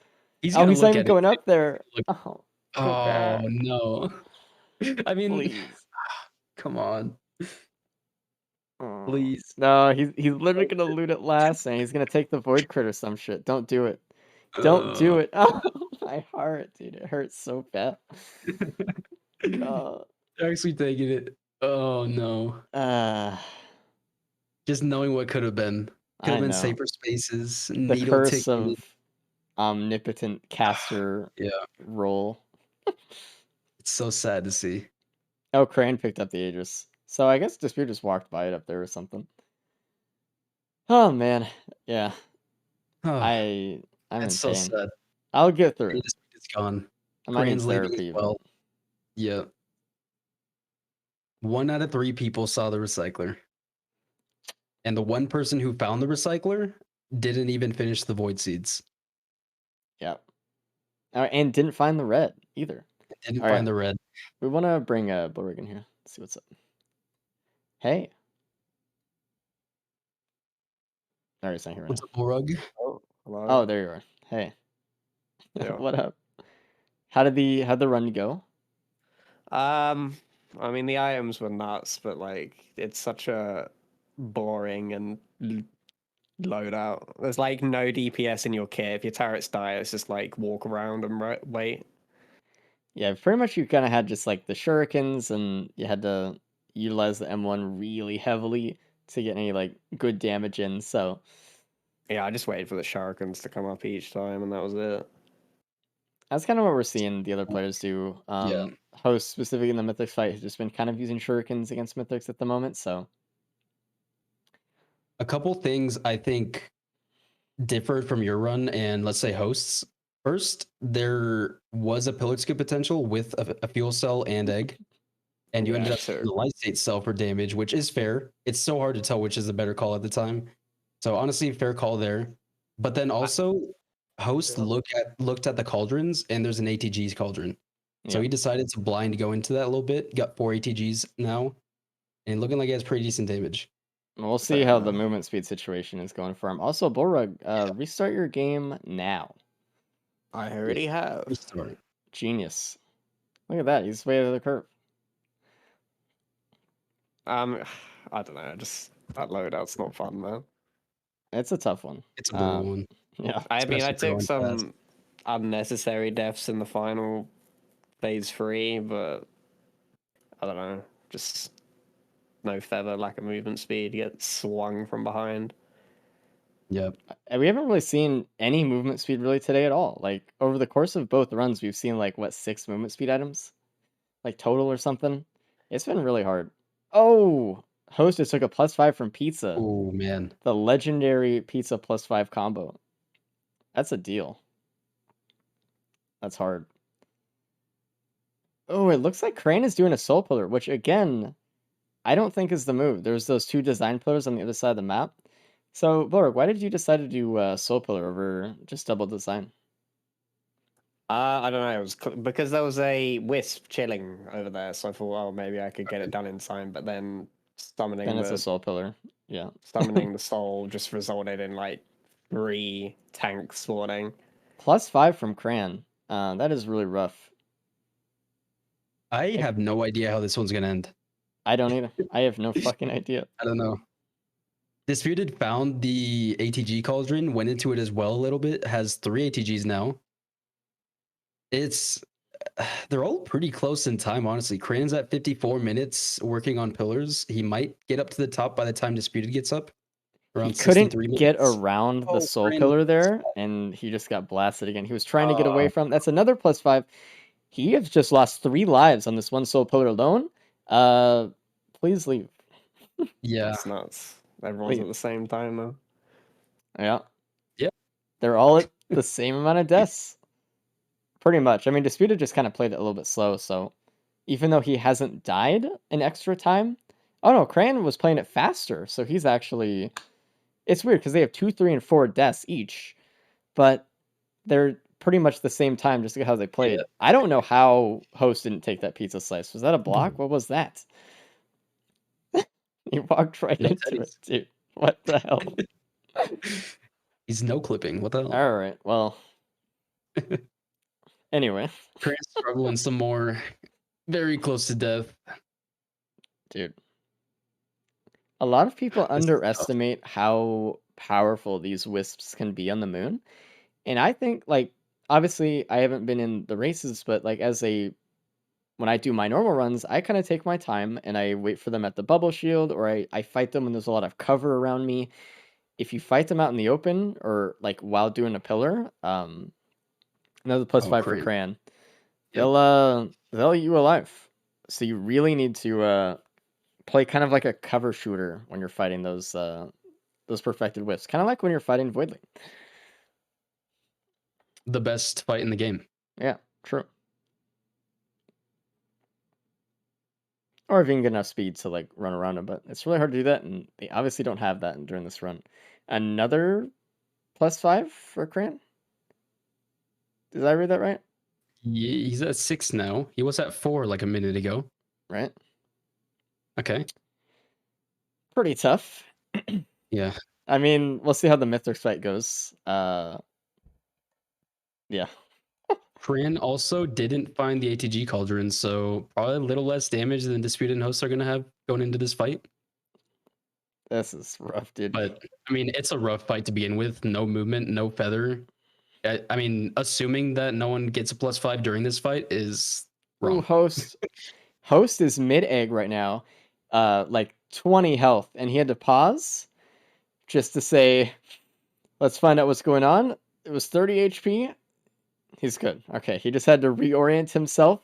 He's Oh, gonna he's look not even at going it. up there. Look- Oh, go Oh back, no. I mean, please. come on. Oh, Please. no, he's literally gonna loot it last, and he's gonna take the void crit or some shit. Don't do it. Don't do it. Oh, my heart, dude. It hurts so bad. God. They're actually taking it. Oh no. Just knowing what could have been. Could I have been know. safer spaces. The Needle curse ticking. of omnipotent caster Yeah. role. It's so sad to see. Oh, Crane picked up the Aegis. So I guess Dispute just walked by it up there or something. Oh man. Yeah. Oh, I'm in it's so pain. sad. I'll get through it. It's gone. I might need Crane's leaving therapy, as well. Yeah. 1 out of 3 people saw the recycler. And the one person who found the recycler didn't even finish the void seeds. Yep. And didn't find the red either. Didn't All find right. the red. We want to bring Blurrig in here. Let's see what's up. Hey. All right, it's not here right What's now. up, Bullrug? Oh, hello. Oh, there you are. Hey. Yeah. What up? How'd the run go? I mean, the items were nuts, but like, it's such a boring and loadout. There's like no DPS in your kit. If your turrets die, it's just like walk around and wait. Yeah, pretty much you kind of had just like the shurikens, and you had to utilize the M1 really heavily to get any like good damage in. So Yeah, I just waited for the shurikens to come up each time, and that was it. that's kind of what we're seeing the other players do. Host specifically in the Mythics fight has just been kind of using shurikens against Mythics at the moment. So A couple things I think differed from your run and let's say hosts. First, there was a pillar skip potential with a fuel cell and egg, and you Yeah, ended up so- using the light state cell for damage, which is fair. It's so hard to tell which is the better call at the time. So honestly, fair call there. But then also, host looked at the cauldrons, and there's an ATG's cauldron. So Yeah. he decided to blind go into that a little bit. Got 4 ATGs now, and looking like he has pretty decent damage. we'll see how the movement speed situation is going for him. Also, Bullrug, restart your game now. I already have. Restart. Genius. Look at that. He's way ahead of the curve. I don't know. Just that loadout's not fun, man. It's a tough one. It's a brutal one. Yeah. I mean, I Especially took going fast. some unnecessary deaths in the final phase 3, but I don't know. Just no feather, lack of movement speed, get swung from behind. Yep. We haven't really seen any movement speed really today at all. Like over the course of both runs, we've seen like what 6 movement speed items, like total or something. It's been really hard. Oh, Host just took a +5 from Pizza. Oh man. The legendary Pizza +5 combo. That's a deal. That's hard. Oh, it looks like Crane is doing a soul pillar, which again, I don't think is the move. There's those 2 design pillars on the other side of the map. So, Borg, why did you decide to do soul pillar over just double design? I don't know. It was because there was a wisp chilling over there, so I thought, oh, maybe I could get it done in time. But then summoning Then it's a the soul pillar. Yeah. summoning the soul just resulted in like 3 tanks spawning. +5 from Cran. That is really rough. I have no idea how this one's gonna end. I don't either. I have no fucking idea. I don't know. Disputed found the ATG cauldron, went into it as well a little bit, has 3 ATGs now. It's they're all pretty close in time, honestly. Crane's at 54 minutes working on pillars. He might get up to the top by the time Disputed gets up. He Around couldn't 63 get minutes. around the Oh, soul Crane. pillar there, and he just got blasted again. He was trying to get away from. That's another +5. He has just lost 3 lives on this one soul pillar alone. Please leave. Yeah. That's nuts. Everyone's Wait. at the same time though. Yeah. Yep. They're all at the same amount of deaths. Pretty much. I mean, Disputed just kind of played it a little bit slow, so even though he hasn't died an extra time. Oh no, Cran was playing it faster, so he's actually. It's weird because they have 2, 3, and 4 deaths each, but they're pretty much the same time just how they played. Yeah. I don't know how Host didn't take that pizza slice. Was that a block? What was that? He walked right No into teddies. it, dude. What the hell? He's no clipping. What the hell? All right, well. Anyway, Crane's struggling some more. Very close to death. dude. A lot of people This is tough. underestimate how powerful these wisps can be on the moon. And I think, like, obviously, I haven't been in the races, but, like, when I do my normal runs, I kind of take my time and I wait for them at the bubble shield, or I fight them when there's a lot of cover around me. If you fight them out in the open, or, like, while doing a pillar, another +5 for Crane. Cran, Yep. they'll eat you alive. So you really need to play kind of like a cover shooter when you're fighting those perfected whips. Kind of like when you're fighting Voidling. The best fight in the game. Yeah, true. Or if you can get enough speed to like run around them, but it's really hard to do that, and they obviously don't have that during this run. Another +5 for Cran. Did I read that right? He's at 6 now. He was at 4 like a minute ago. Right. Okay. Pretty tough. Yeah. I mean, we'll see how the Mythics fight goes. Yeah. Cran also didn't find the ATG Cauldron, so probably a little less damage than Disputed and Hosts are gonna have going into this fight. This is rough, dude. But I mean, it's a rough fight to begin with. No movement, no feather. I mean, assuming that no one gets a +5 during this fight is Ooh, wrong. Host is mid egg right now, like 20 health, and he had to pause just to say, let's find out what's going on. It was 30 HP. He's good. Okay, he just had to reorient himself.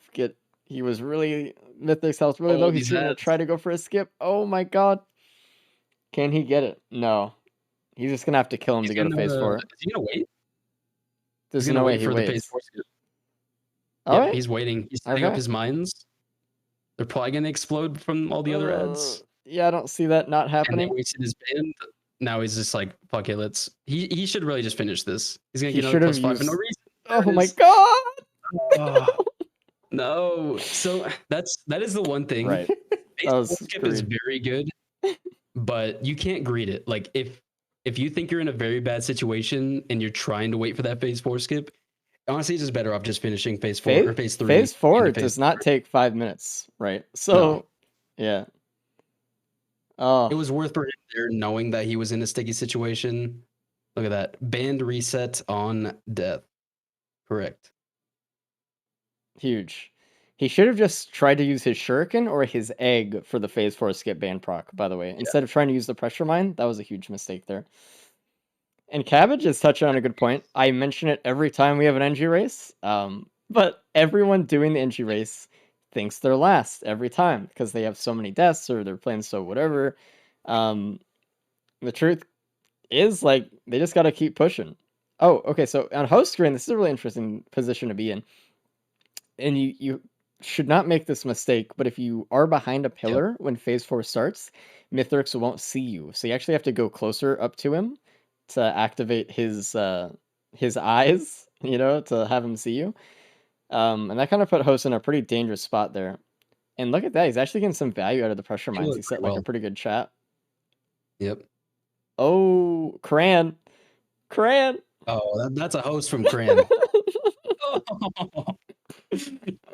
He was really Mythic's health really low. He's gonna try to go for a skip. Oh my god. Can he get it? No. He's just gonna have to kill him to get a phase 4. Is he gonna wait? There's He's gonna no way wait he for the phase waits. 4 skip. All Yeah, right. he's waiting. He's setting up Okay. his mines. They're probably gonna explode from all the other ads. Yeah, I don't see that not And happening. they wasted his band. Now he's just like, fuck it, let's. He should really just finish this. He's gonna He get another should have +5 for no used- reason. Oh There it my is. god! Oh, no. So that is the one thing. Right. Phase That was 4 skip is greed. very good, but you can't greed it. Like if you think you're in a very bad situation and you're trying to wait for that phase 4 skip, honestly, it's just better off just finishing phase 4 or phase 3. Phase 4 into phase does not 4. take 5 minutes, right? So, yeah. Oh, It was worth for him there knowing that he was in a sticky situation. Look at that. Band reset on death. Correct. huge. He should have just tried to use his shuriken or his egg for the phase 4 skip ban proc, by the way. Instead of trying to use the pressure mine, that was a huge mistake there. And Cabbage is touching on a good point. I mention it every time we have an NG race, but everyone doing the NG race thinks they're last every time because they have so many deaths or they're playing so whatever. The truth is, like, they just got to keep pushing. Oh, okay, so on host screen, this is a really interesting position to be in. And you should not make this mistake, but if you are behind a pillar when phase 4 starts, Mithrix won't see you. So you actually have to go closer up to him to activate his eyes, to have him see you. And that kind of put Host in a pretty dangerous spot there. And look at that, he's actually getting some value out of the pressure mines. He set like a pretty good chat. Yep. Oh, Cran. Oh, that's a host from Cran.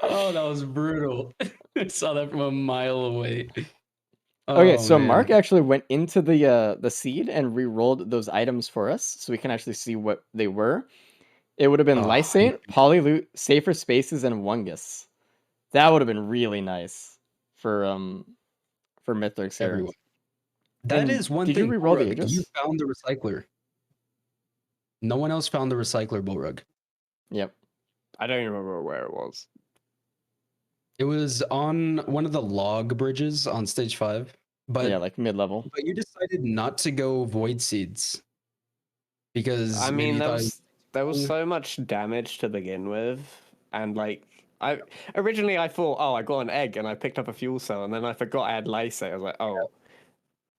Oh, that was brutal. I saw that from a mile away. Okay, Oh, so man. Mark actually went into the seed and re-rolled those items for us, so we can actually see what they were. It would have been Lysate, Polyloot, Safer Spaces, and Wungus. That would have been really nice for Mithrix here. Everyone. That And is one did thing. you re-roll the Bullrug, Aegis? You found the recycler. No one else found the recycler, Bullrug. Yep. I don't remember where it was. It was on one of the log bridges on stage 5. But yeah, like mid-level. But you decided not to go void seeds. Because I maybe mean, you there was so much damage to begin with, and like I thought, oh, I got an egg and I picked up a fuel cell, and then I forgot I had lysate. I was like, oh.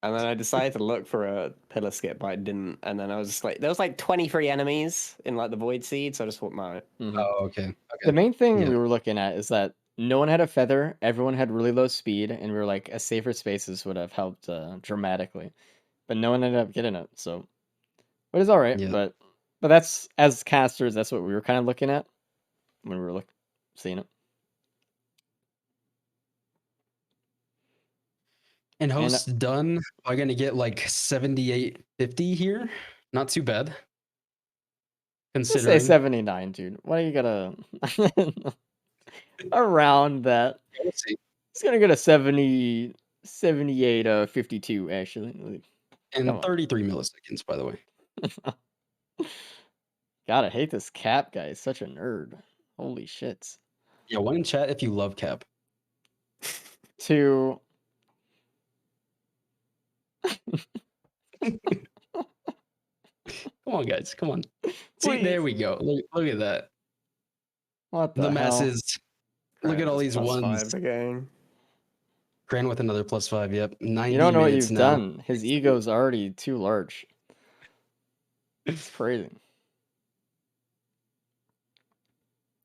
And then I decided to look for a pillar skip, but I didn't. And then I was just like, there was like 23 enemies in like the void seed, so I just thought, no. Mhm. Oh, okay. The main thing Yeah. we were looking at is that no one had a feather, everyone had really low speed, and we were like, a Safer Spaces would have helped dramatically. But no one ended up getting it, so. But it's alright, Yeah. but that's, as casters, that's what we were kind of looking at when we were seeing it. And host's done. Are going to get like 7850 here. Not too bad. Let's Considering. say 79, dude. Why do you gotta around that? Let's see. It's gonna go to 70, 78, 52 actually. And 33 milliseconds, by the way. God, I hate this Cap guy. He's such a nerd. Holy shit. Yeah, one in chat if you love Cap. 2. Come on, guys. Come on. See, there we go. Look at that. What the hell? masses. Look at all these ones. Again. Cran with another +5. Yep. 90 You don't know what minutes you've now. done. His ego's already too large. It's crazy.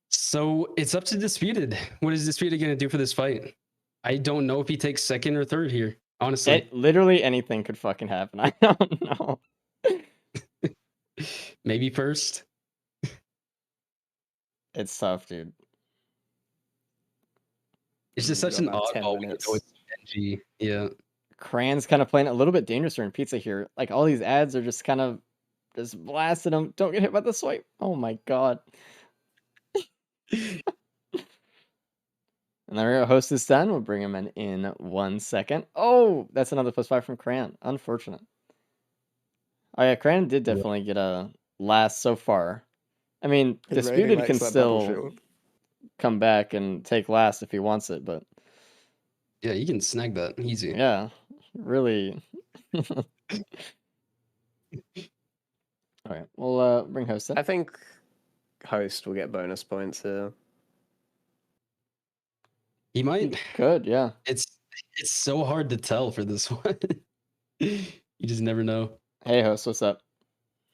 So it's up to Disputed. What is Disputed going to do for this fight? I don't know if he takes second or third here, honestly. Literally anything could fucking happen. I don't know. Maybe first. It's tough, dude. It's just You've such got an about 10 oddball when you minutes. know it's NG. Yeah. Cran's kind of playing a little bit dangerous during pizza here. Like all these ads are just kind of just blasting them. Don't get hit by the swipe. Oh my god. And there we go. Host is done. We'll bring him in 1 second. Oh, that's another +5 from Cran. Unfortunate. Oh yeah, Cran did Yeah. definitely get a last so far. I mean, He really Disputed likes can that bubble still shield. come back and take last if he wants it, but Yeah, you can snag that easy. yeah, really. All right, we'll bring host in. I think host will get bonus points here. He might. Good, yeah. It's so hard to tell for this one. You just never know. Hey, host, what's up?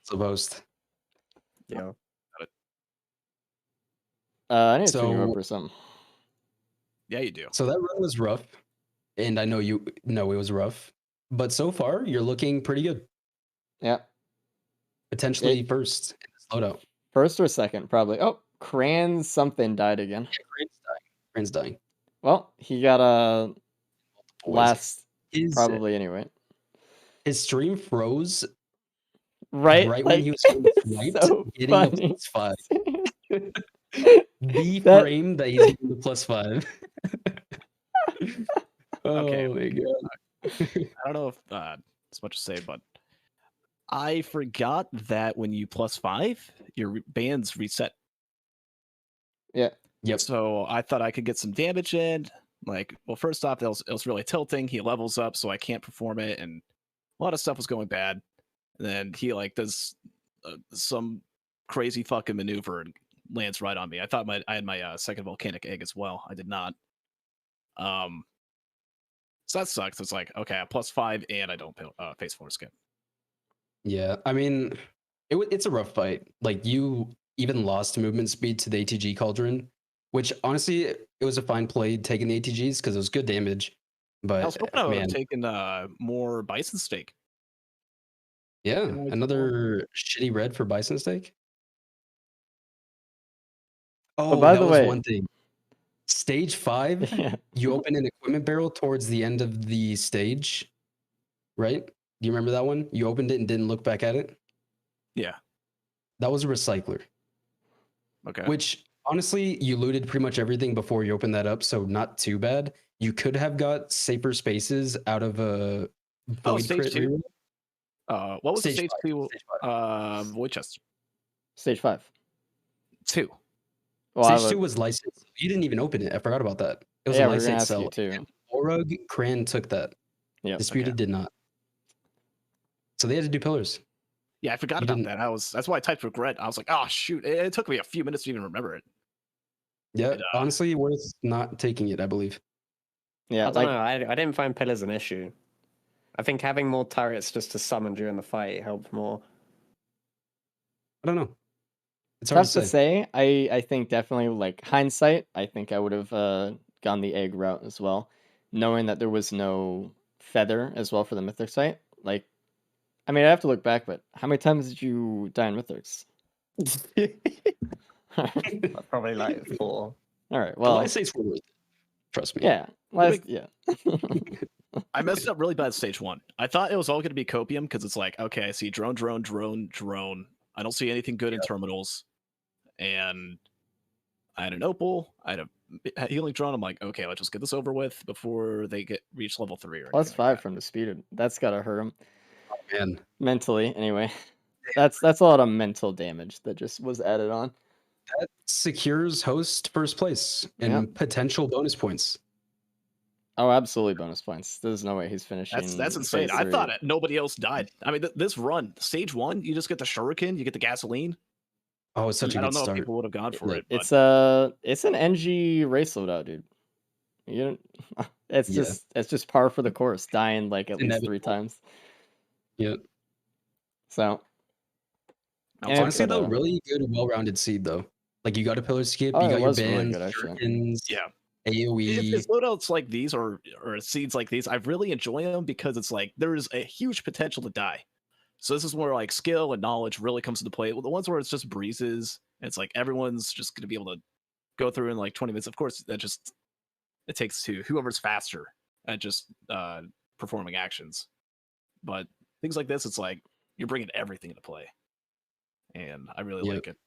Supposed. Yeah. I need to turn you So- up or something. Yeah, you do. So that run was rough, and I know you know it was rough, but so far you're looking pretty good. Yeah, Potentially first in this loadout. first or second, probably. Oh, Cran something died again. Yeah, Cran's dying. Well, he got a Boys. last His probably anyway. his stream froze Right, right like, when he was getting it's sniped, so getting a funny. +5. The That- frame that he's getting the +5. Okay. Oh my god. I don't know if it's much to say, but I forgot that when you +5, your bands reset. Yeah. Yep. So I thought I could get some damage in. Like, well, first off, it was really tilting. He levels up, so I can't perform it, and a lot of stuff was going bad. And then he like does some crazy fucking maneuver and lands right on me. I thought I had my second volcanic egg as well. I did not. So that sucks. It's like, okay, I'm +5 and I don't face 4 skip. Yeah, I mean, it's a rough fight. Like you even lost movement speed to the ATG Cauldron, which honestly it was a fine play taking the ATGs because it was good damage. But I was hoping I would have man, taken more bison steak. yeah, Didn't like another shitty red for bison steak. But Oh, by that the was way- one thing. Stage 5, Yeah. you open an equipment barrel towards the end of the stage, right? Do you remember that one? You opened it and didn't look back at it. Yeah. That was a recycler. Okay. Which honestly, you looted pretty much everything before you opened that up, so not too bad. You could have got safer spaces out of a void stage crit 2? reroll. What was the Stage stage 2? Stage 5. Void chest Stage 5. 2. Well, I Stage 2 would- was license. You didn't even open it. I forgot about that. It was yeah, a we're gonna license ask cell. you too. Orug, Cran took that. Yeah. Disputed did not. So they had to do pillars. Yeah, I forgot You about didn't- that. That's why I typed regret. I was like, oh shoot. It took me a few minutes to even remember it. Yeah, And, honestly, worth not taking it, I believe. Yeah, I don't like know. I didn't find pillars an issue. I think having more turrets just to summon during the fight helped more. I don't know. It's hard tough to to say. say. I think definitely like hindsight. I think I would have gone the egg route as well, knowing that there was no feather as well for the mythic site. Like, I mean, I have to look back, but how many times did you die in mythics? Probably like 4. All right. Well, Well, I say it's worth it. Trust me. yeah. Well, Yeah. I messed up really bad stage 1. I thought it was all going to be copium because it's like, okay, I see drone, drone, drone, drone. I don't see anything good in terminals. And I had an opal. I had a healing drone. I'm like, okay, let's just get this over with before they reach level 3 or anything +5 like that. from Disputed. That's gotta hurt him Man. mentally. Anyway, that's a lot of mental damage that just was added on. That secures host first place and Yeah. potential bonus points. Oh, absolutely bonus points. There's no way he's finishing. That's insane. phase I 3. thought nobody else died. I mean, this run, stage 1, you just get the shuriken, you get the gasoline. Oh, it's such a I good don't know start. if people would have gone for it. But It's an NG race loadout, dude. You don't, it's Yeah. just par for the course, dying like at least 3 Inevitable. times. Yeah. So I'll Honestly, but, though, really good, well-rounded seed, though. Like, you got a pillar skip, Oh, you it got your was really bands, good, actually. shurikens, Yeah. AoE. It's loadouts like these or seeds like these, I really enjoy them because it's like there's a huge potential to die. So this is where like skill and knowledge really comes into play. Well, the ones where it's just breezes It's like everyone's just going to be able to go through in like 20 minutes. Of course, it takes to whoever's faster at just performing actions. But things like this, it's like you're bringing everything into play, and I really like it.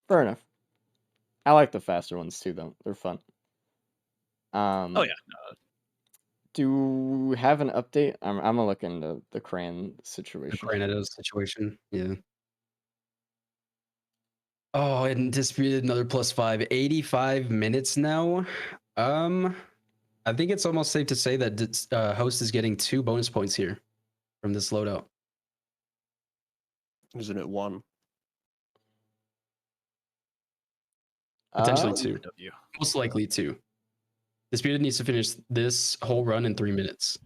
Fair enough. I like the faster ones too, though. They're fun. Oh yeah, Do we have an update? I'm gonna look into the Cran The situation. Granados situation. Yeah. Oh, and disputed another +5. 85 minutes now. I think it's almost safe to say that host is getting 2 bonus points here from this loadout. Isn't it 1? Potentially Um, 2. W. Most likely 2. Disputed needs to finish this whole run in 3 minutes.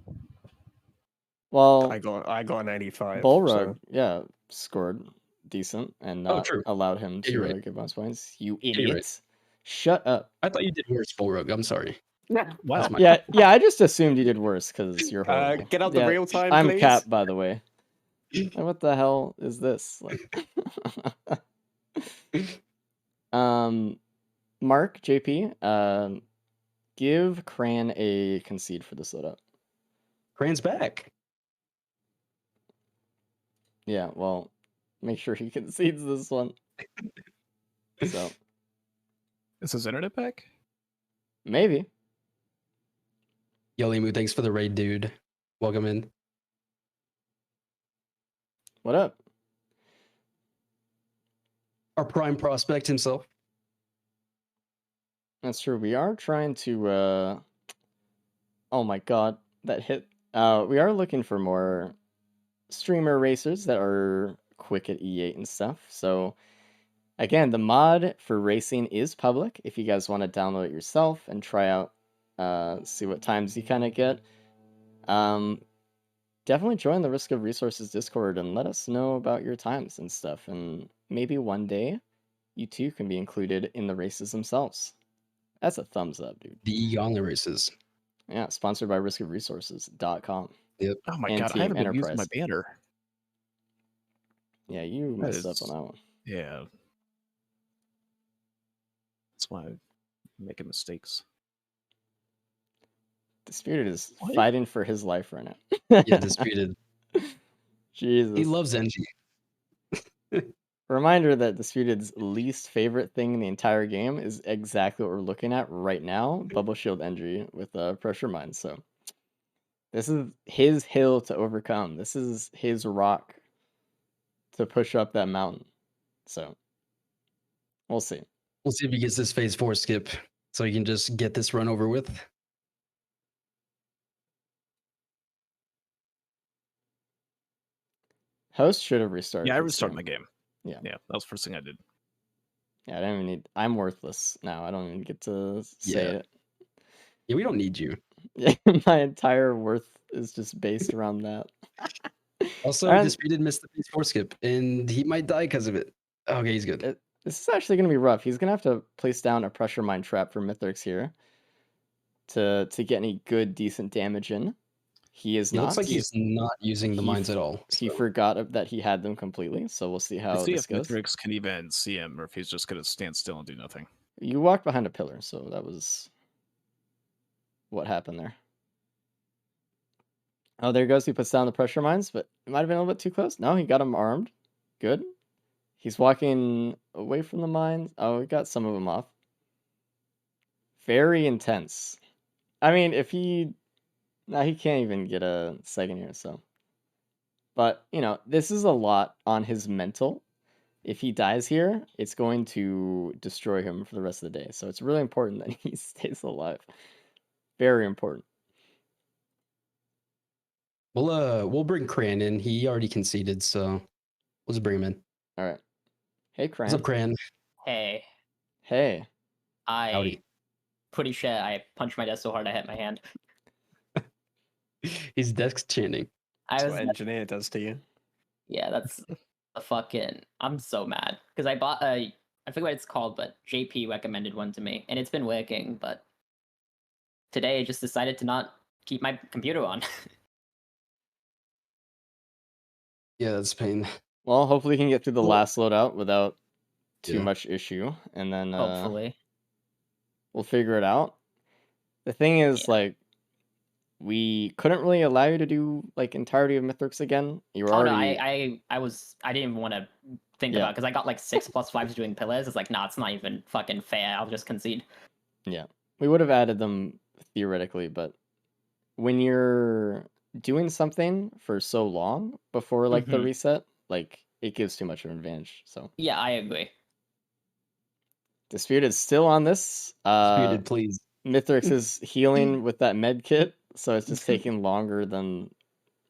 Well, I got an 85. Bullrug, So. yeah, scored decent and Oh, not true. allowed him Yeah, you're to right. get bonus points. You Yeah, you're right. idiot! Shut up. I thought you did worse, Bullrug. I'm sorry. Wow. That's my Yeah, yeah. I just assumed you did worse because you're horrible. Get out the Yeah, real time, I'm please. Cap, by the way. Like, what the hell is this? Like, Mark, JP, give Cran a concede for this loadout. Cran's back. Yeah, well, make sure he concedes this one. So Is his internet back? maybe. Yo, Limu, thanks for the raid, dude. Welcome in. What up? Our prime prospect himself. That's true. We are trying to oh my god, that hit. We are looking for more streamer racers that are quick at E8 and stuff. So again, the mod for racing is public if you guys want to download it yourself and try out see what times you kind of get. Definitely join the Risk of Resources Discord and let us know about your times and stuff, and maybe one day you too can be included in the races themselves. That's a thumbs up, dude. The E-Gauntlet races. Yeah, sponsored by riskofresources.com. Yep. Oh my And god, I Team haven't been using Enterprise. my banner. Yeah, you That messed up is- on that one. Yeah. That's why I'm making mistakes. Disputed is What? fighting for his life right now. Yeah, disputed. Jesus. He loves NG. Reminder that Disputed's least favorite thing in the entire game is exactly what we're looking at right now. Bubble Shield Entry with Pressure Mine. So this is his hill to overcome. This is his rock to push up that mountain. So we'll see. We'll see if he gets this phase 4 skip so he can just get this run over with. Host should have restarted. Yeah, I his restarted game. my game. Yeah. Yeah, that was the first thing I did. Yeah, I don't even need. I'm worthless now. I don't even get to say Yeah. it. Yeah, we don't need you. Yeah, my entire worth is just based around that. Also, Alright. disputed missed the phase 4 skip, and he might die because of it. Okay, he's good. This is actually going to be rough. He's going to have to place down a pressure mine trap for Mithrix here to get any good, decent damage in. He is It not. looks like he's not using the mines at all. He so. forgot that he had them completely, so we'll see how Let's see this if goes. Mithrix can even see him, or if he's just gonna stand still and do nothing. You walked behind a pillar, so that was what happened there. Oh, there he goes. He puts down the pressure mines, but it might have been a little bit too close. No, he got him armed. Good. He's walking away from the mines. Oh, he got some of them off. Very intense. I mean, if he... Nah, he can't even get a second here, so... But, you know, this is a lot on his mental. If he dies here, it's going to destroy him for the rest of the day. So it's really important that he stays alive. Very important. We'll bring Cran in. He already conceded, so we'll just bring him in. All right. Hey, Cran. What's up, Cran? Hey, Hey. I pretty sure I punched my desk so hard I hit my hand. He's desk chanting. I That's was what engineer does to you. yeah, that's a fucking. I'm so mad because I bought a. I forget what it's called, but JP recommended one to me, and it's been working. But today I just decided to not keep my computer on. Yeah, that's pain. Well, hopefully, we can get through the Well- last loadout without too Yeah. much issue, and then Hopefully. we'll figure it out. The thing is, like, we couldn't really allow you to do like entirety of Mythrix again. You were Oh no, already I didn't even want to think Yeah. about because I got like 6+5s doing pillars. It's like, nah, it's not even fucking fair. I'll just concede. Yeah. We would have added them theoretically, but when you're doing something for so long before like the Mhm. reset, like it gives too much of an advantage. So Yeah, I agree. Disputed still on this. Disputed, please. Mithrix is healing with that med kit, so it's just taking longer than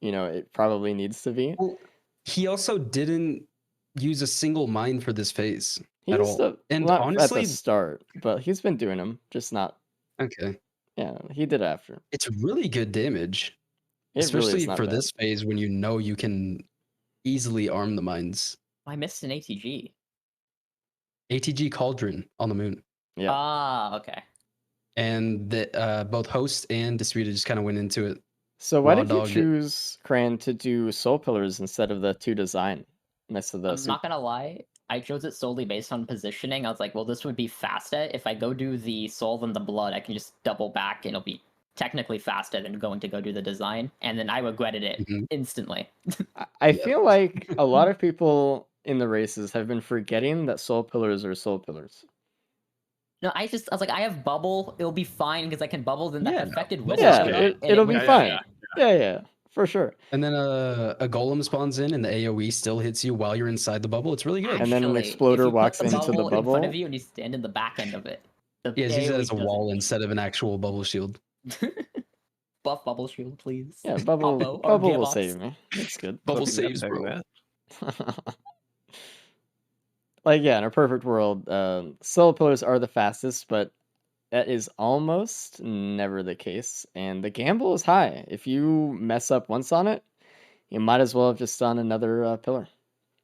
it probably needs to be. Well, he also didn't use a single mine for this phase He at used all. to And not honestly, at the start, but he's been doing them, just not. okay, Yeah, he did after. it's really good damage, It really especially is not for bad. this phase when you know you can easily arm the mines. I missed an ATG. ATG Cauldron on the moon, Yeah. Ah, okay. and the, both host and disputed just kind of went into it. So why Raw did you dogged it. choose Cran to do soul pillars instead of the 2 design next to the I'm not gonna lie. I chose it solely based on positioning. I was like, well, this would be faster. If I go do the soul and the blood, I can just double back and it'll be technically faster than going to go do the design. And then I regretted it Mhm. instantly. I Yep. feel like a lot of people in the races have been forgetting that soul pillars are soul pillars. No, I was like, I have bubble. It'll be fine because I can bubble. Then that Yeah, perfected bubble's wizard Yeah, good. showed up, and it'll be went fine. great. Yeah, for sure. And then a golem spawns in, and the AOE still hits you while you're inside the bubble. It's really good. And then an Actually, exploder if you put walks the into the bubble in front of bubble. you and you stand in the back end of it. The Yeah, it's used AoE as a wall doesn't- instead of an actual bubble shield. Buff bubble shield, please. Yeah, bubble Oppo or bubble will Gearbox. save me. That's good. Bubble Looking at saves, doing bro. that. Like, yeah, in a perfect world, soul pillars are the fastest, but that is almost never the case. And the gamble is high. If you mess up once on it, you might as well have just done another pillar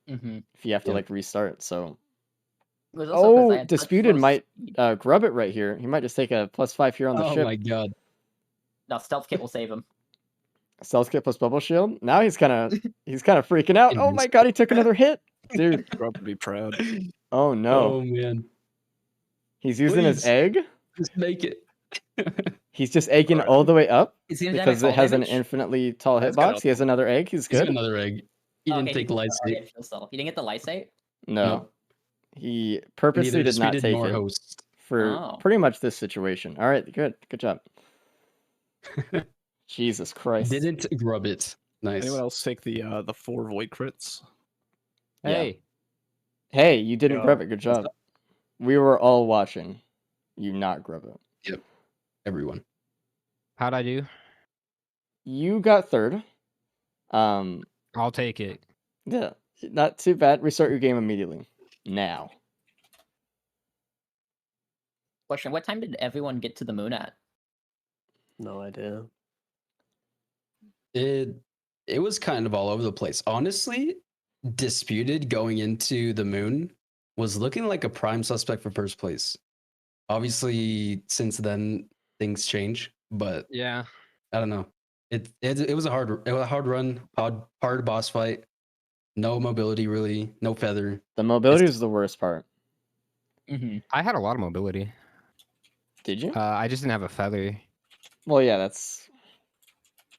Mm-hmm. if you have to Yeah. like restart. So, It was also 'cause I had such Disputed low might speed. grub it right here. He might just take a +5 here on the Oh ship. my god. No, stealth kit will save him. Stealth kit plus bubble shield. Now he's kind of freaking out. Oh my god, he took another hit, dude. Grub would be proud. Oh no, Oh man. he's using his Please. egg. Just make it. He's just egging Alright. all the way up Is he gonna because damage it has fall an damage? infinitely tall That's good hitbox. He has another egg. He's He's got good. another egg. He didn't take he light already state. had full stealth. He didn't get the lysate? No, No. he purposely Neither did not disputed take nor it host. for Oh. pretty much this situation. All right, good job. Jesus Christ. Didn't grub it. Nice. Anyone else take the 4 void crits? Yeah. Hey, Hey, you didn't Yeah, grub it. Good job. We were all watching you not grub it. Everyone. how'd I do? You got third. I'll take it. Yeah, not too bad. Restart your game immediately. Now. Question: what time did everyone get to the moon at? No idea. It was kind of all over the place. Honestly, disputed going into the moon was looking like a prime suspect for first place. Obviously, since then things change, but Yeah. I don't know. It was a hard run, hard boss fight. No mobility really, no feather. The mobility is the worst part. Mm-hmm. I had a lot of mobility. Did you? I just didn't have a feather. Well, yeah, that's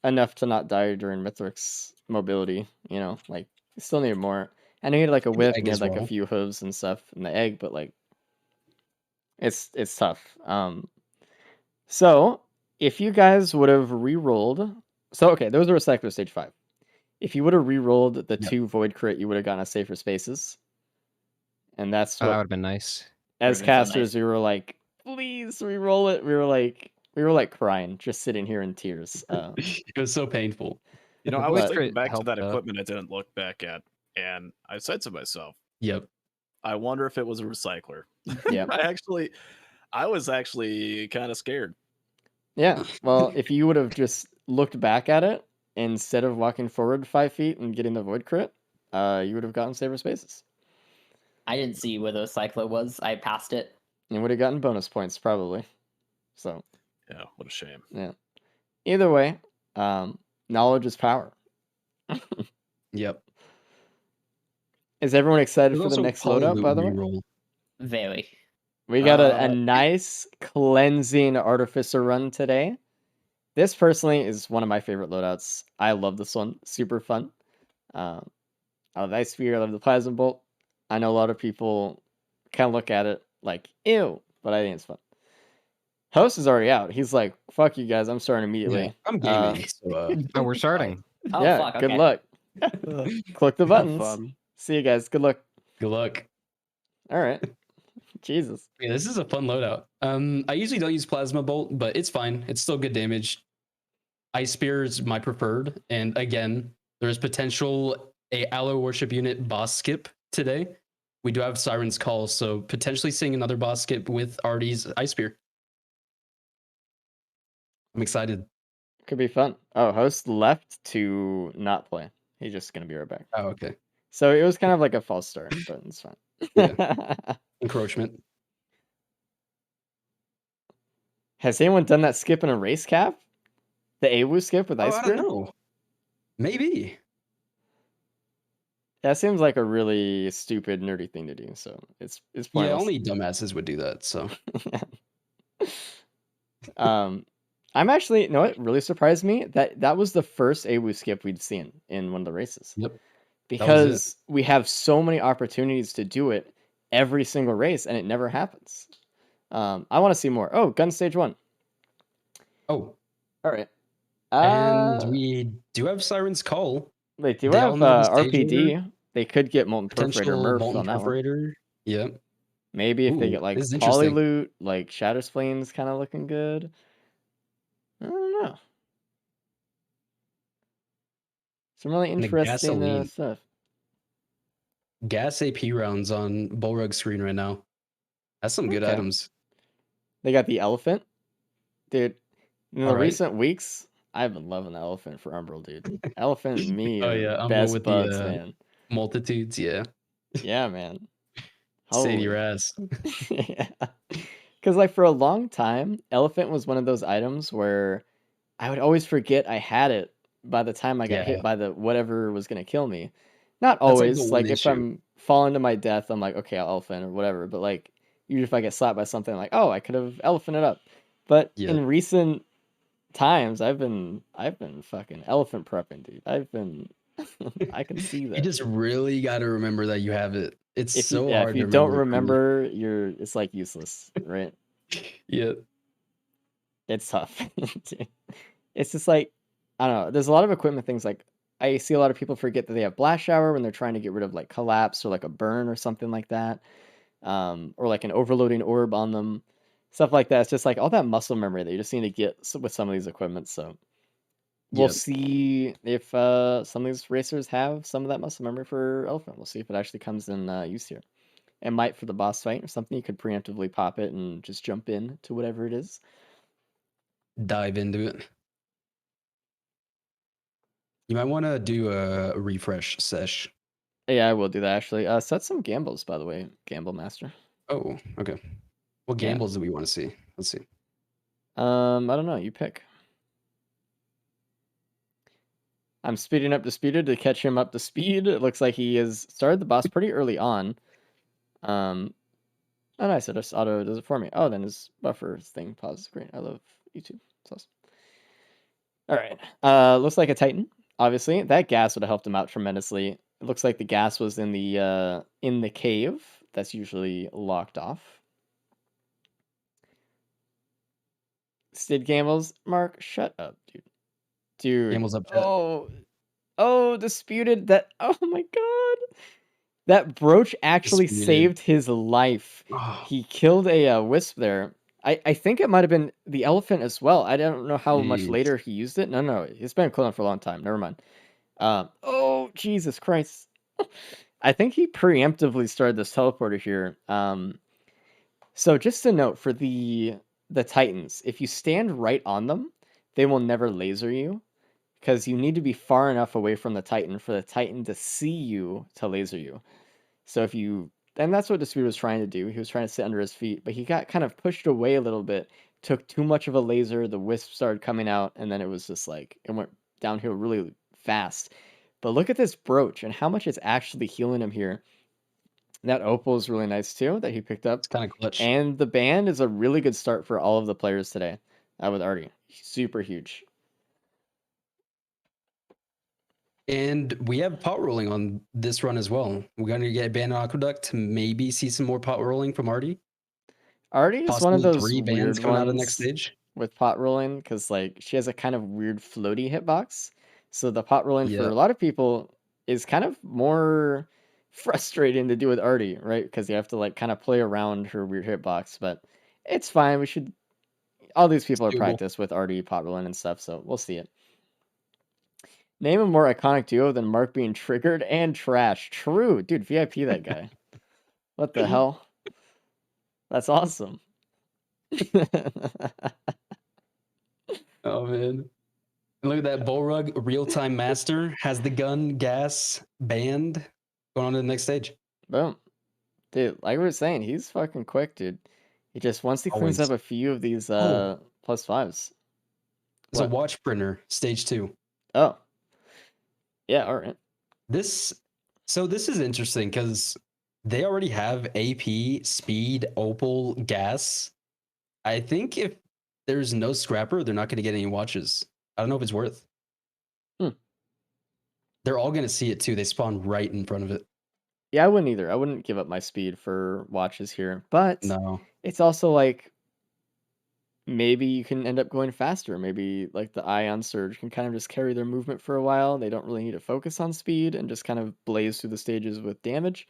enough to not die during Mithrix mobility, like you still need more. I know you had like a whip egg and you as had like a well. few hooves and stuff in the egg, but like it's tough. So if you guys would have re-rolled, so okay, those are recycler stage 5. If you would have re-rolled the Yep. 2 void crit, you would have gotten a safer spaces. And that's Oh, that would what have been nice. as Would've been so casters we were like, please re-roll it. We were like crying, just sitting here in tears. It was so painful. You know, The I was void thinking crit back to helped that out. equipment I didn't look back at, and I said to myself, Yep. I wonder if it was a recycler. Yeah. I was actually kind of scared. Yeah. Well, if you would have just looked back at it instead of walking forward 5 feet and getting the void crit, you would have gotten safer spaces. I didn't see where the cycler was. I passed it. And would have gotten bonus points probably. So Yeah, what a shame. yeah. Either way, knowledge is power. Yep. Is everyone excited There's for the also next loadout, by the way? reroll. Very. We got a Uh, nice cleansing artificer run today. This personally is one of my favorite loadouts. I love this one. Super fun. I love Ice Sphere. I love the Plasma Bolt. I know a lot of people kind of look at it like, ew, but I think it's fun. Host is already out. He's like, fuck you guys. I'm starting immediately. Yeah, I'm gaming. So, Oh, we're starting. Oh yeah, fuck. good Okay. luck. Click the Have buttons. fun. See you guys. Good luck. good luck. All right. Jesus. Yeah, this is a fun loadout. I usually don't use Plasma Bolt, but it's fine. It's still good damage. Ice Spear is my preferred, and again, there's potential a Aloe Worship unit boss skip today. We do have Siren's Call, so potentially seeing another boss skip with Artie's Ice Spear. I'm excited. Could be fun. Oh, host left to not play. He's just gonna be right back. Oh, okay. So it was kind of like a false start, but it's fine. Encroachment. Has anyone done that skip in a race cap? The AWU skip with Ice I Spear? don't know. Maybe. That seems like a really stupid, nerdy thing to do. So it's Yeah, pointless. only dumbasses would do that. So I'm actually, you know what really surprised me? That was the first AWU skip we'd seen in one of the races. yep. Because we have so many opportunities to do it every single race, and it never happens. I want to see more. Oh, gun stage 1. Oh, All right. and we do have Siren's Call. They do they have all know the stage RPD. They could get Molten Perforator Potential Murph Molten on that one. Perforator. Yep. Maybe if they Ooh, get like this is Poly interesting. Loot, like Shatter Spleens kind of looking good. I don't know. Some really the interesting gasoline. stuff. Gas AP rounds on Bullrug screen right now. That's some good Okay. items. They got the Elephant. Dude, in the All right. recent weeks, I've been loving the Elephant for Umbral, dude. Elephant and me Oh are yeah, I'm best with buds, the man. multitudes. Yeah, Yeah, man. save your Holy. ass. Yeah. Because, like, for a long time, Elephant was one of those items where I would always forget I had it by the time I got Yeah, hit by the whatever was going to kill me. Not that's like the always. one Like, if issue. I'm falling to my death, I'm like, okay, I'll Elephant or whatever. But, like, usually if I get slapped by something, I'm like, oh, I could have Elephanted up. But Yeah, in recent times, I've been fucking elephant prepping, dude. I've been I can see you that. just really got to remember that you have it. It's If you so if hard you to don't remember. remember, it's like useless, right? Yeah, It's tough. Dude. It's just like I don't know. There's a lot of equipment things like I see a lot of people forget that they have blast shower when they're trying to get rid of like collapse or like a burn or something like that, or like an overloading orb on them, stuff like that. It's just like all that muscle memory that you just need to get with some of these equipment. So we'll yeah. see if some of these racers have some of that muscle memory for Elephant. We'll see if it actually comes in use here. It might for the boss fight or something. You could preemptively pop it and just jump in to whatever it is. Dive into it. You might want to do a refresh sesh. Yeah, I will do that actually. Set some gambles, by the way, Gamble Master. Oh, okay. What Yeah. gambles do we want to see? Let's see. I don't know. You pick. I'm speeding up Disputed to catch him up to speed. It looks like he has started the boss pretty early on. Oh, nice. It just auto does it for me. Oh, then his buffer thing pauses. Great. I love YouTube. It's awesome. All right. Looks like a Titan. Obviously, that gas would have helped him out tremendously. It looks like the gas was in the cave. That's usually locked off. Stid gambles, Mark. Shut up, dude. Gambles up chat. Oh, Disputed. That. Oh my god. That brooch actually Disputed. saved his life. Oh, He killed a wisp there. I think it might have been the elephant as well. I don't know how much jeez. later he used it. No, it's been cooldown for a long time. Never mind. Oh Jesus Christ! I think he preemptively started this teleporter here. So just a note for the Titans, if you stand right on them, they will never laser you, because you need to be far enough away from the Titan for the Titan to see you to laser you. So if you, and that's what Dispute was trying to do. He was trying to sit under his feet, but he got kind of pushed away a little bit, took too much of a laser, the wisp started coming out, and then it was just like, it went downhill really fast. But look at this brooch and how much it's actually healing him here. That opal is really nice too that he picked up. It's kind of clutch. And the band is a really good start for all of the players today with Artie. Super huge. And we have pot rolling on this run as well. We're going to get Abandoned Aqueduct, maybe see some more pot rolling from Artie. Artie is one of Possibly those 3 weird bands coming out of the ones next stage. with pot rolling because like she has a kind of weird floaty hitbox. So the pot rolling for Yeah. a lot of people is kind of more frustrating to do with Artie, right? Because you have to like kind of play around her weird hitbox, but it's fine. We should. All these people are doable. practiced with Artie pot rolling and stuff, so we'll see it. Name a more iconic duo than Mark being triggered and trash. True, dude. VIP that guy. What the hell? That's awesome. Oh man. And look at that Bullrug, real-time master, has the gun, gas, band, going on to the next stage. Boom. Dude, like we were saying, he's fucking quick, dude. He just once he cleans Always. up a few of these Oh. plus fives. There's a What? watch printer, stage 2. Oh. Yeah, alright. This is interesting because they already have AP, speed, opal, gas. I think if there's no scrapper, they're not going to get any watches. I don't know if it's worth. Hmm. They're all going to see it too. They spawn right in front of it. Yeah, I wouldn't either. I wouldn't give up my speed for watches here. But No. it's also like maybe you can end up going faster. Maybe like the Ion Surge can kind of just carry their movement for a while. They don't really need to focus on speed and just kind of blaze through the stages with damage.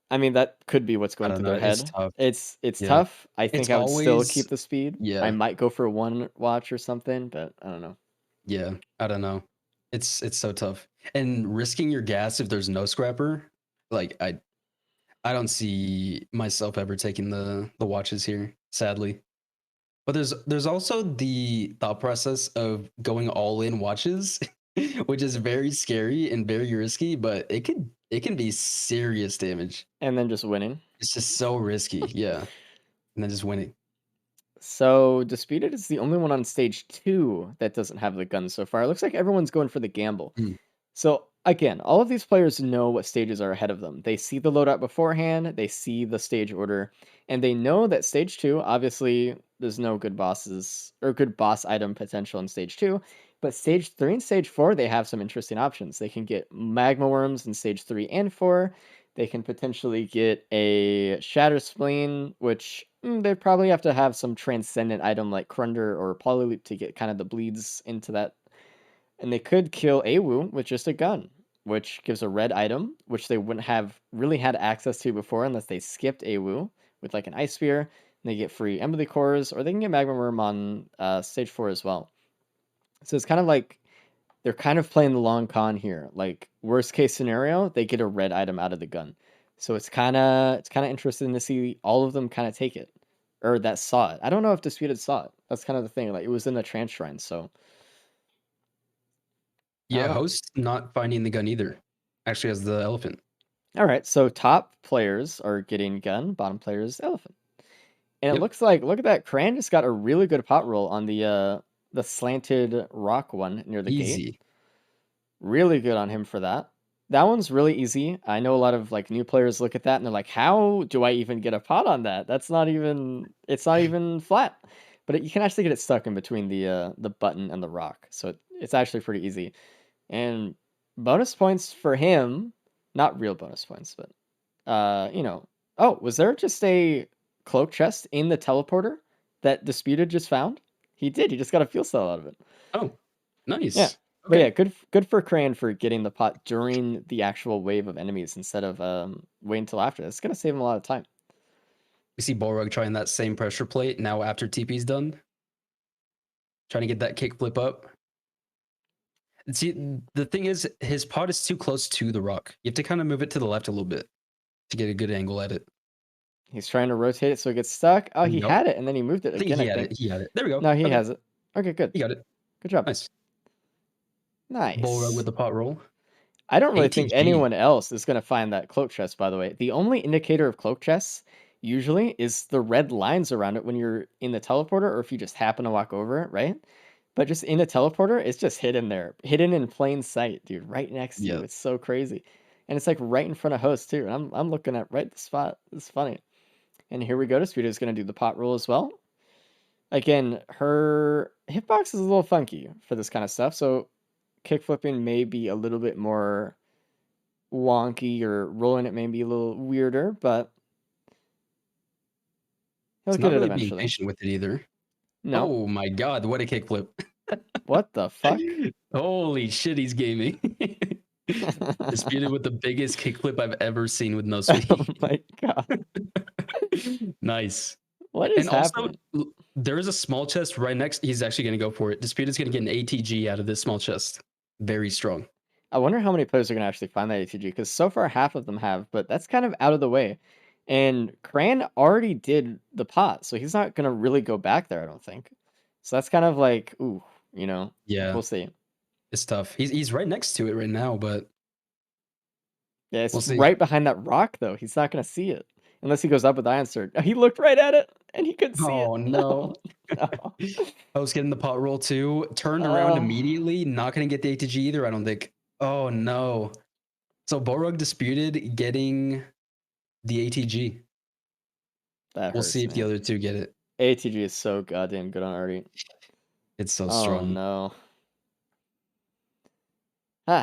I mean, that could be what's I going don't through know. their It's head. tough. It's Yeah. tough. I It's think I would still always keep the speed. I yeah. might go for one watch or something, but I don't know. Yeah. I don't know. It's so tough. And risking your gas if there's no scrapper, like I don't see myself ever taking the watches here, sadly. But there's also the thought process of going all in watches, which is very scary and very risky, but it can be serious damage. And then just winning. It's just so risky, yeah. And then just winning. So Disputed is the only one on stage 2 that doesn't have the gun so far. It looks like everyone's going for the gamble. Mm. So again, all of these players know what stages are ahead of them. They see the loadout beforehand, they see the stage order, and they know that stage 2, obviously, there's no good bosses or good boss item potential in stage 2. But stage 3 and stage 4, they have some interesting options. They can get magma worms in stage 3 and 4. They can potentially get a Shatter Spleen, which they'd probably have to have some transcendent item like Crunder or Polyloop to get kind of the bleeds into that. And they could kill Awu with just a gun, which gives a red item, which they wouldn't have really had access to before unless they skipped Awu with like an Ice Spear. And they get free Emily Cores, or they can get Magma Worm on stage 4 as well. So it's kind of like they're kind of playing the long con here. Like worst case scenario, they get a red item out of the gun. So it's kind of interesting to see all of them kind of take it, or that saw it. I don't know if Disputed saw it. That's kind of the thing. Like it was in the trance shrine, so Yeah, know. host not finding the gun either. Actually has the elephant. all right. So top players are getting gun, bottom players elephant, and it Yep. looks like look at that. Cran just got a really good pot roll on the slanted rock one near the gate. Easy. Really good on him for that. That one's really easy. I know a lot of like new players look at that and they're like, "How do I even get a pot on that? That's not even. It's not even flat." But you can actually get it stuck in between the button and the rock, so it's actually pretty easy. And bonus points for him, not real bonus points, but Oh, was there just a cloak chest in the teleporter that Disputed just found? He did. He just got a fuel cell out of it. Oh, nice. Yeah. But Okay. yeah, good for Crane for getting the pot during the actual wave of enemies instead of waiting until after. It's gonna save him a lot of time. We see Bullrug trying that same pressure plate now after TP's done. Trying to get that kick flip up. And see, the thing is, his pot is too close to the rock. You have to kind of move it to the left a little bit to get a good angle at it. He's trying to rotate it so it gets stuck. Oh, he Nope. had it and then he moved it I think again. he had it. He had it. There we go. No, he Okay. has it. Okay, good. He got it. Good job. Nice. Nice. Bullrug with the pot roll. I don't really think ATG. anyone else is going to find that cloak chest, by the way. The only indicator of cloak chests usually is the red lines around it when you're in the teleporter or if you just happen to walk over it, right? But just in a teleporter, it's just hidden there, hidden in plain sight, dude, right next to you. Yeah. It's so crazy, and it's like right in front of host too. And I'm looking at right the spot. It's funny. And here we go. Disputer's gonna do the pot roll as well. Again, her hitbox is a little funky for this kind of stuff, so kick flipping may be a little bit more wonky, or rolling it may be a little weirder, but he'll It's get not it really being eventually. patient with it either. No, Oh my god, what a kickflip. what the fuck? Holy shit, he's gaming. Disputed with the biggest kickflip I've ever seen with no Oh speed. my god, Nice. what is And also, happening? there is a small chest right next. He's actually going to go for it. Disputed's going to get an ATG out of this small chest. Very strong. I wonder how many players are gonna actually find that ATG, because so far half of them have, but that's kind of out of the way. And Cran already did the pot, so he's not gonna really go back there, I don't think. So that's kind of like, ooh, Yeah, we'll see. it's tough. He's right next to it right now, but Yeah, it's we'll see. right behind that rock though. He's not gonna see it unless he goes up with Iron Sword. He looked right at it and he could see Oh it. no. No. I was getting the pot roll too. Turned around immediately. Not going to get the ATG either, I don't think. Oh no. So Borug Disputed getting the ATG. That We'll hurts see if the me. other two get it. ATG is so goddamn good on Artie. It's so Oh strong. no.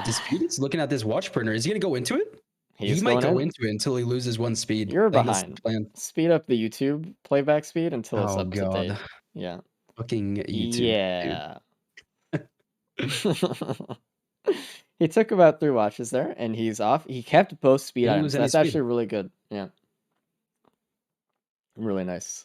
Disputed's looking at this watch printer. Is he going to go into it? He's He might going go in. into it until he loses one speed. You're I think that's the behind. plan. Speed up the YouTube playback speed until it's Oh up to date. god. Yeah. Fucking YouTube. Yeah. He took about 3 watches there, and he's off. He kept both speed Didn't items. lose any That's speed. actually really good. Yeah. Really nice.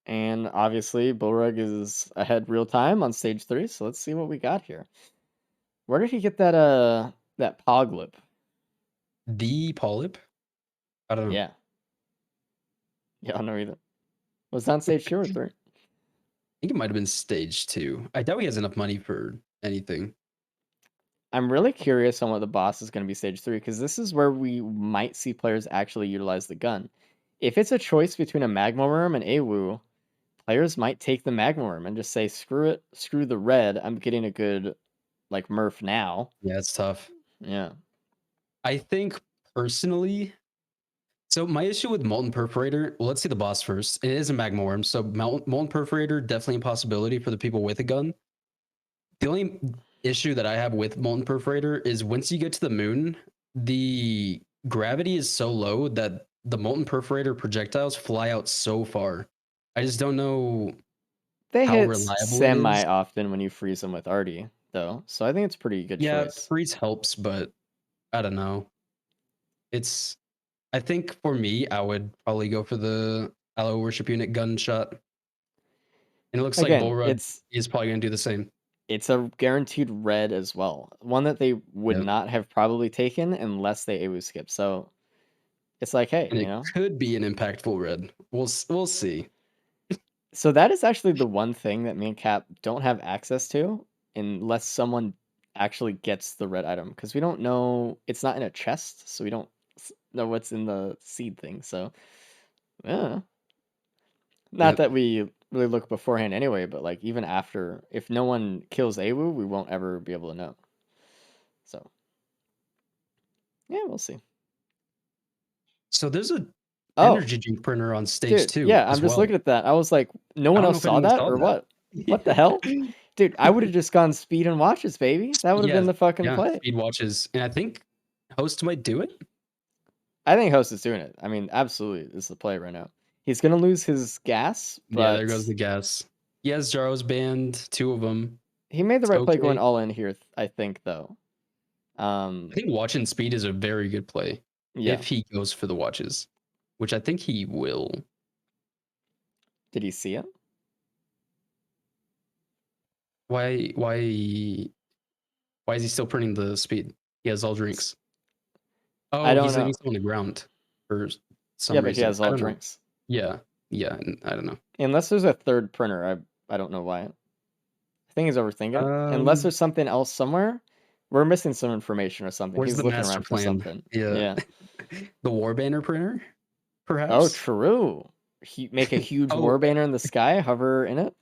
And obviously, Bullrug is ahead real time on stage 3, so let's see what we got here. Where did he get that Poglip? The polyp? I don't know. Yeah. Yeah, I don't know either. Was that on stage 2 or 3? I think it might have been stage 2. I doubt he has enough money for anything. I'm really curious on what the boss is going to be stage 3, because this is where we might see players actually utilize the gun. If it's a choice between a Magma Worm and AWU, players might take the Magma Worm and just say, screw it, screw the red. I'm getting a good, like, Murph now. Yeah, it's tough. Yeah. I think personally, so my issue with Molten Perforator, well, let's see the boss first. It is a Magma Worm, so Molten Perforator, definitely a possibility for the people with a gun. The only issue that I have with Molten Perforator is once you get to the moon, the gravity is so low that the Molten Perforator projectiles fly out so far. I just don't know They how hit reliable it semi is. often when you freeze them with Artie, though. So I think it's a pretty good Yeah, choice. freeze helps, but I don't know. I think for me, I would probably go for the Allo Worship Unit gunshot. And it looks like Again, Bullrug is probably going to do the same. it's a guaranteed red as well. One that they would Yep. not have probably taken unless they AWU skip. So it's like, hey, And it could be an impactful red. We'll see. So that is actually the one thing that me and Cap don't have access to unless someone actually gets the red item, because we don't know, it's not in a chest, so we don't know what's in the seed thing. So yeah, not Yep. that we really look beforehand anyway, but like even after, if no one kills AWU, we won't ever be able to know. So yeah, we'll see. So there's a Oh, energy drink printer on stage dude, 2 yeah, as I'm just well. looking at that. I was like, no I one don't know else if saw anyone that saw or that. what? What the hell? Dude, I would have just gone speed and watches, baby. That would have Yeah, been the fucking yeah, play. speed watches. And I think Host might do it. I think Host is doing it. I mean, absolutely, this is the play right now. He's gonna lose his gas, but Yeah, there goes the gas. He has Jaro's banned, 2 of them. he made the It's right play going okay. all in here, I think, though. I think watching speed is a very good play Yeah. if he goes for the watches, which I think he will. Did he see it? Why is he still printing the speed? He has all drinks. Oh, I don't he's leaving know. some on the ground for some Yeah, reason. but he has I all don't know. drinks. Yeah, I don't know. Unless there's a third printer, I don't know why. I think he's overthinking it. Unless there's something else somewhere, We're missing some information or something. Where's He's the looking master around for plan? something. Yeah. The war banner printer, perhaps. Oh, true. Make a huge Oh. war banner in the sky, hover in it.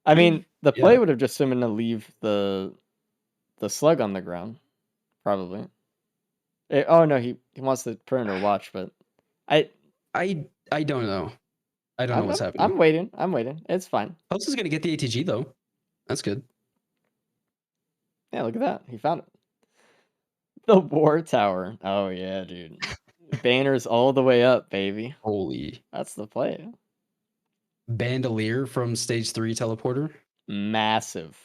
I mean, the Yeah. play would have just been to leave the slug on the ground, probably. Oh no, he wants the printer to watch, but I don't know. I don't know what's happening. I'm waiting. I'm waiting. It's fine. Host is gonna get the ATG though. That's good. Yeah, look at that. He found it. The war tower. Oh yeah, dude. Banners all the way up, baby. Holy That's the play. bandolier from stage 3 teleporter. Massive.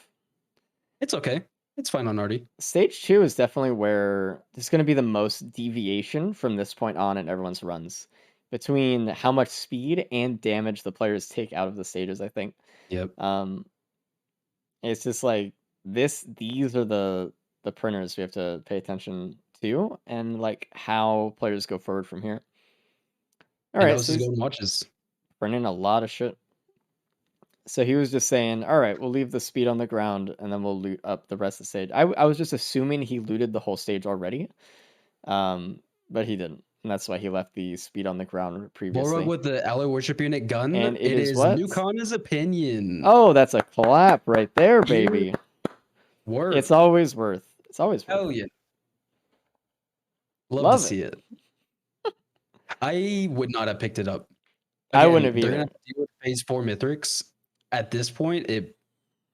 It's okay. It's fine on Artie. Stage 2 is definitely where there's going to be the most deviation from this point on in everyone's runs between how much speed and damage the players take out of the stages, I think. Yep. It's just like these are the printers we have to pay attention to, and like how players go forward from here. All And right, Host so is he's going watches. printing a lot of shit. So he was just saying, all right, we'll leave the speed on the ground and then we'll loot up the rest of the stage. I was just assuming he looted the whole stage already, but he didn't. And that's why he left the speed on the ground previously. Borog with the Ally Worship Unit gun. And it it is is what? Nukana's opinion. Oh, that's a clap right there, baby. Word. It's always worth. It's always worth. Hell it. yeah. Love Love to it. see it. I would not have picked it up. I wouldn't have they're either. gonna have to deal with phase 4 Mithrix. At this point, it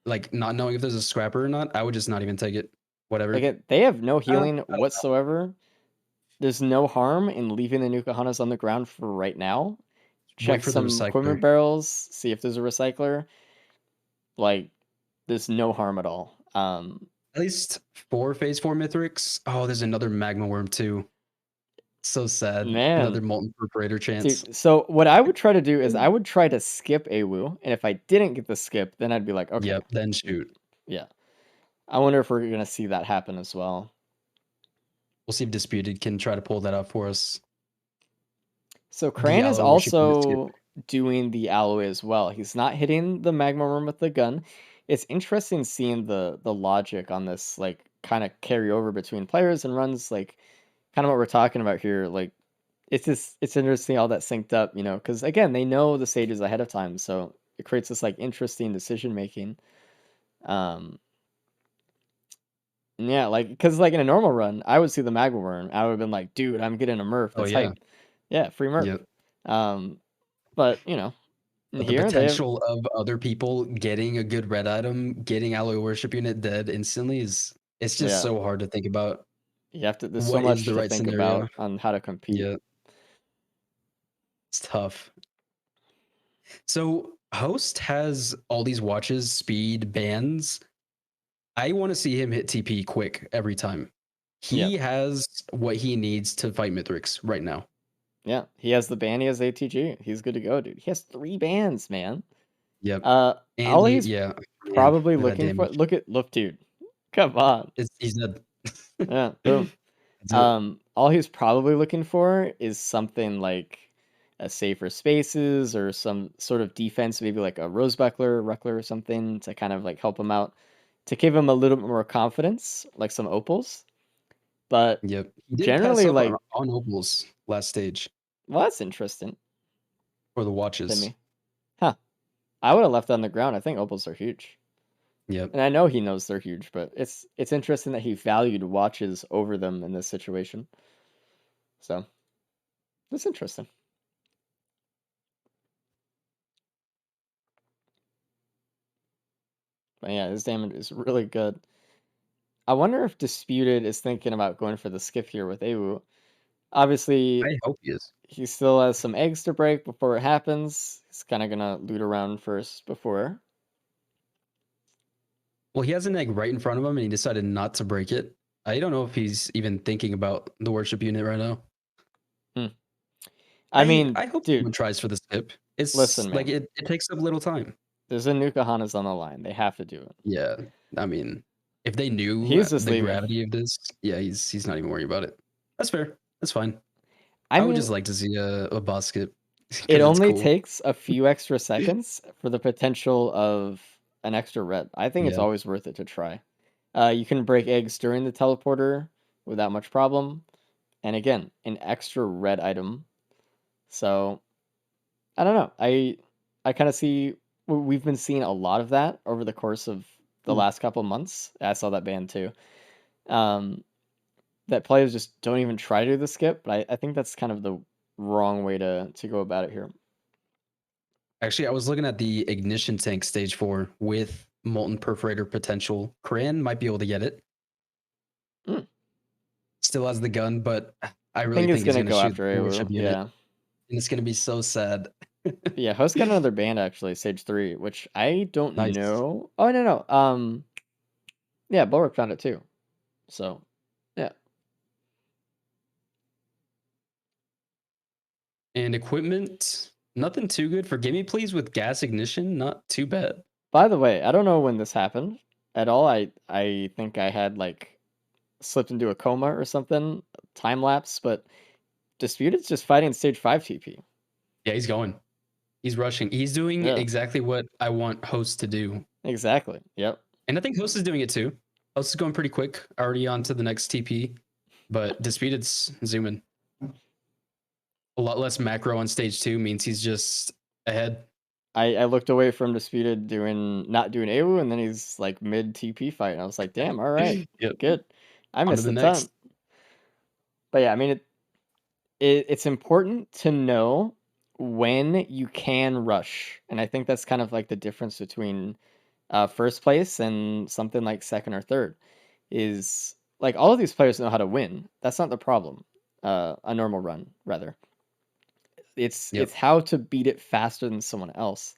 like not knowing if there's a scrapper or not, I would just not even take it. Whatever. Like they have no healing don't know. whatsoever. There's no harm in leaving the Nukahanas on the ground for right now. Check for the some recycler. equipment barrels, see if there's a recycler. Like, there's no harm at all. At least 4 phase 4 Mithrix. Oh, there's another magma worm too. So sad. Man. Another molten perforator chance. Dude, so what I would try to do is I would try to skip AWU, and if I didn't get the skip, then I'd be like, okay. Yep, then shoot. Yeah. I wonder if we're gonna see that happen as well. We'll see if Disputed can try to pull that out for us. So Crane is Alloy worship unit skip. also doing the alloy as well. He's not hitting the magma worm with the gun. It's interesting seeing the logic on this, like, kind of carry over between players and runs, like, kind of what we're talking about here. Like, it's interesting all that synced up, because again, they know the stages ahead of time, so it creates this like interesting decision making. Yeah, like because like in a normal run, I would see the magma worm, I would have been like, dude, I'm getting a Murph. That's yeah. hype. Yeah, free Murph. Yep. But But the here they have, potential of other people getting a good red item, getting Alloy Worship Unit dead instantly it's just Yeah. so hard to think about. you have to. There's so what is much the to right think scenario? about on how to compete. Yeah. It's tough. So Host has all these watches, speed, bands. I want to see him hit TP quick every time. He has what he needs to fight Mithrix right now. Yeah, he has the band. He has ATG. He's good to go, dude. He has 3 bands, man. Yep. And all he's probably look at that looking for. damage. Look, dude. Come on. He's dead. Yeah. Boom. That's it. All he's probably looking for is something like a safer spaces or some sort of defense, maybe like a Rosebuckler, Ruckler or something to kind of like help him out, to give him a little bit more confidence, like some opals. But Yep. He did generally, pass up like, on opals last stage well, that's interesting for the to watches. me. Huh. I would have left on the ground. I think opals are huge. Yep. And I know he knows they're huge, but it's interesting that he valued watches over them in this situation. So that's interesting. But yeah, his damage is really good. I wonder if Disputed is thinking about going for the skip here with AWU. Obviously, I hope he is. he still has some eggs to break before it happens. He's kind of gonna loot around first before. Well, he has an egg right in front of him and he decided not to break it. I don't know if he's even thinking about the worship unit right now. I mean, I hope dude, someone tries for the skip. It's listen, like man. it takes up little time. There's a Nukahanas on the line. They have to do it. Yeah. I mean, if they knew He's just the leaving. gravity of this, yeah, he's not even worried about it. That's fair. That's fine. I would mean, just like to see a boss skip. 'cause it it's only cool. takes a few extra seconds for the potential of an extra red. I think it's Yeah. always worth it to try. You can break eggs during the teleporter without much problem. And again, an extra red item. So I don't know. I kind of see we've been seeing a lot of that over the course of the last couple months. I saw that ban too. That players just don't even try to do the skip, but I think that's kind of the wrong way to go about it here. Actually, I was looking at the ignition tank stage 4 with molten perforator potential. Cran might be able to get it. Mm. Still has the gun, but I I really think it's think he's gonna going to go shoot after the Awu. worship unit, Yeah. and it's going to be so sad. Yeah, host got another band actually, stage 3, which I don't Nice. know. Oh no. Yeah, Bulwark found it too. So yeah. And equipment, nothing too good for Gimme Please with gas ignition, not too bad. By the way, I don't know when this happened at all. I think I had like slipped into a coma or something, time lapse, but Disputed's just fighting stage 5 TP. Yeah, he's going. He's rushing. He's doing Yeah. exactly what I want host to do. Exactly. Yep. And I think host is doing it too. Host is going pretty quick, already on to the next TP, but Disputed's zooming. A lot less macro on stage 2 means he's just ahead. I looked away from Disputed not doing AWU, and then he's like mid TP fight, and I was like, damn, all right, Yep. good. I On to missed the a ton. next. But yeah, I mean, it's important to know when you can rush, and I think that's kind of like the difference between first place and something like second or third. Is like all of these players know how to win. That's not the problem. A normal run, rather. It's how to beat it faster than someone else.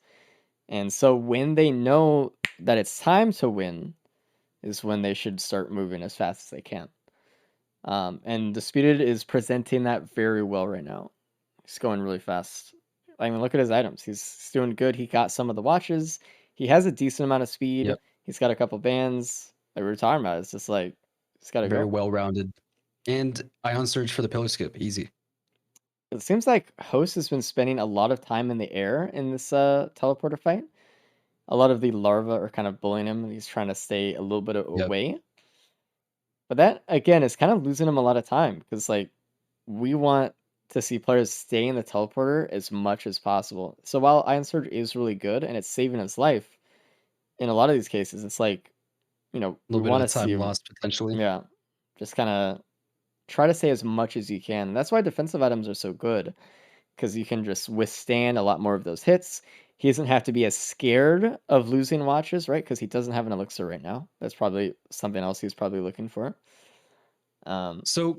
And so when they know that it's time to win is when they should start moving as fast as they can. And Disputed is presenting that very well right now. He's going really fast. I mean, look at his items. He's doing good. He got some of the watches. He has a decent amount of speed. Yep. He's got a couple bands. Like we were talking about, it's just like he's got to Very go. well rounded. And Ion Surge for the pillar skip, easy. It seems like Host has been spending a lot of time in the air in this teleporter fight. A lot of the larvae are kind of bullying him, and he's trying to stay a little bit away. But that, again, is kind of losing him a lot of time, because, like, we want to see players stay in the teleporter as much as possible. So while Iron Surge is really good, and it's saving his life, in a lot of these cases, it's like, you know, A we little bit want of to see time him, lost potentially. yeah, just kind of try to stay as much as you can. And that's why defensive items are so good, because you can just withstand a lot more of those hits. He doesn't have to be as scared of losing watches, right? Because he doesn't have an elixir right now. That's probably something else he's probably looking for. So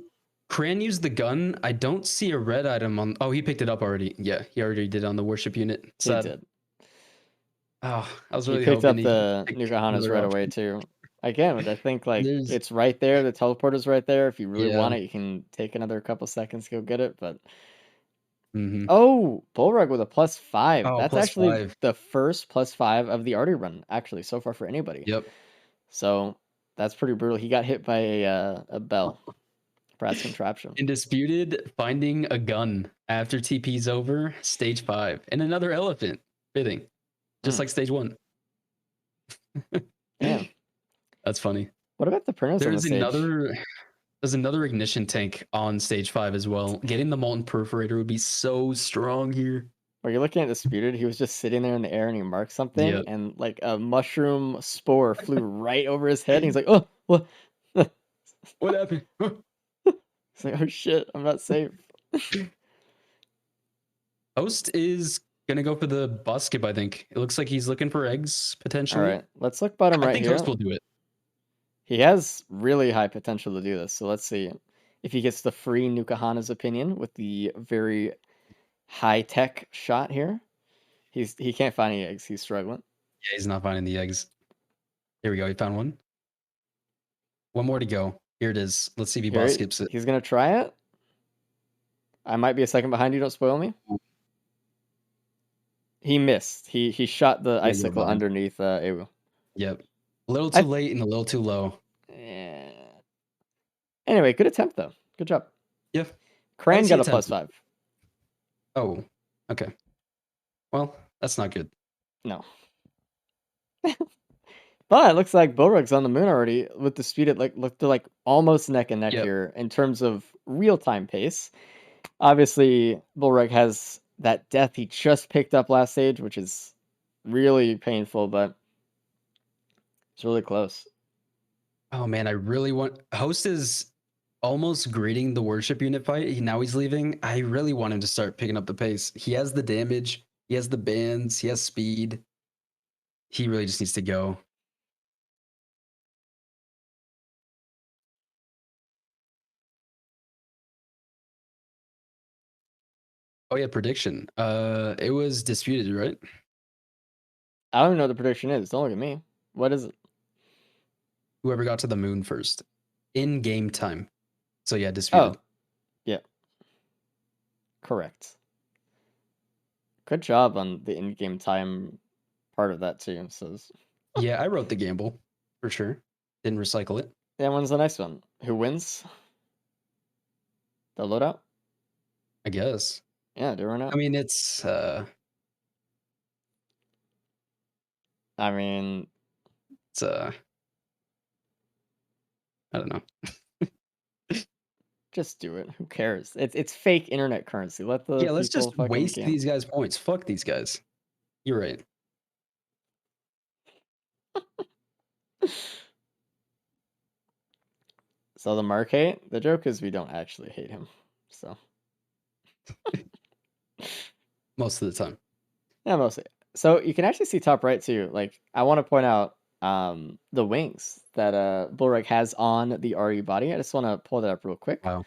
Cran used the gun. I don't see a red item on. Oh, he picked it up already. Yeah, he already did on the worship unit. Sad. He did. Oh, I was He really picked hoping up the picked Nukahanas another right option. away too. Again, but I think like There's- it's right there. The teleporter's right there. If you really want Yeah. it, you can take another couple seconds to go get it. But Mhm. oh, Bullrug with a +5. Oh, That's +5. actually the first +5 of the Artie run, actually, so far for anybody. Yep. So that's pretty brutal. He got hit by a bell. Perhaps contraption. Indisputed finding a gun after TP's over, stage 5, and another elephant fitting, just like stage 1. Yeah. That's funny. What about the printers on the stage? There's another ignition tank on stage 5 as well. Getting the molten perforator would be so strong here. Where you're looking at Disputed, he was just sitting there in the air and he marked something, Yep. and like a mushroom spore flew right over his head. And he's like, "Oh, what? What happened? He's like, oh shit, I'm not safe." Host is gonna go for the boss skip, I think. It looks like he's looking for eggs, All potentially. right, let's look bottom I right think here. Host will do it. He has really high potential to do this. So let's see if he gets the free Nukahana's opinion with the very high tech shot here. He can't find any eggs. He's struggling. Yeah, he's not finding the eggs. Here we go. He found one. One more to go. Here it is. Let's see if he boss skips it. He's gonna try it. I might be a second behind you. Don't spoil me. He missed. He shot the icicle underneath Ewu. Yep. A little too late and a little too low. Yeah. Anyway, good attempt though. Good job. Yeah. Cran got a attempt. +5. Oh, okay. Well, that's not good. No. But it looks like Bulwark's on the moon already with the speed at they're like almost neck and neck Yep. here in terms of real time pace. Obviously, Bulwark has that death he just picked up last stage, which is really painful, but it's really close. Oh man, I really want. Host is almost greeting the worship unit fight. Now he's leaving. I really want him to start picking up the pace. He has the damage. He has the bands. He has speed. He really just needs to go. Oh yeah, prediction. It was disputed, right? I don't even know what the prediction is. Don't look at me. What is it? Whoever got to the moon first in game time. So yeah, disputed. Oh, yeah. Correct. Good job on the in-game time part of that too. So Yeah, I wrote the gamble for sure. Didn't recycle it. that one's the nice one. Who wins? The loadout? I guess. Yeah, do it now. I mean, it's I mean, I don't know. just do it. Who cares? It's fake internet currency. Let the Yeah, let's people just fucking waste game. these guys' points. Fuck these guys. You're right. So the Mark hate? The joke is we don't actually hate him. So Most of the time. yeah, mostly. So you can actually see top right too. Like I want to point out the wings that Bullrug has on the RE body. I just want to pull that up real quick. Wow.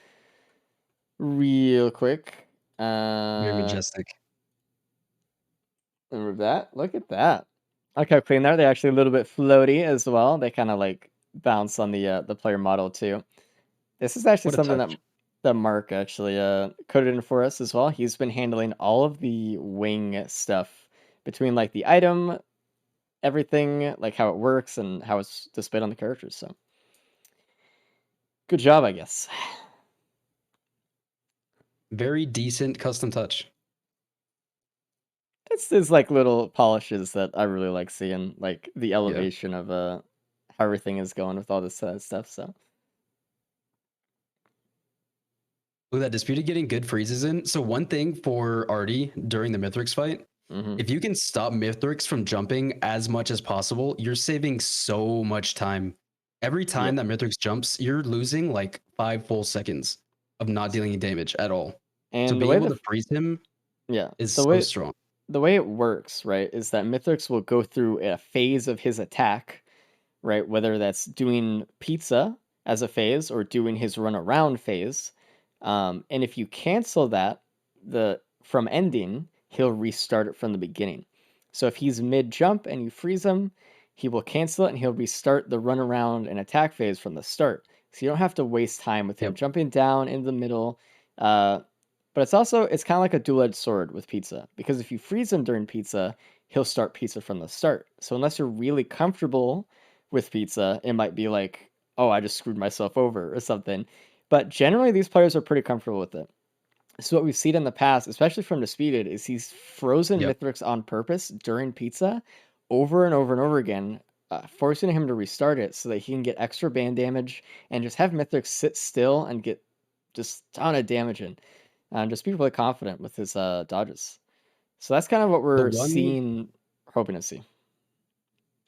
Real quick. Very majestic. Remove that. Look at that. Look how clean they're. They're actually a little bit floaty as well. They kind of like bounce on the player model too. This is actually What a something that touch. Mark actually coded in for us as well. He's been handling all of the wing stuff between like the item, everything, like how it works and how it's displayed on the characters. So good job, I guess. Very decent custom touch. It's like little polishes that I really like seeing, like the elevation of how everything is going with all this stuff. So Ooh, that disputed getting good freezes in. So one thing for Artie during the Mithrix fight, if you can stop Mithrix from jumping as much as possible, you're saving so much time. Every time that Mithrix jumps, you're losing like 5 full seconds of not dealing damage at all. and So the being way able to freeze him is so strong. the way it works, right, is that Mithrix will go through a phase of his attack, right? Whether that's doing pizza as a phase or doing his run around phase. And if you cancel that from ending, he'll restart it from the beginning. So if he's mid jump and you freeze him, he will cancel it and he'll restart the run around and attack phase from the start. So you don't have to waste time with him jumping down in the middle. But it's kind of like a dual-edged sword with pizza, because if you freeze him during pizza, he'll start pizza from the start. So unless you're really comfortable with pizza, it might be like, oh, I just screwed myself over or something. But generally, these players are pretty comfortable with it. So what we've seen in the past, especially from Disputed, is he's frozen Mithrix on purpose during pizza over and over and over again, forcing him to restart it so that he can get extra band damage and just have Mithrix sit still and get just a ton of damage in. And just be really confident with his dodges. So that's kind of what we're hoping to see.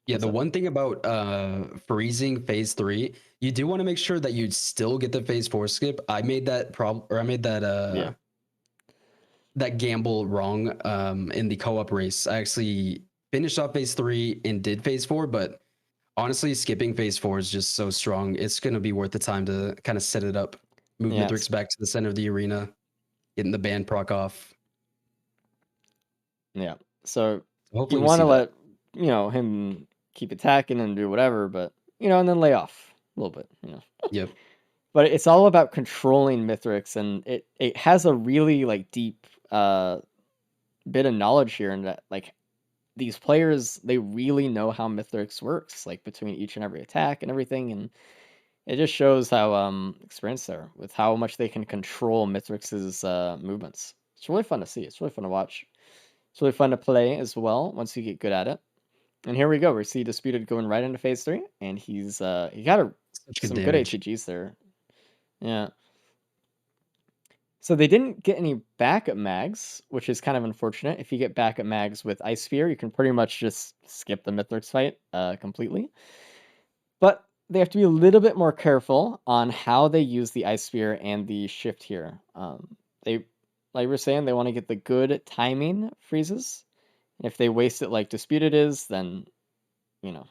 Yeah, the one thing about freezing phase 3, you do want to make sure that you still get the phase 4 skip. I made that that gamble wrong in the co-op race. I actually finished off phase 3 and did phase 4, but honestly, skipping phase 4 is just so strong. It's going to be worth the time to kind of set it up, move Mithrix back to the center of the arena, getting the band proc off. Yeah. So hopefully you want to let him keep attacking and do whatever, but and then lay off a little bit, Yep. But it's all about controlling Mithrix, and it has a really like deep bit of knowledge here, in that like these players, they really know how Mithrix works, like between each and every attack and everything, and it just shows how experienced they are with how much they can control Mithrix's movements. It's really fun to see. It's really fun to watch. It's really fun to play as well once you get good at it. And here we go. We see Disputed going right into phase 3, and he got Such some good good damage. ATGs there. Yeah. So they didn't get any backup mags, which is kind of unfortunate. If you get backup mags with Ice Sphere, you can pretty much just skip the Mithrix fight completely. But they have to be a little bit more careful on how they use the Ice Sphere and the shift here. They, like we were saying, they want to get the good timing freezes. And if they waste it like Disputed is, then, you know.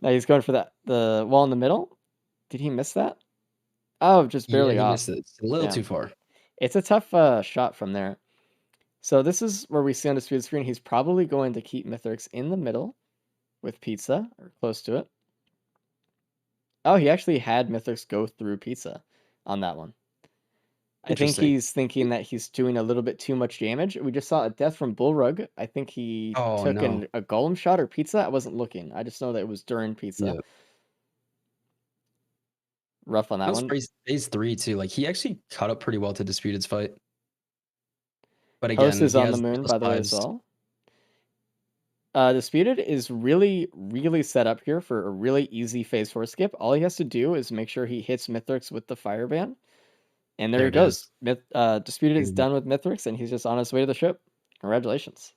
Now he's going for the wall in the middle. Did he miss that? Oh, just Yeah, barely he off. missed it. It's a little Yeah. too far. It's a tough shot from there. So this is where we see on the speed screen, he's probably going to keep Mithrix in the middle with Pizza, or close to it. Oh, he actually had Mithrix go through Pizza on that one. I think Interesting. he's thinking that he's doing a little bit too much damage. We just saw a death from Bullrug. I think he Oh, took no. a golem shot or Pizza. I wasn't looking. I just know that it was during Pizza. Yeah. Rough on that That was one. phase 3 too. Like he actually caught up pretty well to Disputed's fight. But Host again, is he on the has moon, plus by the way, as 5s. well. Disputed is really, really set up here for a really easy phase 4 skip. All he has to do is make sure he hits Mithrix with the Fireban. And there There he it goes. is. Disputed is Mhm. done with Mithrix, and he's just on his way to the ship. Congratulations.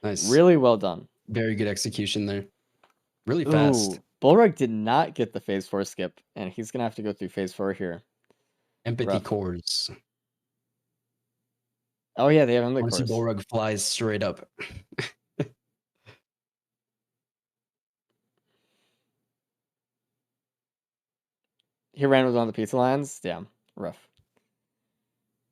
Nice. Really well done. Very good execution there. Really fast. Ooh, Bullrug did not get the phase 4 skip, and he's going to have to go through phase 4 here. Empathy Rough. cores. Oh, yeah, they have I Emily want to see cores. Bullrug flies straight up. He ran with one of the pizza lines. Damn, rough.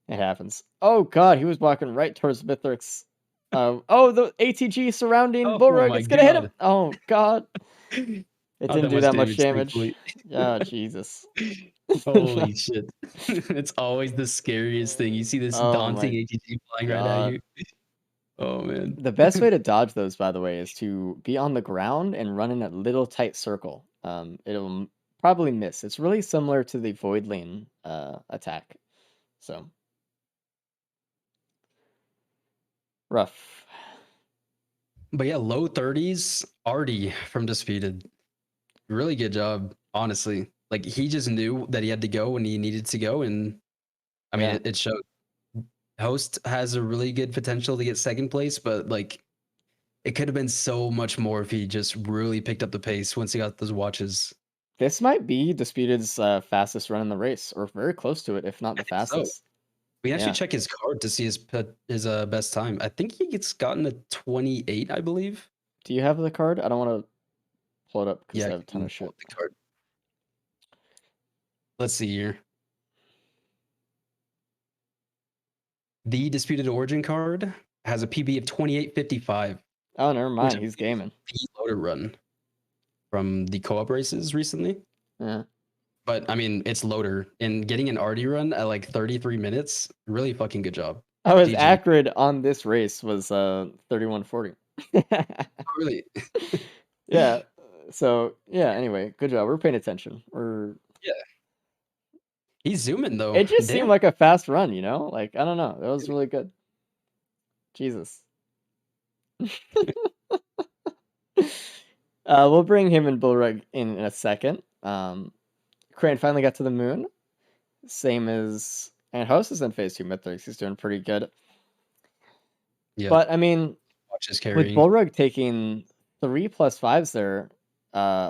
It happens. Oh, God, he was walking right towards Mithrix. Oh, the ATG surrounding Oh Bullrug. my It's going to hit him. God. Oh, God. It Not didn't do that much damage. thankfully. Oh, Jesus. Holy shit. It's always the scariest thing. You see this Oh daunting my ATG flying right at God. you. Oh, man. The best way to dodge those, by the way, is to be on the ground and run in a little tight circle. It'll probably miss. It's really similar to the Void Lane attack. So rough. But yeah, low 30s, Artie from Disputed. Really good job, honestly. Like he just knew that he had to go when he needed to go, and I mean Yeah. it showed. Host has a really good potential to get second place, but like it could have been so much more if he just really picked up the pace once he got those watches. This might be Disputed's fastest run in the race, or very close to it, if not the I think so. fastest. We can actually Yeah. check his card to see his best time. I think he gets gotten a 28, I believe. Do you have the card? I don't want to pull it up because Yeah, I I have a ton can of shit. pull up the card. Let's see here. The Disputed Origin card has a PB of 28.55. Oh, never mind. I He's believe gaming. The loader run from the co-op races recently. Yeah. But I mean, it's loader, and getting an RD run at like 33 minutes, really fucking good job. Oh, his GG. accurate on this race was 3140. Oh, really? Yeah. So yeah. Anyway, good job. We're paying attention. He's zooming though. It just Damn. seemed like a fast run, you know? Like I don't know. That was really good. Jesus. We'll bring him and Bullrug in a second. Crane finally got to the moon. Same as and Host is in phase 2 Mithrix. He's doing pretty good. Yeah. But I mean, Watch his with carrying. Bullrug taking 3+5s there,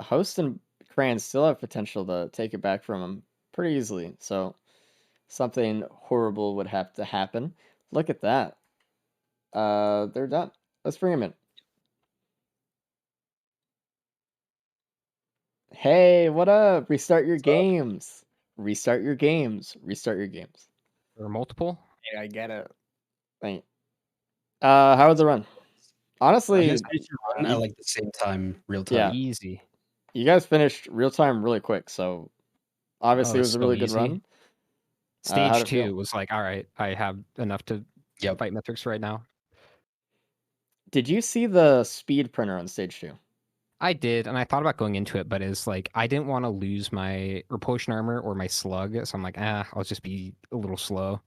Host and Crane still have potential to take it back from him pretty easily. So something horrible would have to happen. Look at that. They're done. Let's bring him in. Hey, what up? Restart your games. Restart your games. Restart your games. Or multiple? Yeah, I get it. Thank you. How was the run? Honestly, You guys finished your run at like the same time, real time. Yeah. Easy. you guys finished real time really quick, so obviously Oh, it was a so really good easy. run. how'd Stage it feel? 2 was like, all right, I have enough to Yep. fight Mithrix right now. Did you see the speed printer on stage 2? I did, and I thought about going into it, but it's like I didn't want to lose my repulsion armor or my slug, so I'm like, I'll just be a little slow.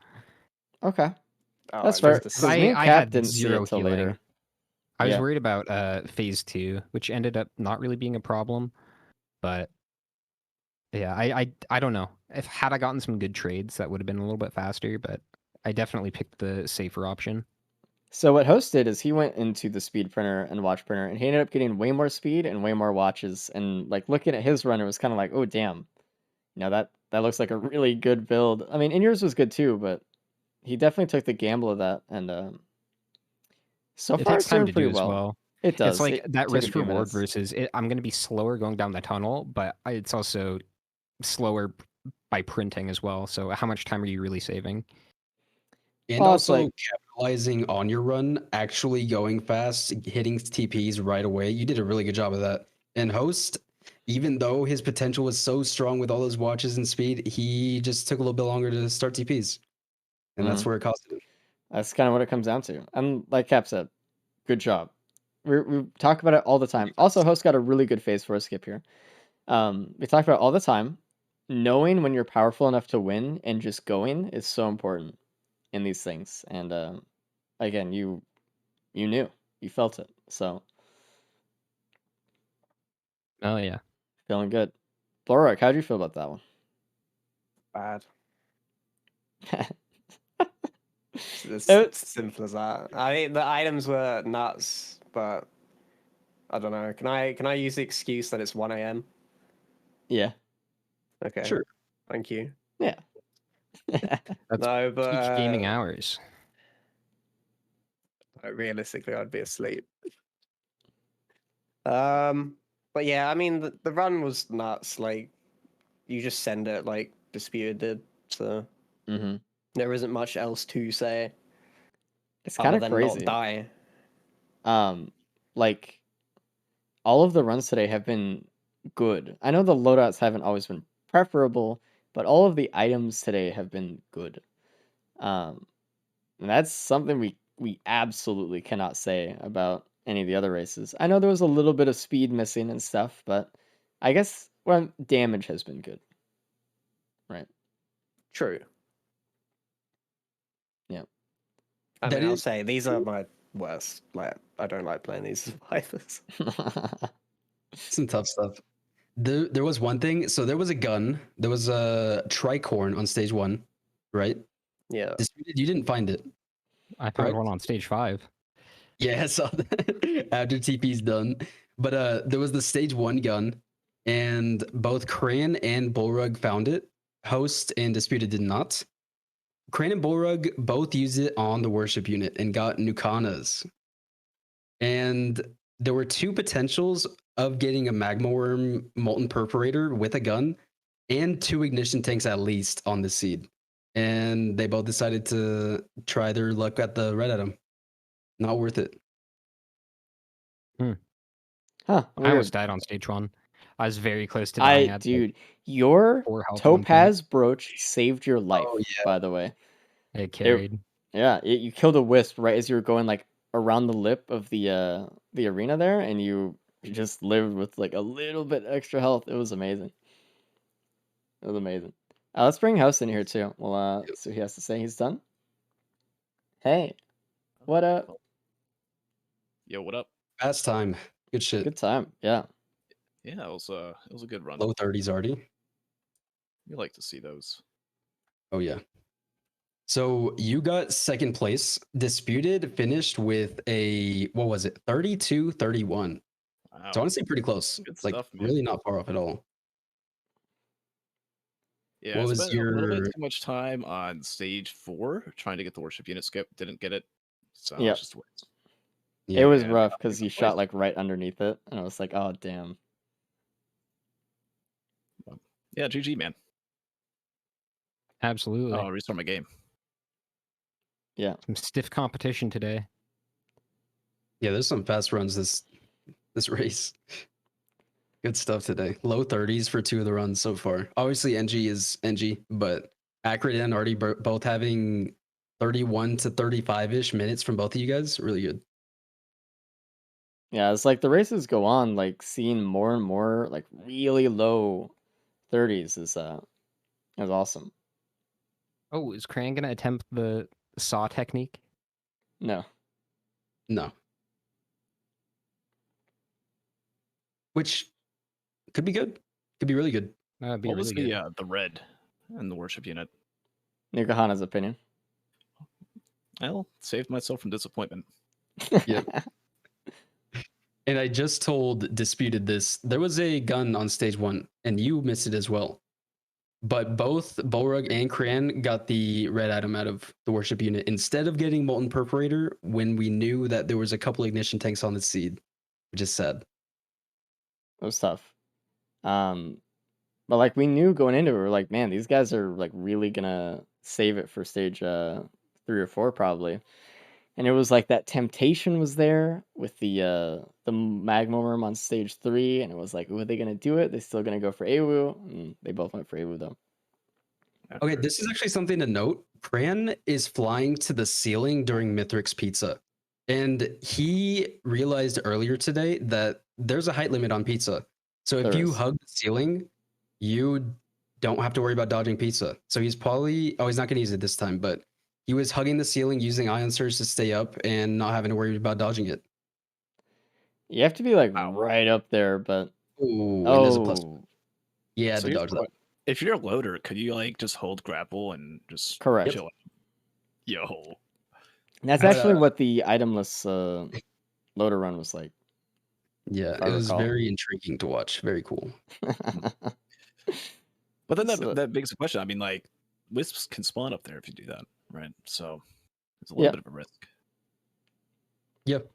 Okay, Oh, that's I fair. just 'Cause me and I Cap had didn't see zero it till healing. later. I was Yeah. worried about phase 2, which ended up not really being a problem, but yeah, I don't know. If had I gotten some good trades, that would have been a little bit faster, but I definitely picked the safer option. So what Host did is he went into the speed printer and watch printer, and he ended up getting way more speed and way more watches. And like looking at his run, it was kind of like, oh damn, that looks like a really good build. I mean, and yours was good too, but he definitely took the gamble of that, and so It far takes it's time doing to pretty do as well. well. It It's does. like It that took a risk few reward minutes. versus I'm going to be slower going down the tunnel, but it's also slower by printing as well. So how much time are you really saving? And Well, it's also like capitalizing on your run, actually going fast, hitting TPs right away. You did a really good job of that. And Host, even though his potential was so strong with all those watches and speed, he just took a little bit longer to start TPs. And that's Mhm. where it costed him. that's kind of what it comes down to. And like Cap said, good job. We talk about it all the time. Also, Host got a really good phase for a skip here. We talk about it all the time. Knowing when you're powerful enough to win and just going is so important in these things. And again, you knew, you felt it. So Oh yeah. feeling good. Blorok, how'd you feel about that one? Bad. It's It- simple as that. I mean, the items were nuts, but I don't know. Can I use the excuse that it's 1 a.m.? yeah, Okay. Sure. Thank you. yeah. That's No, but peak gaming hours. realistically, I'd be asleep. But yeah, I mean, the run was nuts. Like, you just send it like Disputed did, so hmm there isn't much else to say It's kind other of than crazy. not die. Like all of the runs today have been good. I know the loadouts haven't always been preferable, but all of the items today have been good. Um, and that's something we absolutely cannot say about any of the other races. I know there was a little bit of speed missing and stuff, but I guess well, damage has been good. Right. True. Yeah. I That mean, I'll is say these are my worst. Like, I don't like playing these survivors. some tough stuff. There was one thing. So there was a gun. There was a tricorn on stage 1, right? Yeah. Disputed, you didn't find it. I found Correct. one on stage 5. Yeah, I saw that after TP's done. But there was the stage 1 gun, and both Cran and Bullrug found it. Host and Disputed did not. Cran and Bullrug both used it on the worship unit and got Nukanas. And there were 2 potentials of getting a Magma Worm Molten Perforator with a gun and 2 ignition tanks at least on the seed. And they both decided to try their luck at the red atom. Not worth it. Huh. I Weird. almost died on stage 1. I was very close to dying. At Dude, your 4 health at one point. topaz brooch saved your life, Oh, yeah. by the way. It carried. Yeah, you killed a wisp right as you were going like around the lip of the arena there, and you just lived with like a little bit extra health. It was amazing. It was amazing. Let's bring House in here too. Well, see what he has to say. He's done. Hey, what up? Yo, what up? Fast time. Good shit. Good time. Yeah. Yeah, it was a good run. Low 30s already. You like to see those. Oh, yeah. So you got second place. Disputed finished with a, what was it? 32-31. Wow. So honestly, pretty close. Good Like stuff, man. really not far off at all. Yeah, What I was spent a little your- bit too much time on stage 4 trying to get the worship unit skip. Didn't get it. So Yep. it's just a waste. It was Yeah, rough yeah, because you good shot place. like right underneath it, and I was like, oh damn. Yeah, GG, man. Absolutely. I'll restart my game. Yeah. Some stiff competition today. Yeah, there's some fast runs this race. Good stuff today. Low 30s for 2 of the runs so far. Obviously, NG is NG, but Accurate and Artie both having 31 to 35-ish minutes from both of you guys. Really good. Yeah, it's like the races go on, like seeing more and more like really low 30s is awesome. Oh, is Cran gonna attempt the saw technique? No. No. which could be good. Could be really good. That'd be What was really good. the red and the worship unit? Nukahana's opinion. Well, saved myself from disappointment. Yep. And I just told Disputed this. There was a gun on stage 1, and you missed it as well. But both Bolrug and Cran got the red item out of the worship unit instead of getting Molten Perforator when we knew that there was a couple ignition tanks on the seed, which is sad. It was tough. But like we knew going into it, we were like, man, these guys are like really gonna save it for stage 3 or 4 probably. And it was like that temptation was there with the magma worm on stage 3, and it was like, are they gonna do it? They're still gonna go for Awu, and they both went for Awu though. Okay, this is actually something to note. Cran is flying to the ceiling during Mithrix Pizza. And he realized earlier today that there's a height limit on pizza. So if There you is. hug the ceiling, you don't have to worry about dodging pizza. So he's probably, he's not going to use it this time, but he was hugging the ceiling using ion surge to stay up and not having to worry about dodging it. You have to be like right up there, but Ooh, and there's a plus. oh, Yeah, So to here's dodge the that. que- If you're a loader, could you like just hold grapple and just correct. chill? Yo, That's But, actually what the itemless loader run was like. Yeah, if I it was recall. very intriguing to watch. Very cool. but then So- that begs the question. I mean, like wisps can spawn up there if you do that, right? So it's a little Yeah. bit of a risk. Yep.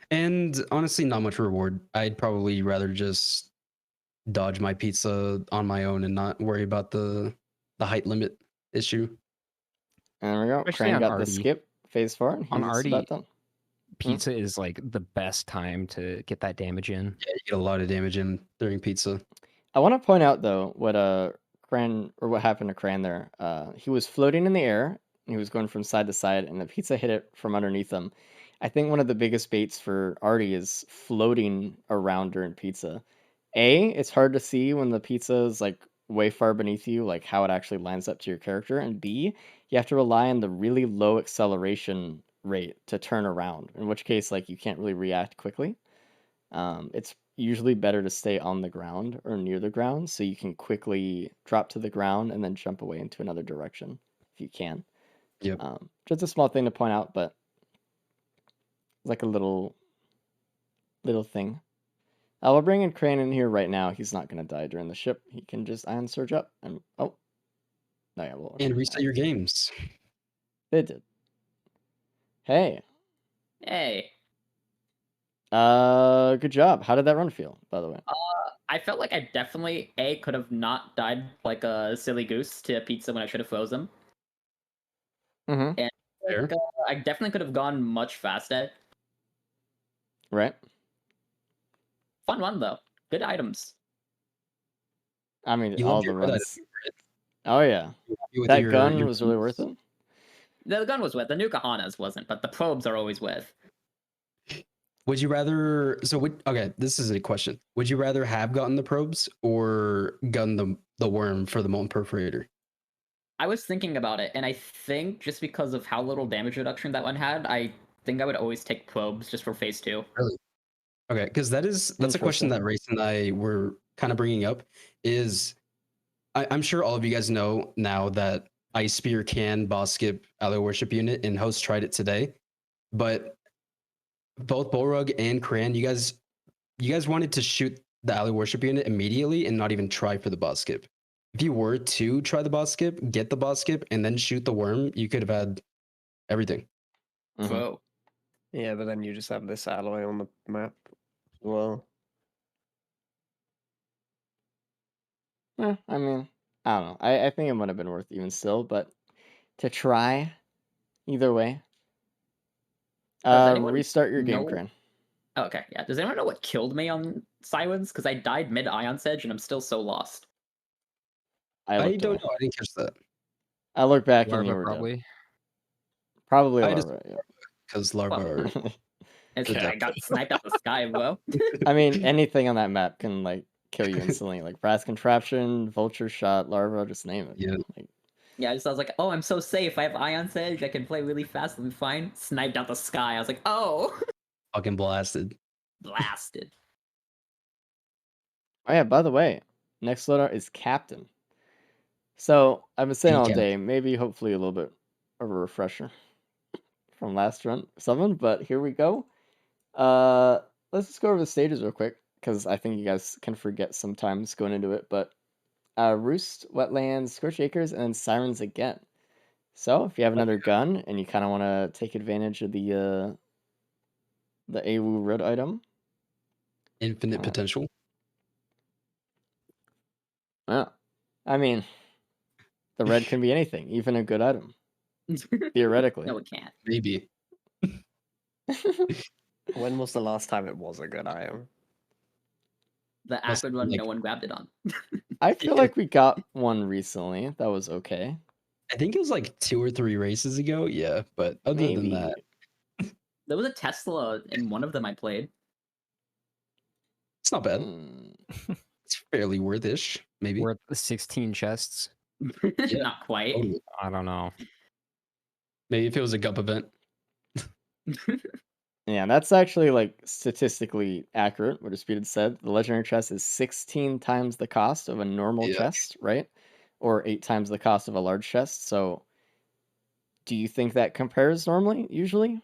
And honestly, not much reward. I'd probably rather just dodge my pizza on my own and not worry about the height limit issue. And there we go. Especially Crane on got the Artie. skip phase 4, and On he's Artie, about done. Pizza is like the best time to get that damage in. Yeah, you get a lot of damage in during pizza. I want to point out though what Cran or what happened to Cran there. He was floating in the air, and he was going from side to side, and the pizza hit it from underneath him. I think one of the biggest baits for Artie is floating around during pizza. It's hard to see when the pizza is like way far beneath you, like how it actually lines up to your character, and B, you have to rely on the really low acceleration rate to turn around, in which case like you can't really react quickly. It's usually better to stay on the ground or near the ground so you can quickly drop to the ground and then jump away into another direction if you can. Yep. Just a small thing to point out, but it's like a little thing. We'll bring in Crane in here right now. He's not going to die during the ship. He can just ion surge up and no, yeah, we'll And reset your games. They did. Hey. Hey, Good job. How did that run feel, by the way? I felt like I definitely could have not died like a silly goose to pizza when I should have froze him. Mm-hmm. And Fair. like, I definitely could have gone much faster. Right. Fun one though. Good items. I mean, You all loved the your red runs. item, right? Oh yeah. You happy with That your- gun your was really worth guns? it. The gun was with. The Nuka-Hanas wasn't, but the probes are always with. Would you rather? Okay, this is a question. Would you rather have gotten the probes or gotten the worm for the molten perforator? I was thinking about it, and I think just because of how little damage reduction that one had, I think I would always take probes just for phase 2. Okay, because that's a question Interesting. that Race and I were kind of bringing up. Is I'm sure all of you guys know now that Ice Spear can boss skip Ally Worship Unit, and Host tried it today. But both Bolrug and Cran, you guys wanted to shoot the Ally Worship Unit immediately and not even try for the boss skip. If you were to try the boss skip, get the boss skip, and then shoot the worm, you could have had everything. Mhm. Whoa. Yeah, but then you just have this alloy on the map as well. I mean, I don't know. I think it would have been worth even still, but to try, either way. Does anyone Restart your game, know- Cran. Oh, okay, yeah. Does anyone know what killed me on Silence? Because I died mid-Ion Sedge, and I'm still so lost. I looked don't away. know. I didn't catch that I looked back and Larva, you were dead. probably. Probably I just- Larva, yeah. because larva are. It's Good I got sniped out the sky, bro. I mean, anything on that map can like kill you instantly. Like Brass Contraption, Vulture Shot, Larva, just name it. Yeah. Like, Yeah, I was like, oh, I'm so safe. I have Ion Sedge. I can play really fast. I'll be fine. Sniped out the sky. I was like, oh, Fucking blasted. blasted. Oh yeah, by the way, next loadout is Captain. So I've been saying Hey, all Captain. day, maybe hopefully a little bit of a refresher from last run summon, but here we go. Let's just go over the stages real quick, because I think you guys can forget sometimes going into it, but Roost, Wetlands, Scorch Acres, and then Sirens again. So if you have another gun and you kind of want to take advantage of the AWU red item, Infinite potential. yeah, I mean, the red can be anything, even a good item, theoretically. No, it can't. Maybe. When was the last time it was a good item? The Must acrid be one, like- no one grabbed it on. I feel like we got one recently that was okay. I think it was like 2 or 3 races ago. Yeah, but other than Maybe. that, There was a Tesla in one of them I played. it's not bad. Mm, It's fairly worthish, maybe. We're at the 16 chests. Not quite. Totally. I don't know. Maybe if it was a GUP event. yeah, that's actually like statistically accurate. What Disputed said, the legendary chest is 16 times the cost of a normal Yeah. chest, right? Or 8 times the cost of a large chest. So, do you think that compares normally? Usually,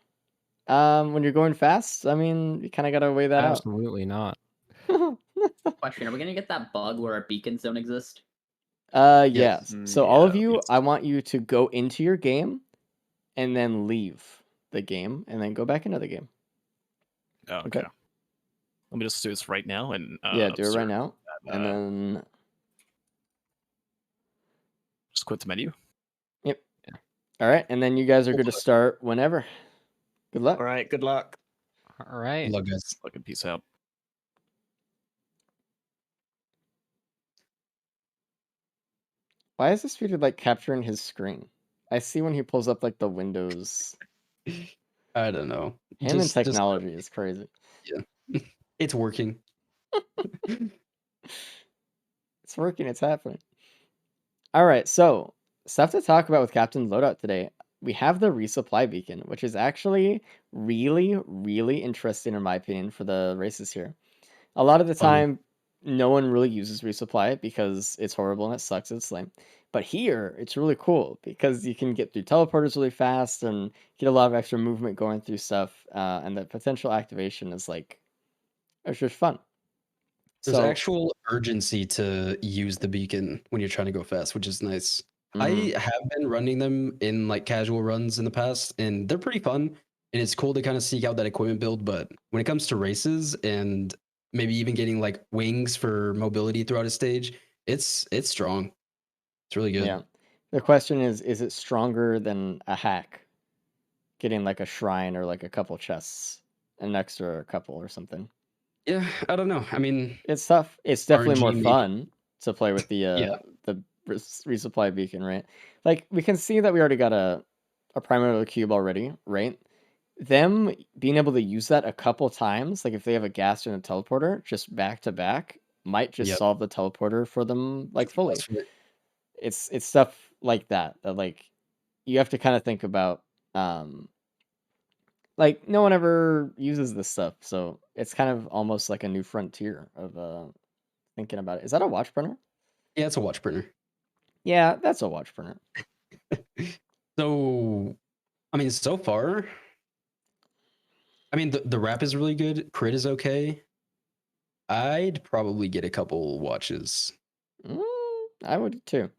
when you're going fast, I mean, you kind of gotta weigh that Absolutely not. out. Question: are we gonna get that bug where our beacons don't exist? Yes. So all of Yeah. you, I want you to go into your game and then leave the game and then go back into the game. Oh, Okay. okay. Let me just do this right now and Yeah, do it right observe now. that, And then just quit the menu. yep. All right, and then you guys are good to start whenever. Good luck. All right, good luck. All right. Good luck, guys. Fucking peace out. Why is this feature like capturing his screen? I see when he pulls up like the windows. I don't know. Him and Just- technology is crazy. it's working. It's working, it's happening. All right, so stuff to talk about with Captain Loadout today. We have the resupply beacon, which is actually really, really interesting in my opinion for the races here. A lot of the Fun. time, no one really uses resupply because it's horrible and it sucks, it's lame. But here, it's really cool because you can get through teleporters really fast and get a lot of extra movement going through stuff. And the potential activation is like, it's just fun. There's So, actual urgency to use the beacon when you're trying to go fast, which is nice. mhm. I have been running them in like casual runs in the past, and they're pretty fun. And it's cool to kind of seek out that equipment build. But when it comes to races and maybe even getting like wings for mobility throughout a stage, it's strong. It's really good. Yeah. The question is it stronger than a hack? Getting like a shrine or like a couple chests, an extra couple or something. Yeah, I don't know. I mean, It's tough. It's definitely RNG more maybe. fun to play with the resupply beacon, right? Like we can see that we already got a primary cube already, right? Them being able to use that a couple times, like if they have a gas and a teleporter, just back to back, might just Yep. solve the teleporter for them like fully. That's right. It's stuff like that like you have to kind of think about. Like no one ever uses this stuff, so it's kind of almost like a new frontier of thinking about it. Is that a watch printer? Yeah, it's a watch printer. Yeah, that's a watch printer. So, I mean, so far, I mean, the wrap is really good. Crit is okay. I'd probably get a couple watches. I would too.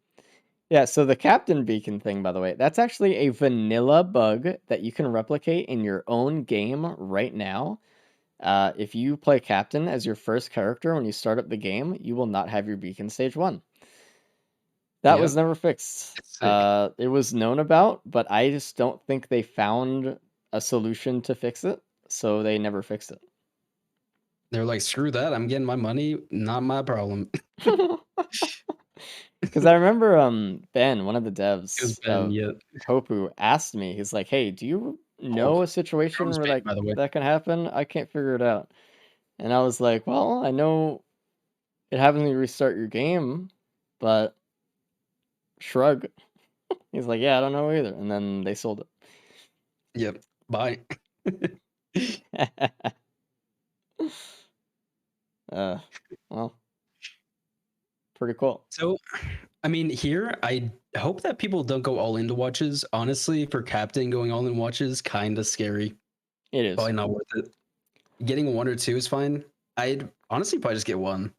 Yeah, so the Captain Beacon thing, by the way, that's actually a vanilla bug that you can replicate in your own game right now. If you play Captain as your first character when you start up the game, you will not have your beacon stage 1. That was Yep. never fixed. That's sick. It was known about, but I just don't think they found a solution to fix it, so they never fixed it. They're like, screw that. I'm getting my money. Not my problem. Because I remember Ben, one of the Because devs Ben, of yeah. Popu, asked me, he's like, hey, do you know a situation Drums where bait, like by the way. that can happen? I can't figure it out. And I was like, well, I know it happens when you restart your game, but shrug. He's like, yeah, I don't know either. And then they sold Yep. Bye. it. Well, Pretty cool. So, I mean, here I hope that people don't go all into watches. Honestly, for captain, going all in watches kind of scary. It is. Probably not worth it. Getting 1 or 2 is fine. I'd honestly probably just get 1.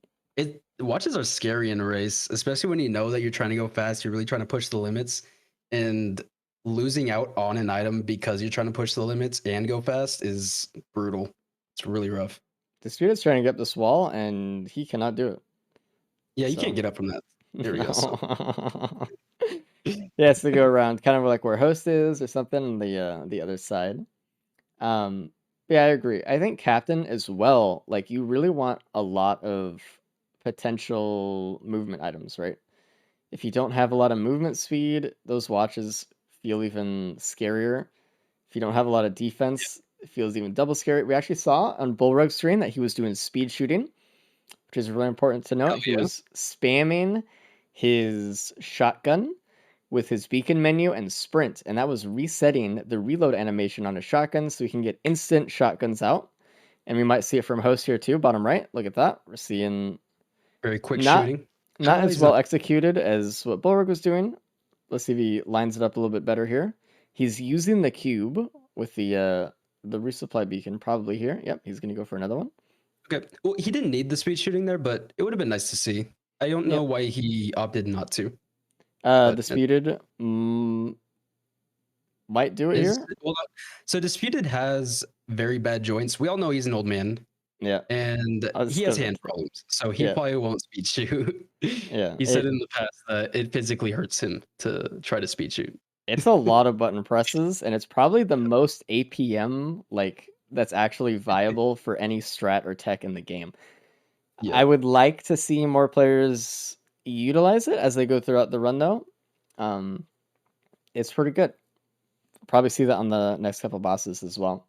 Watches are scary in a race, especially when you know that you're trying to go fast. You're really trying to push the limits, and losing out on an item because you're trying to push the limits and go fast is brutal. It's really rough. Disputed's trying to get up this wall, and he cannot do it. Yeah, you So- can't get up from that. There we go. So. He has to go around kind of like where host is or something on the other side. Yeah, I agree. I think captain as well, like you really want a lot of potential movement items, right? If you don't have a lot of movement speed, those watches feel even scarier. If you don't have a lot of defense, it feels even double scary. We actually saw on Bullrug's screen that he was doing speed shooting, which is really important to note. Hell He yeah. was spamming his shotgun with his beacon menu and sprint, and that was resetting the reload animation on a shotgun so we can get instant shotguns out. And we might see it from host here too, bottom right. Look at that. We're seeing Very quick Not- shooting. not Oh, as he's well not- executed as what Bullrug was doing. Let's see if he lines it up a little bit better here. He's using the cube with the resupply beacon probably here. Yep, he's gonna go for another one. Okay. Well, he didn't need the speed shooting there, but it would have been nice to see. I don't know why he opted not to. But- Disputed might do it Is- here. well, so Disputed has very bad joints. We all know he's an old man, Yeah, and I was he has gonna- hand problems, so he Yeah. probably won't speed shoot. Yeah, He said in the past that it physically hurts him to try to speed shoot. it's a lot of button presses, and it's probably the most APM like that's actually viable for any strat or tech in the game. Yeah. I would like to see more players utilize it as they go throughout the run, though. It's pretty good. Probably see that on the next couple bosses as well.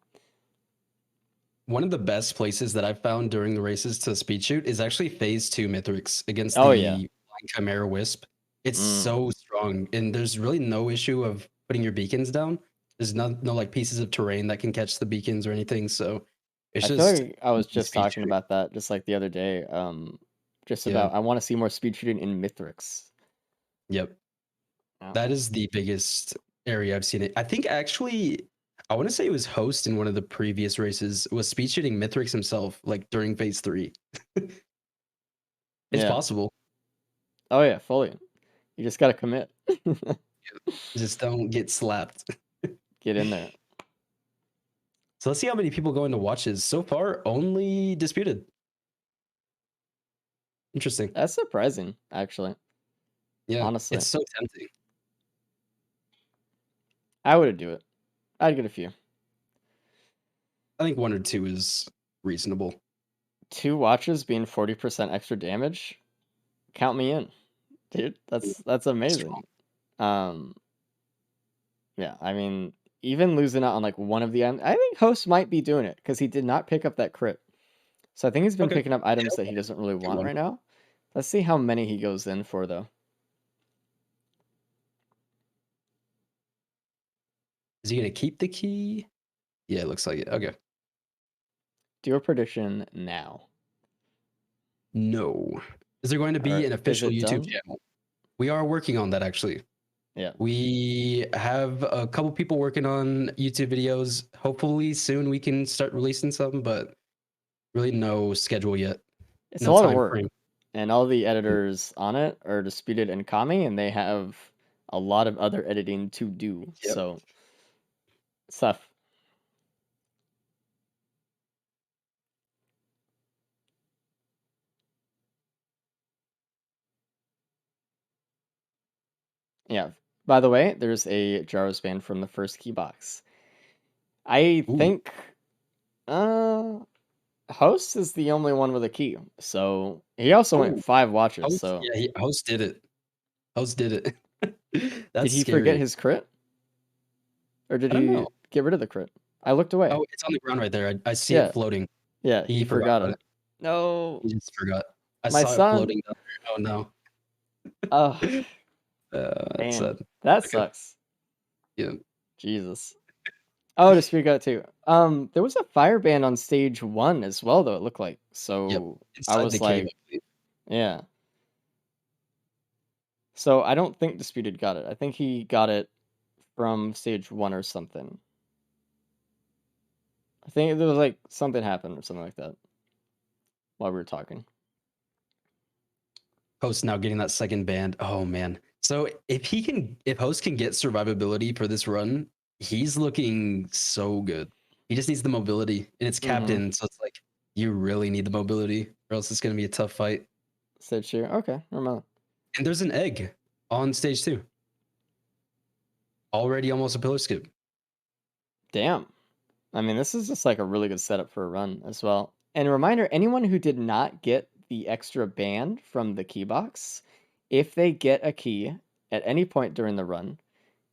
One of the best places that I've found during the races to speed shoot is actually phase 2 Mithrix against Oh, the yeah. Flying Chimera Wisp. It's Mm. so strong, and there's really no issue of putting your beacons down. There's no like pieces of terrain that can catch the beacons or anything. So it's I feel just like I was easy just speed talking shooting. about that just like the other day. Just Yeah. about I want to see more speed shooting in Mithrix. Yep. Yeah. That is the biggest area I've seen it. I think actually, I want to say it was host in one of the previous races was speed shooting Mithrix himself, like during phase 3. It's Yeah. possible. Oh yeah, fully. You just gotta commit. Just don't get slapped. Get in there. So let's see how many people go into watches. So far, only Disputed. Interesting. That's surprising, actually. Yeah, honestly. it's so tempting. I would do it. I'd get a few. I think 1 or 2 is reasonable. 2 watches being 40% extra damage. Count me in, dude. That's amazing. Yeah, I mean, even losing out on like one of the I think host might be doing it because he did not pick up that crit. So I think he's been Okay. picking up items that he doesn't really want one. right now. Let's see how many he goes in for though. Is he gonna keep the key? Yeah, it looks like it. Okay. Do a prediction now. No. Is there going to be Alright, an is official it YouTube done? channel? We are working on that actually. Yeah. We have a couple people working on YouTube videos. Hopefully soon we can start releasing some, but really no schedule yet. It's No a lot of time work. frame. And all the editors on it are Disputed and Kami, and they have a lot of other editing to do. Yep. So it's tough. Yeah. By the way, there's a Jaros band from the first key box. I Ooh. think Host is the only one with a key. So he also Oh, went 5 watches. Host, So yeah, Host did it. Host did it. That's did he scary. forget his crit? Or did I don't he know. get rid of the crit? I looked away. Oh, it's on the ground right there. I see Yeah. it floating. Yeah, he forgot about it. No. He just forgot. I My saw it son. floating down there. Oh no. Oh, That's damn. sad. That Okay. sucks. Yeah. Jesus. Oh, to speak out too. There was a fire ban on stage 1 as well, though, it looked like. So I Inside was the like, cave. I believe. yeah. So I don't think Disputed got it. I think he got it from stage 1 or something. I think there was like something happened or something like that while we were talking. Host now getting that second band. Oh man. So if Host can get survivability for this run, he's looking so good. He just needs the mobility, and it's captain, so it's like you really need the mobility, or else it's gonna be a tough fight. Stage 2. Okay, never mind. And there's an egg on stage 2. Already almost a pillar skip. Damn. I mean, this is just like a really good setup for a run as well. And a reminder, anyone who did not get the extra band from the key box, if they get a key at any point during the run,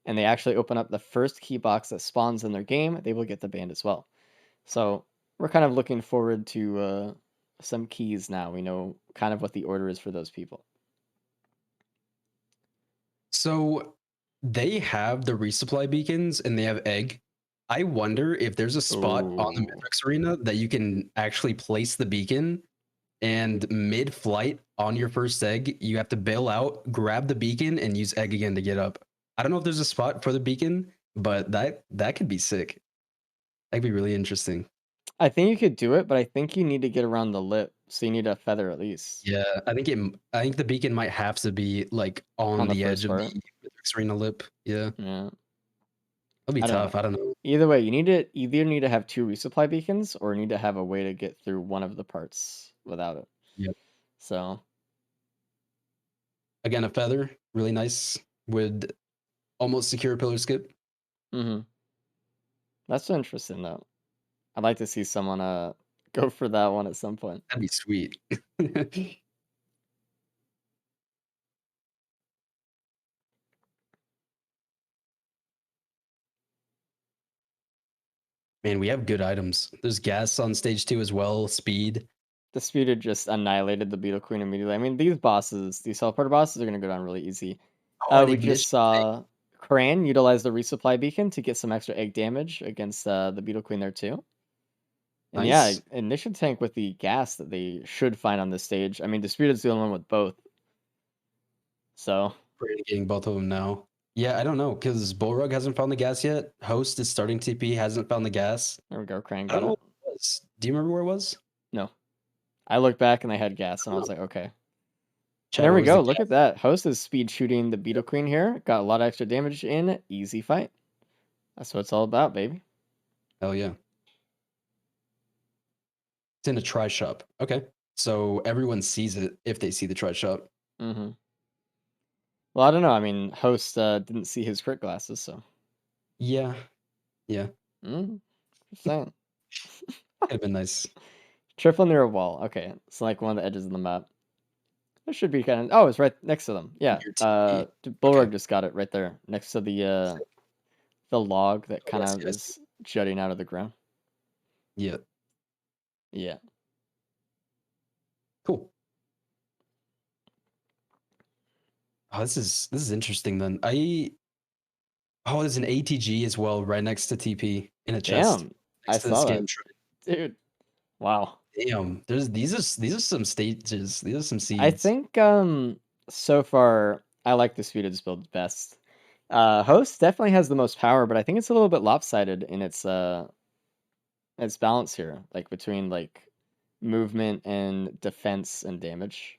and they actually open up the first key box that spawns in their game, they will get the band as well. So we're kind of looking forward to some keys now. We know kind of what the order is for those people. So they have the resupply beacons and they have egg. I wonder if there's a spot on the Ooh. Mythrix arena that you can actually place the beacon, and mid-flight on your first egg, you have to bail out, grab the beacon, and use egg again to get up. I don't know if there's a spot for the beacon, but that could be sick. That'd be really interesting. I think you could do it, but I think you need to get around the lip, so you need a feather at least. Yeah, I think the beacon might have to be like on On the the edge first of part? the Mythrix arena lip. Yeah, Yeah. that'll be I don't tough. know. I don't know. Either way, you need to either need to have 2 resupply beacons or need to have a way to get through one of the parts without it. Yep. So Again, a feather, really nice, would almost secure a pillar skip. that's interesting though. I'd like to see someone go for that one at some point. That'd be sweet. Man, we have good items. There's gas on stage 2 as well, speed. Disputed just annihilated the Beetle Queen immediately. I mean, these teleporter bosses are gonna go down really easy. Oh, We and just saw Cran utilize the resupply beacon to get some extra egg damage against the Beetle Queen there too. And yeah, Nice. Ignition Tank with the gas that they should find on this stage. I mean, Disputed's the only one with both. So We're getting both of them now. Yeah, I don't know, because Bullrug hasn't found the gas yet. Host is starting TP, hasn't found the gas. there we go, Cran I don't got know it. what it was. Do you remember where it was? No. I looked back and they had gas and I was like, okay. Chat, There where we was the go. Look gas? at that. Host is speed shooting the Beetle Queen here. Got a lot of extra damage in. Easy fight. That's what it's all about, baby. Hell yeah. It's in a try shop. Okay. So everyone sees it if they see the try shop. Mm-hmm. Well, I don't know. I mean, Host didn't see his crit glasses, so. Yeah. Yeah. Just saying. Could have been nice. Triple near a wall. Okay. It's like one of the edges of the map. There should be kind of. Oh, it's right next to them. Yeah. Your TP. Bullrug Okay. just got it right there next to the log that Oh, kind yes, of yes. is jutting out of the ground. Yeah. Yeah. Cool. Oh, this is interesting then. Oh, there's an ATG as well right next to TP in a chest. Damn. I Next to the saw scam that. tray. Dude. Wow. Damn. These are some stages. These are some seeds. I think so far I like the Disputed build best. Host definitely has the most power, but I think it's a little bit lopsided in its balance here, like between like movement and defense and damage.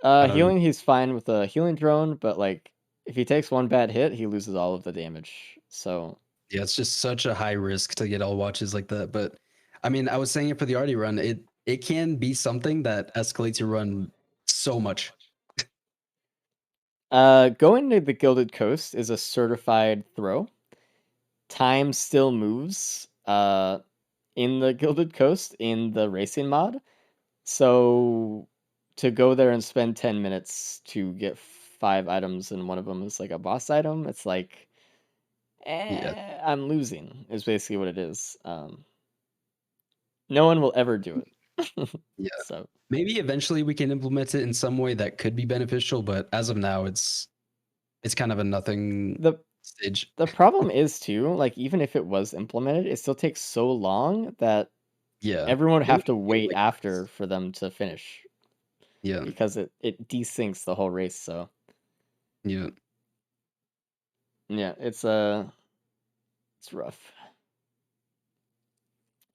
don't- Healing, he's fine with a healing drone, but like if he takes one bad hit, he loses all of the damage. So Yeah, it's just such a high risk to get all watches like that. But I mean, I was saying it for the Artie run. It can be something that escalates your run so much. going to the Gilded Coast is a certified throw. Time still moves in the Gilded Coast in the racing mod. So to go there and spend 10 minutes to get 5 items and one of them is like a boss item, it's like I'm losing is basically what it is. No one will ever do it. Yeah. So Maybe eventually we can implement it in some way that could be beneficial, but as of now, it's kind of a nothing stage. the problem is too, like even if it was implemented, it still takes so long that Yeah. everyone would It have to would feel wait like after for them to finish. Yeah. because it desyncs the whole race. So Yeah. yeah, it's rough.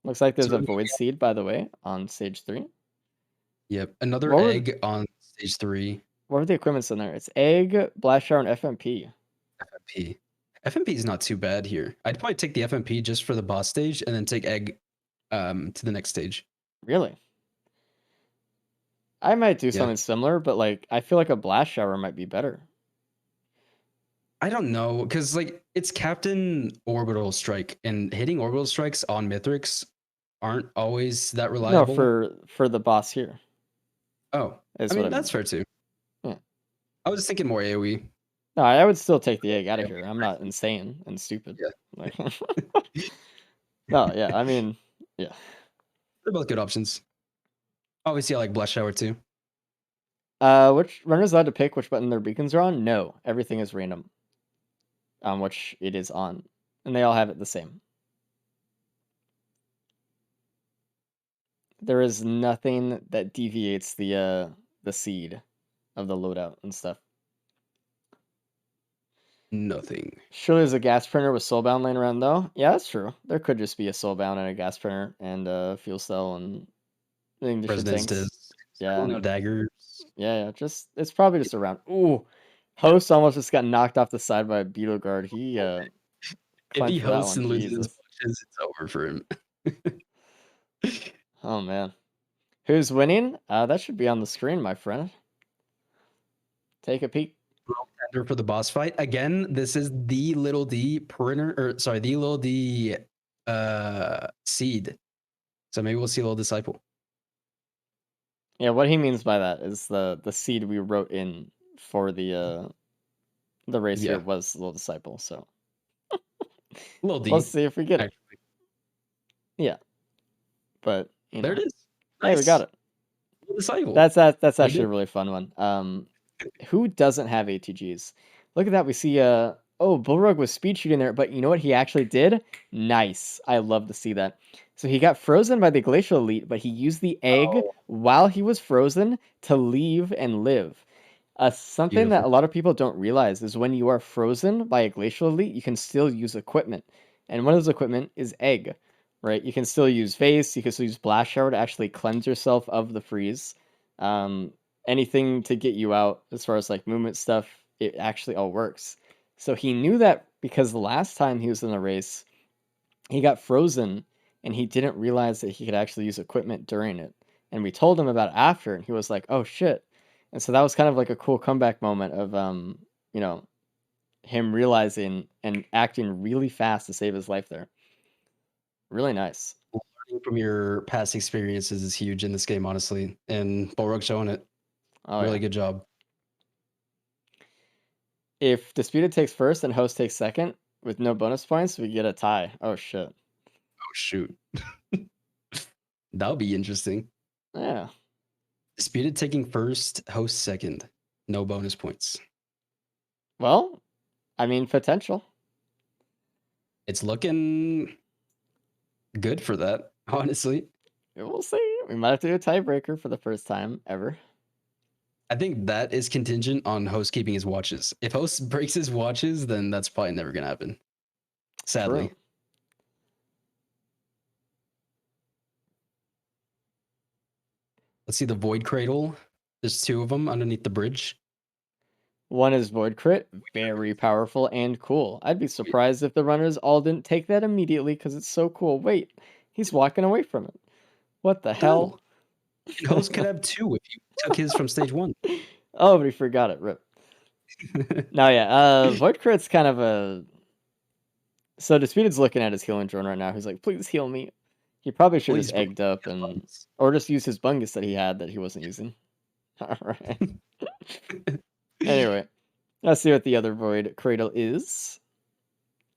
Looks like there's So a void seed, by the way, on stage 3. Yep. Another What were- egg on stage 3. What are the equipments in there? It's egg, blast shower, and FMP. FMP. FMP is not too bad here. I'd probably take the FMP just for the boss stage and then take egg to the next stage. Really? I might do Yeah. something similar, but like I feel like a blast shower might be better. I don't know, because like it's Captain Orbital Strike, and hitting orbital strikes on Mithrix aren't always that reliable. No, for the boss here. Oh, Is I what mean, that's fair too. Yeah. I was thinking more AoE. No, I would still take the egg out of here. I'm not insane and stupid. Yeah. Like, no, yeah, I mean, yeah. They're both good options. Obviously, I like Blast Shower too. Which runner's allowed to pick which button their beacons are on? No, everything is random. On which it is on, and they all have it the same. There is nothing that deviates the seed of the loadout and stuff. Nothing. Surely there's a gas printer with soulbound laying around though. Yeah, that's true. There could just be a soulbound and a gas printer and a fuel cell and ignition President's tanks. Disc. Yeah, No daggers. yeah. Just it's probably just around. Ooh, host almost just got knocked off the side by a beetle guard. He If climbed he for that hosts one. and loses his Jesus. punches, it's over for him. Oh man, who's winning? That should be on the screen, my friend. Take a peek. Contender for the boss fight again. This is the little D printer, or sorry, the little D seed. So maybe we'll see a little disciple. Yeah, what he means by that is the seed we wrote in for the race Yeah. here was Little Disciple. So Little D. let's see if we get it. Actually. Yeah, but you know, There it is. hey, we Nice. got it. Little disciple. That's We actually a did. really fun one. Who doesn't have ATGs? Look at that. We see oh, Bullrug was speed shooting there, but you know what he actually did? Nice. I love to see that. So he got frozen by the Glacial Elite, but he used the egg Oh. while he was frozen to leave and live. Something that a Beautiful. lot of people don't realize is when you are frozen by a Glacial Elite, you can still use equipment. And one of those equipment is egg, right? You can still use Vase, you can still use Blast Shower to actually cleanse yourself of the freeze. Anything to get you out as far as like movement stuff, it actually all works. So he knew that because the last time he was in the race, he got frozen and he didn't realize that he could actually use equipment during it. And we told him about it after, and he was like, "Oh shit!" And so that was kind of like a cool comeback moment of you know, him realizing and acting really fast to save his life there. Really nice. Learning from your past experiences is huge in this game, honestly. And Bullrug showing it. Oh, Really yeah. good job. If Disputed takes first and Host takes second with no bonus points, we get a tie. Oh shit. Oh shoot. That'll be interesting. Yeah. Disputed taking first, host second. No bonus points. Well, I mean potential. It's looking good for that, honestly. We'll see. We might have to do a tiebreaker for the first time ever. I think that is contingent on host keeping his watches. If host breaks his watches, then that's probably never gonna happen. Sadly. True. Let's see the Void Cradle. There's 2 of them underneath the bridge. One is Void Crit, very powerful and cool. I'd be surprised if the runners all didn't take that immediately because it's so cool. Wait, he's walking away from it. What the hell? And host could have 2 if you took his from stage 1. Oh, but he forgot it. Rip. No, yeah. Void Crit's kind of a. So Disputed's looking at his healing drone right now. He's like, "Please heal me." He probably should have Please, egged up and or just use his bungus that he had that he wasn't using. All right. Anyway, let's see what the other Void Cradle is.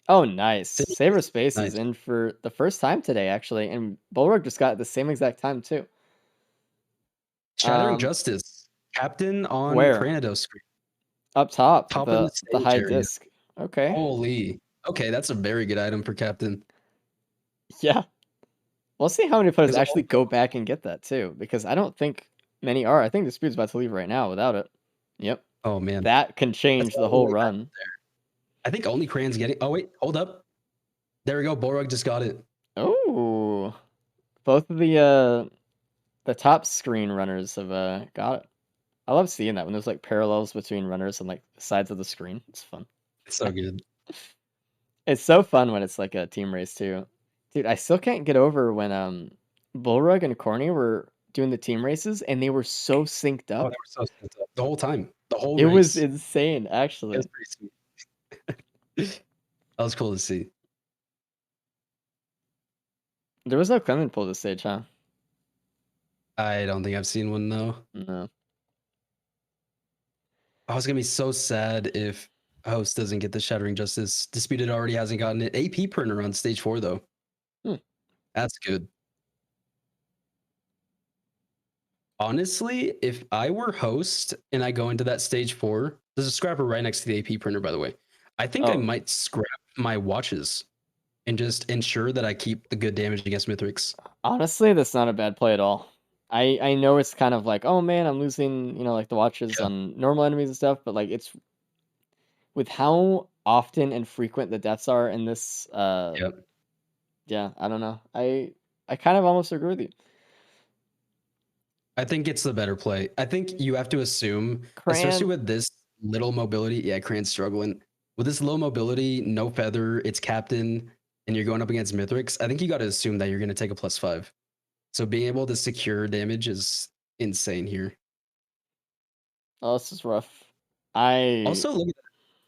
Oh, nice. Saber Space Nice. is in for the first time today, actually, and Bullrug just got it the same exact time too. Shattering Justice. Captain on where? Cranidos screen. Up top, Top of the the stage high area. disc. Okay. Holy. Okay, that's a very good item for Captain. Yeah. We'll see how many players Because actually go back and get that too, because I don't think Many are. I think Dispute's about to leave right now without it. Yep. Oh man, That can change the all whole the way back run. I think only Cran's getting. Oh wait, hold up. There we go. Borog just got it. Oh, both of the top screen runners have got it. I love seeing that when there's like parallels between runners and like sides of the screen. It's fun. It's so good. It's so fun when it's like a team race too. Dude, I still can't get over when Bullrug and Corny were doing the team races and they were so synced Oh, up. they were so synced up the whole time. The whole It race. was insane, It actually. was pretty sweet. That was cool to see. There was no Clement pull this stage, huh? I don't think I've seen one though. No. I was gonna be so sad if Host doesn't get the Shattering Justice. Disputed already hasn't gotten it. AP printer on stage 4 though. Hmm. That's good. Honestly, if I were Host and I go into that stage 4, there's a scrapper right next to the AP printer, by the way. I think I Oh. might scrap my watches and just ensure that I keep the good damage against Mithrix. Honestly, that's not a bad play at all. I know it's kind of like, oh man, I'm losing, like the watches Yeah. on normal enemies and stuff, but like it's with how often and frequent the deaths are in this Yep. yeah, I don't know. I kind of almost agree with you. I think it's the better play. I think you have to assume, especially Cran, with this little mobility. Yeah, Cran's struggling. With this low mobility, no feather, it's captain, and you're going up against Mithrix, I think you got to assume that you're going to take a +5. So being able to secure damage is insane here. oh, this is rough. I Also, look at that.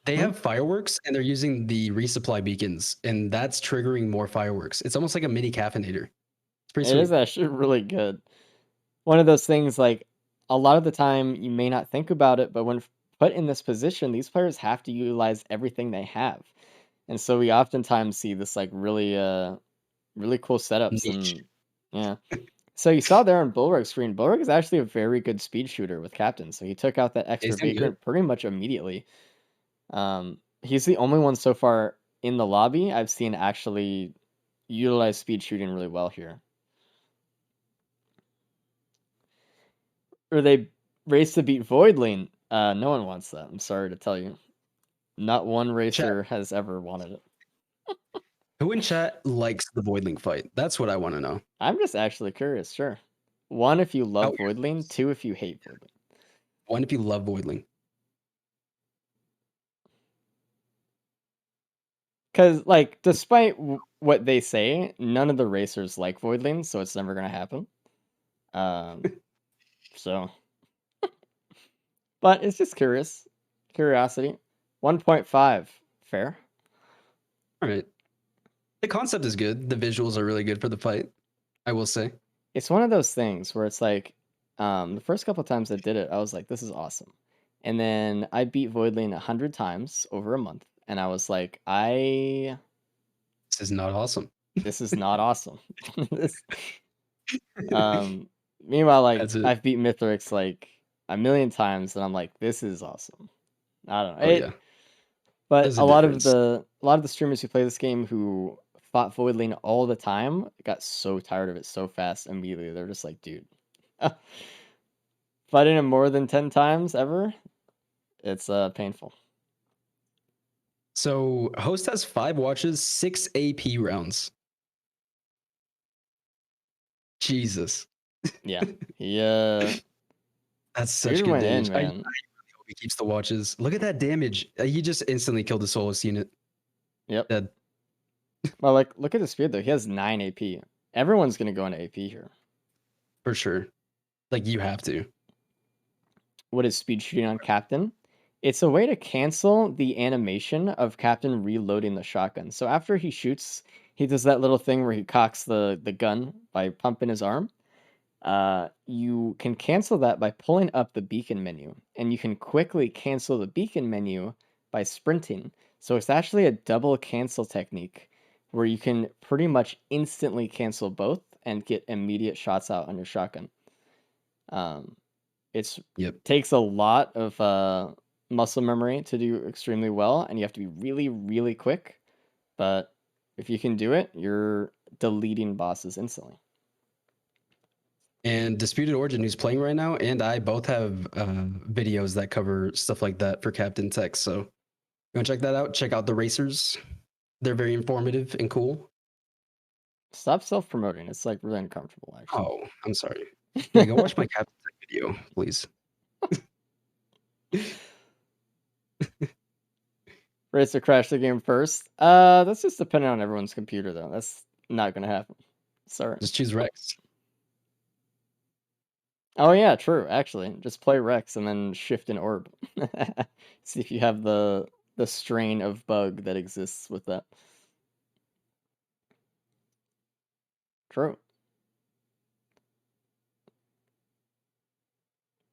They Hmm? have fireworks and they're using the resupply beacons, and that's triggering more fireworks. It's almost like a mini caffeinator. It's pretty it sweet. is actually really good. One of those things like a lot of the time you may not think about it, but when put in this position, these players have to utilize everything they have. And so we oftentimes see this like really cool setups Niche. and yeah. So you saw there on Bulwark's screen, Bulwark is actually a very good speed shooter with Captain. So he took out that extra Is he good? vagrant pretty much immediately. He's the only one so far in the lobby I've seen actually utilize speed shooting really well here. Or they race to beat Voidling. No one wants that. I'm sorry to tell you. Not one racer has ever wanted it. Who in chat likes the Voidling fight? That's what I want to know. I'm just actually curious, sure. 1 if you love Oh, yeah. Voidling, 2 if you hate Voidling. 1 if you love Voidling. Because, like, despite what they say, none of the racers like Voidling, so it's never going to happen. So. But it's just curiosity. 1.5, fair. All right. The concept is good. The visuals are really good for the fight, I will say. It's one of those things where it's like, the first couple times I did it, I was like, this is awesome. And then I beat Voidling 100 times over a month, and I was like, This is not awesome. this is not awesome. This, meanwhile, like That's it. I've beat Mithrix like a million times, and I'm like, this is awesome. I don't know. Oh yeah. But There's a a lot of difference. the streamers who play this game who fought Voidling all the time got so tired of it so fast immediately. They're just like, dude, fighting him more than 10 times ever, it's painful. So Host has 5 watches, 6 AP rounds. Jesus. Yeah, he That's such dude good went damage. in, I man. really hope he keeps the watches. Look at that damage. He just instantly killed the Solus unit. Yep. Dead. Well, like look at the speed though. He has 9 AP. Everyone's gonna go into AP here. For sure. Like you have to. What is speed shooting on Captain? It's a way to cancel the animation of Captain reloading the shotgun. So after he shoots, he does that little thing where he cocks the gun by pumping his arm. You can cancel that by pulling up the beacon menu, and you can quickly cancel the beacon menu by sprinting. So it's actually a double cancel technique where you can pretty much instantly cancel both and get immediate shots out on your shotgun. It's Yep. takes a lot of muscle memory to do extremely well, and you have to be really, really quick. But if you can do it, you're deleting bosses instantly. And Disputed Origin, who's playing right now, and I both have videos that cover stuff like that for Captain Tech. So you want to check that out? Check out the racers. They're very informative and cool. Stop self-promoting. It's like really uncomfortable, actually. Oh, I'm sorry. Yeah, go watch my Captain Tech video, please. Racer crashed the game first. That's just depending on everyone's computer, though. That's not gonna happen. Sorry. Just choose Rex. Oh yeah, true. Actually, just play Rex and then shift an orb. See if you have the strain of bug that exists with that. True.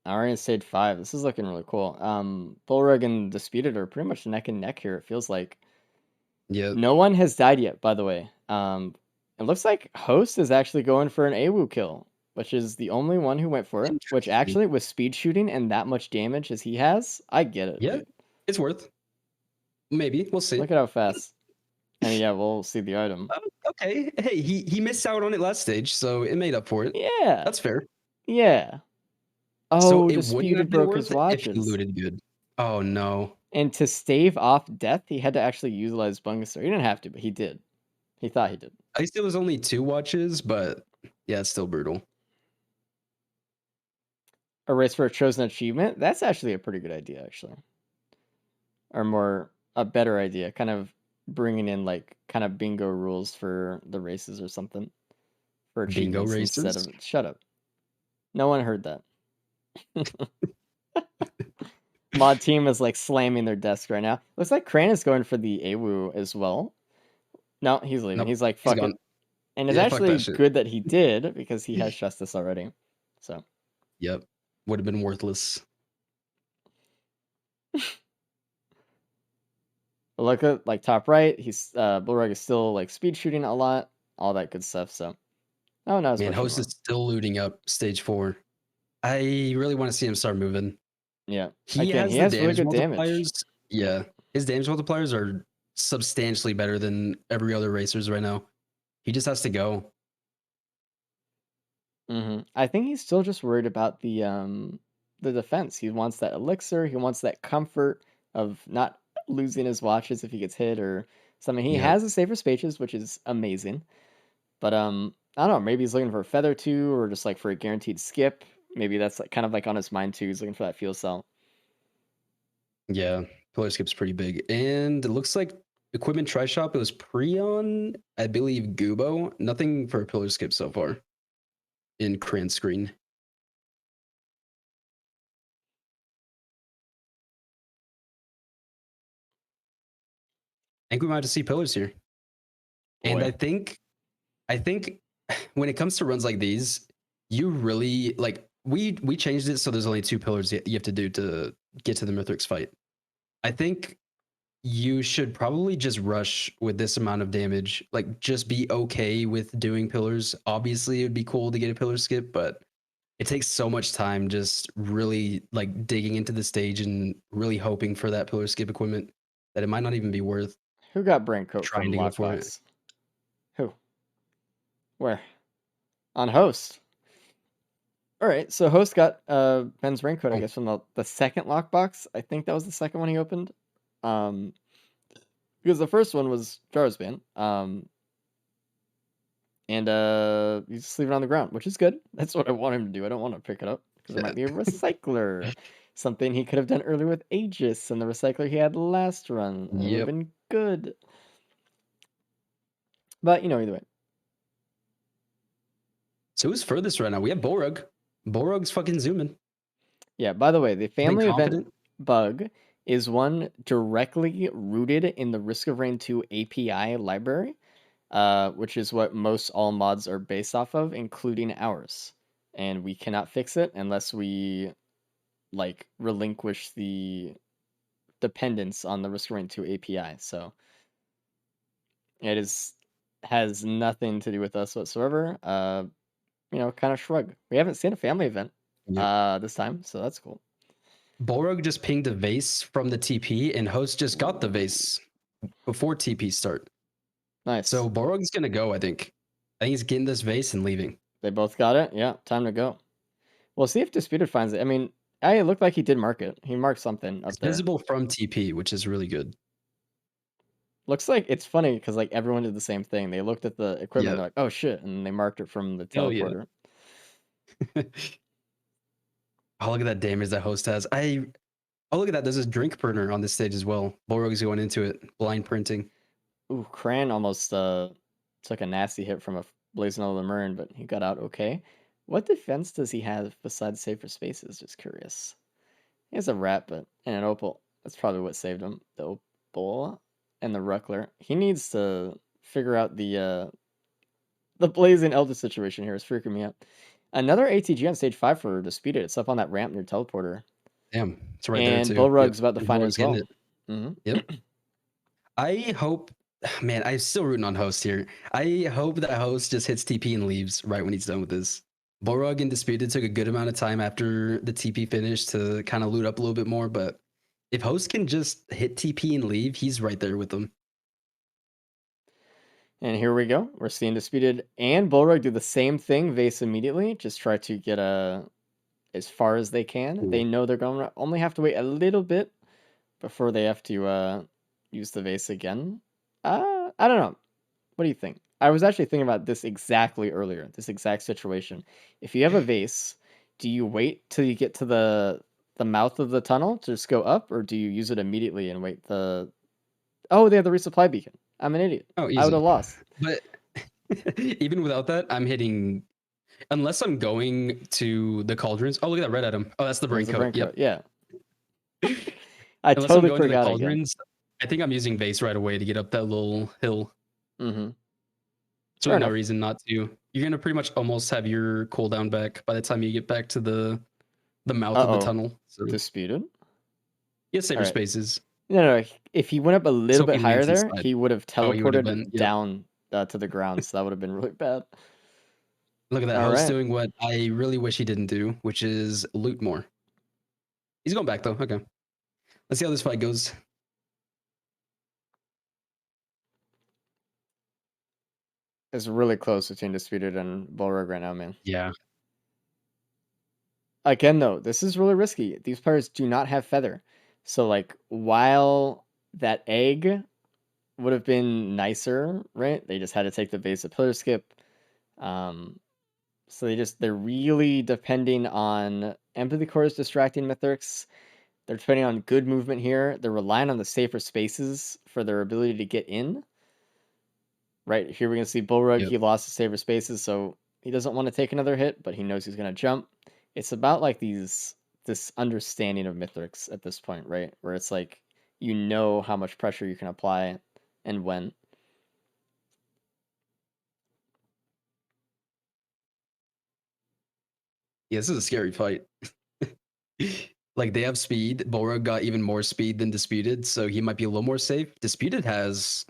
Alright, stage 5. This is looking really cool. Bullrug and Disputed are pretty much neck and neck here. It feels like Yeah. no one has died yet. By the way, it looks like Host is actually going for an AWU kill, which is the only one who went for it. Which Interesting. actually, with speed shooting and that much damage as he has, I get it. Yeah, dude. it's worth. Maybe we'll see. Look at how fast. And yeah, we'll see the item. Okay. Hey, he missed out on it last stage, so it made up for it. Yeah. That's fair. Yeah. So Oh, it wouldn't Disputed have been broke worth his it if he watches. looted good. Oh no. And to stave off death, he had to actually utilize Bungaster. He didn't have to, but he did. He thought he did. At least it was only 2 watches, but yeah, it's still brutal. A race for a chosen achievement? That's actually a pretty good idea, actually. Or more, a better idea. Kind of bringing in, like, kind of bingo rules for the races or something. For Bingo achievements instead races? of... Shut up. No one heard that. Mod team is, like, slamming their desk right now. Looks like Crane is going for the AWU as well. No, he's leaving. Nope, He's like, he's fuck gone. it. And it's Yeah, fuck that actually shit. good that he did, because he has justice already. So... Yep. Would have been worthless. But look at like top right, he's Bullrug is still like speed shooting a lot, all that good stuff. So oh no, it's Man, pushing Host more. is still looting up stage 4. I really want to see him start moving. Yeah, He again, has he the has really damage good damage. multipliers. Yeah, his damage multipliers are substantially better than every other racers right now. He just has to go. I think he's still just worried about the defense. He wants that elixir. He wants that comfort of not losing his watches if he gets hit or something. He Yep. has a safer spaces, which is amazing. But I don't know. Maybe he's looking for a feather too, or just like for a guaranteed skip. Maybe that's like kind of like on his mind too. He's looking for that fuel cell. Yeah, pillar skip's pretty big. And it looks like equipment try shop, it was Prion, I believe Gubo. Nothing for a pillar skip so far in Cran screen. I think we might have to see pillars here. And Boy. I think when it comes to runs like these, you really like we changed it so there's only 2 pillars you have to do to get to the Mithrix fight. I think you should probably just rush with this amount of damage. Like, just be okay with doing pillars. Obviously, it would be cool to get a pillar skip, but it takes so much time just really like digging into the stage and really hoping for that pillar skip equipment that it might not even be worth Who got brain coat trying from to go for it. Lockbox? Who? Where? On Host. All right, so Host got Ben's raincoat, I Oh. guess, from the second lockbox. I think that was the second one he opened. Because the first one was Jar's ban. And you just leave it on the ground, which is good. That's what I want him to do. I don't want to pick it up because it might be a recycler. Something he could have done earlier with Aegis and the recycler he had last run. It would have Yep. been good. But, you know, either way. So who's furthest right now? We have Bullrug. Bullrug's fucking zooming. Yeah, by the way, the I think family event confident. bug is one directly rooted in the Risk of Rain 2 API library, which is what most all mods are based off of, including ours. And we cannot fix it unless we like relinquish the dependence on the Risk of Rain 2 API. So it has nothing to do with us whatsoever. You know, kind of shrug. We haven't seen a family event this time, so that's cool. Bullrug just pinged a vase from the TP, and Host just got the vase before TP start. Nice. So Bullrug's gonna go, I think. I think he's getting this vase and leaving. They both got it. Yeah, time to go. We'll see if Disputed finds it. I mean, it looked like he did mark it. He marked something up It's there. visible from TP, which is really good. Looks like it's funny because like everyone did the same thing. They looked at the equipment, Yeah. they're like, "Oh shit," and they marked it from the Hell yeah. teleporter. Oh, look at that damage that host has. Oh, look at that. There's a drink burner on this stage as well. Bullrug's going into it. Blind printing. Ooh, Cran almost took a nasty hit from a Blazing of the Marin, but he got out okay. What defense does he have besides Safer Spaces? Just curious. He has a rat, but and an opal. That's probably what saved him. The opal and the Ruckler. He needs to figure out the Blazing Elder situation here. Is freaking me out. Another ATG on stage 5 for Disputed. It's up on that ramp near teleporter. Damn. It's right there And too. Bullrug's about to Bullrug's find it as getting well. it. Mm-hmm. Yep. I hope, man, I'm still rooting on host here. I hope that host just hits TP and leaves right when he's done with this. Bullrug and Disputed took a good amount of time after the TP finished to kind of loot up a little bit more, but if host can just hit TP and leave, he's right there with them. And here we go. We're seeing Disputed and Bullrug do the same thing, vase immediately. Just try to get as far as they can. Ooh. They know they're going to only have to wait a little bit before they have to use the vase again. I don't know. What do you think? I was actually thinking about this exactly earlier, this exact situation. If you have a vase, do you wait till you get to the mouth of the tunnel to just go up, or do you use it immediately and wait Oh, they have the resupply beacon. I'm an idiot. Oh, I would easy. have lost. But even without that, I'm hitting, unless I'm going to the cauldrons. Oh, look at that red item. Oh, that's the brain There's a coat. brain Yep. coat, yeah. I Unless totally I'm going to the forgot again. cauldrons, I think I'm using vase right away to get up that little hill. Mm-hmm. So Fair no enough. reason not to. You're gonna pretty much almost have your cooldown back by the time you get back to the mouth of the tunnel. So Disputed? yeah, saver Alright. spaces. No. If he went up a little hope bit he higher lands there, inside. he would have Oh, he would've teleported been- yep. down to the ground, so that would have been really bad. Look at that All host right. doing what I really wish he didn't do, which is loot more. He's going back though. Okay. Let's see how this fight goes. It's really close between Disputed and Bullrug right now, man. Yeah. Again, though, this is really risky. These players do not have Feather. So, like, while that egg would have been nicer, right? They just had to take the basic pillar skip. So they're really depending on Empathy Core's distracting Mythrix. They're depending on good movement here. They're relying on the safer spaces for their ability to get in. Right here, we're going to see Bullrug. Yep. He lost his safer spaces, so he doesn't want to take another hit, but he knows he's going to jump. It's about like this understanding of Mythrix at this point, right? Where it's like you know how much pressure you can apply and when. Yeah, this is a scary fight. Like they have speed. Bullrug got even more speed than Disputed, so he might be a little more safe. Disputed has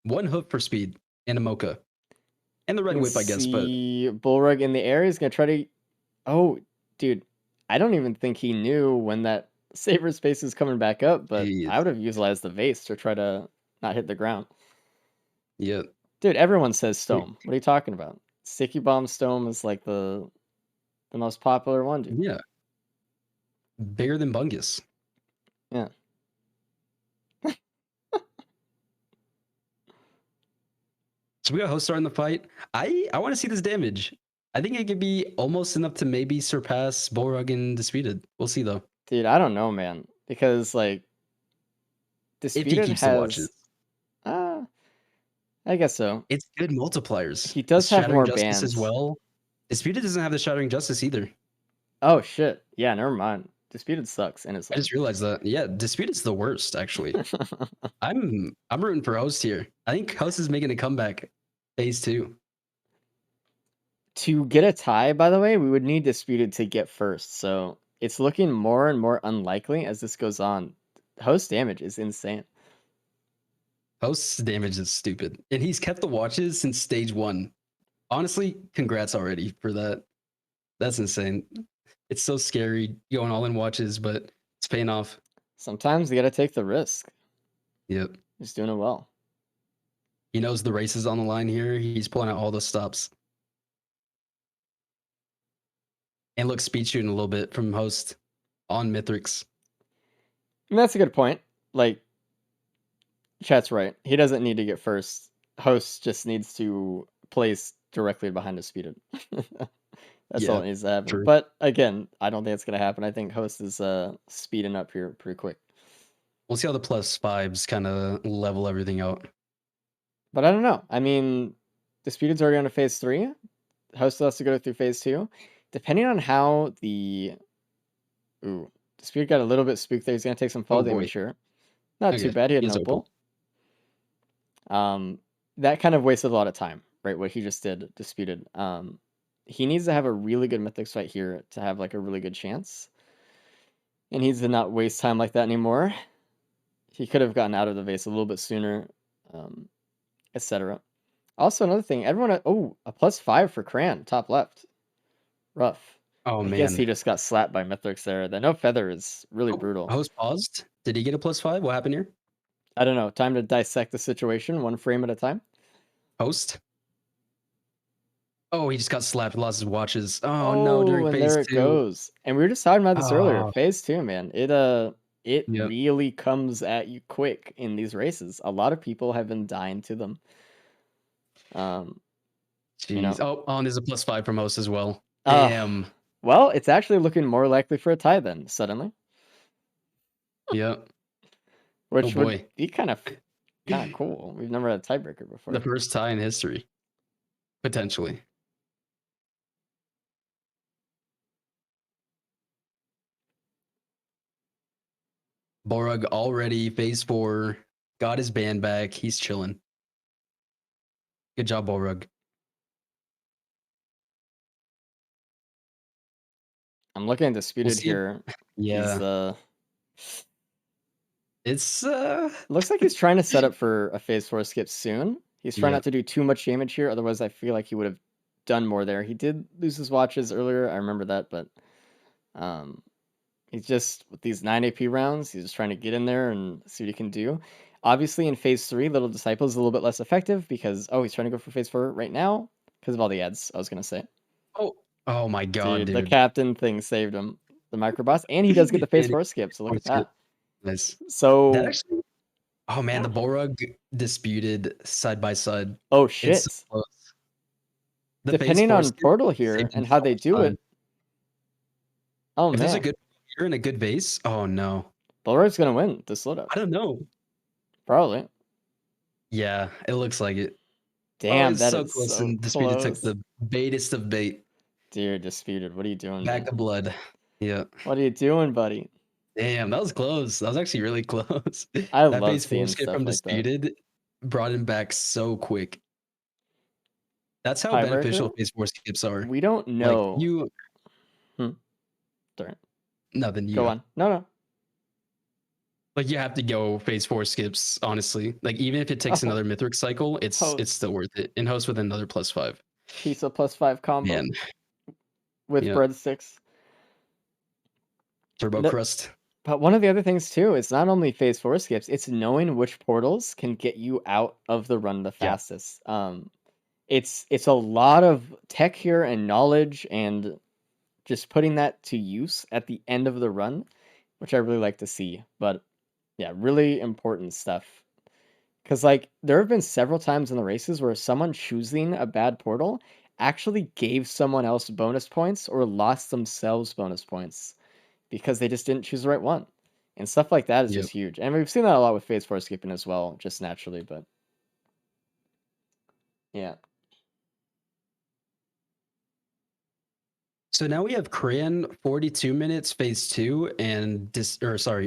one hoof for speed and a mocha. And the red whip, I guess, but Bullrug in the air is going to try to... Oh, dude. I don't even think he knew when that saber space is coming back up, but Jeez. I would have utilized the vase to try to not hit the ground. Yeah. Dude, everyone says Stome. What are you talking about? Sticky Bomb Stome is like the most popular one, dude. Yeah. Bigger than Bungus. Yeah. So we got host starting the fight. I want to see this damage. I think it could be almost enough to maybe surpass Bullrug and Disputed. We'll see though. Dude, I don't know, man. Because like If he Disputed keeps the watches. I guess so. It's good multipliers. He does The have Shattering more Justice bands as well. Disputed doesn't have the Shattering Justice either. Oh shit. Yeah, never mind. Disputed sucks in his I just realized that. Yeah, Disputed's the worst, actually. I'm rooting for Host here. I think Host is making a comeback. Phase 2. To get a tie, by the way, we would need Disputed to get first. So it's looking more and more unlikely as this goes on. Host damage is insane. Host's damage is stupid. And he's kept the watches since stage 1. Honestly, congrats already for that. That's insane. It's so scary going all in watches, but it's paying off. Sometimes you gotta take the risk. Yep. He's doing it well. He knows the race is on the line here. He's pulling out all the stops. And look, speed shooting a little bit from host on Mithrix. And that's a good point. Like, chat's right. He doesn't need to get first. Host just needs to place directly behind his speeded. That's all Yeah, that needs to happen. true. But again, I don't think it's gonna happen. I think Host is speeding up here pretty quick. We'll see how the +5s kind of level everything out. But I don't know. I mean, Disputed's already on to phase 3. Host still has to go through phase 2. Depending on how the Disputed got a little bit spooked there. He's gonna take some fall Oh, boy. damage here. Not too Okay, bad. He had he has Opal. That kind of wasted a lot of time, right? What he just did, Disputed. He needs to have a really good Mythics fight here to have like a really good chance. And he needs to not waste time like that anymore. He could have gotten out of the vase a little bit sooner, etc. Also, another thing, everyone, a +5 for Cran, top left. Rough. Oh, I man. guess he just got slapped by Mythrix there. The no feather is really brutal. Host paused. Did he get a +5? What happened here? I don't know. Time to dissect the situation one frame at a time. Host. Oh, he just got slapped. Lost his watches. Oh no! During and phase there it 2. goes. And we were just talking about this earlier. Oh. Phase 2, man. It Yep. really comes at you quick in these races. A lot of people have been dying to them. Jeez. You know. Oh, and there's a +5 from host as well. Uh, Damn. Well, it's actually looking more likely for a tie then, suddenly. Yep. Which Oh, would boy. be kind of cool. We've never had a tiebreaker before. The first tie in history. Potentially. Borug already phase 4. Got his band back. He's chilling. Good job, Borug. I'm looking at Disputed see it. here. Yeah. He's, It's looks like he's trying to set up for a phase 4 skip soon. He's trying Yeah. not to do too much damage here, otherwise I feel like he would have done more there. He did lose his watches earlier, I remember that, but he's just, with these 9 AP rounds, he's just trying to get in there and see what he can do. Obviously, in phase 3, Little Disciple is a little bit less effective because, he's trying to go for phase 4 right now because of all the ads, I was going to say. Oh my god, dude. The captain thing saved him. The microboss, and he does get the phase 4 skip, so look at that. Nice. So, That actually, oh man, the Borug Disputed side by side. oh shit. It's so close. The phase Depending 4 on skip Portal here saved him and how so they much do time. it. Oh If there's a man, good player and a good base, oh no. Bullrug's gonna win this Loadout. I don't know. Probably. Yeah, it looks like it. Damn, it's that so is close. so And Disputed took close. the baitest of bait. Dear Disputed, what are you doing, Back man? to blood. Yeah. What are you doing, buddy? Damn, that was close. That was actually really close. I that love phase 4 seeing skip stuff from like that. Disputed brought him back so quick. That's how Tiebreaker? beneficial phase 4 skips are. We don't know. Like you. Sorry. Nothing. You Go on. No. Like you have to go phase 4 skips, honestly. Like even if it takes Oh. another Mithrix cycle, it's Host. still worth it. And host with another +5. Pizza +5 combo Man, with Yeah. breadsticks. turbo No- crust. But one of the other things too, it's not only phase 4 skips, it's knowing which portals can get you out of the run the fastest. It's a lot of tech here and knowledge and just putting that to use at the end of the run, which I really like to see. But yeah, really important stuff. Because like there have been several times in the races where someone choosing a bad portal actually gave someone else bonus points or lost themselves bonus points because they just didn't choose the right one. And stuff like that is Yep. just huge. And we've seen that a lot with phase 4 skipping as well, just naturally, but yeah. So now we have Cran 42 minutes phase 2 and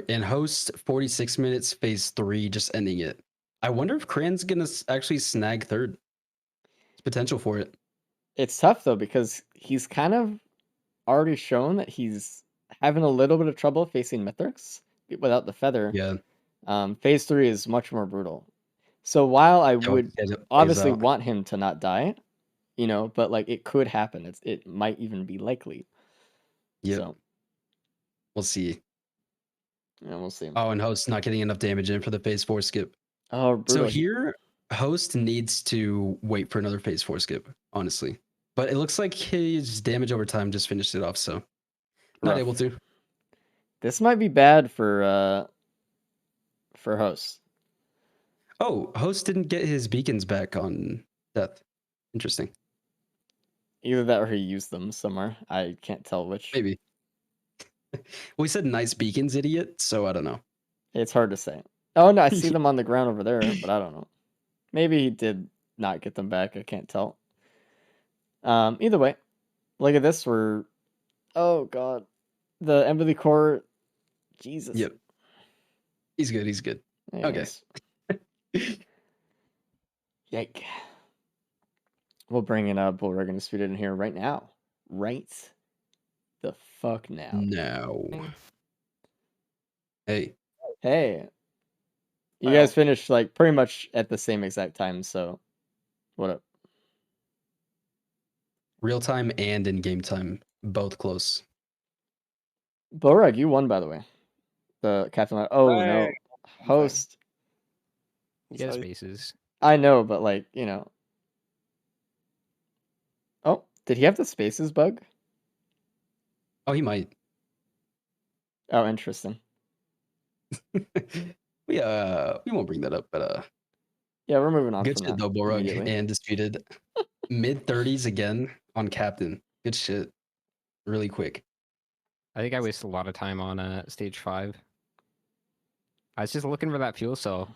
and host 46 minutes phase 3 just ending it. I wonder if Cran's gonna actually snag third. There's potential for it. It's tough though because he's kind of already shown that he's having a little bit of trouble facing Mithrix without the feather. Yeah. Phase 3 is much more brutal. So while I would As it plays obviously out. want him to not die, but like it could happen. It might even be likely. Yep. So We'll see. yeah, we'll see. Oh, and host not getting enough damage in for the phase 4 skip. Oh, brutal. So here, host needs to wait for another phase 4 skip, honestly. but it looks like his damage over time just finished it off, so not Rough. able to. This might be bad for host. Oh, host didn't get his beacons back on death. Interesting. Either that or he used them somewhere. I can't tell which. Maybe. Well, he said nice beacons, idiot, so I don't know. It's hard to say. Oh no, I see them on the ground over there, but I don't know. Maybe he did not get them back. I can't tell. Either way, look at this. Oh god, the Emily Core. Jesus. Yep. He's good. He's good. Anyways. Yike. We'll bring in Bullrug and Disputed in here right now. Right the fuck now. No. Hey. Hey. You Well. guys finished like pretty much at the same exact time, so what up? Real time and in game time, both close. Bullrug, you won by the way. The Captain. Oh no. Hey. Host. He has So- spaces. I know, but like, you know. Oh, did he have the spaces bug? Oh, he might. Oh, interesting. we won't bring that up, but Yeah, we're moving on good from shit that though, Borug immediately. and Disputed. Mid-30s again on Captain. Good shit. Really quick. I think I wasted a lot of time on stage 5. I was just looking for that fuel cell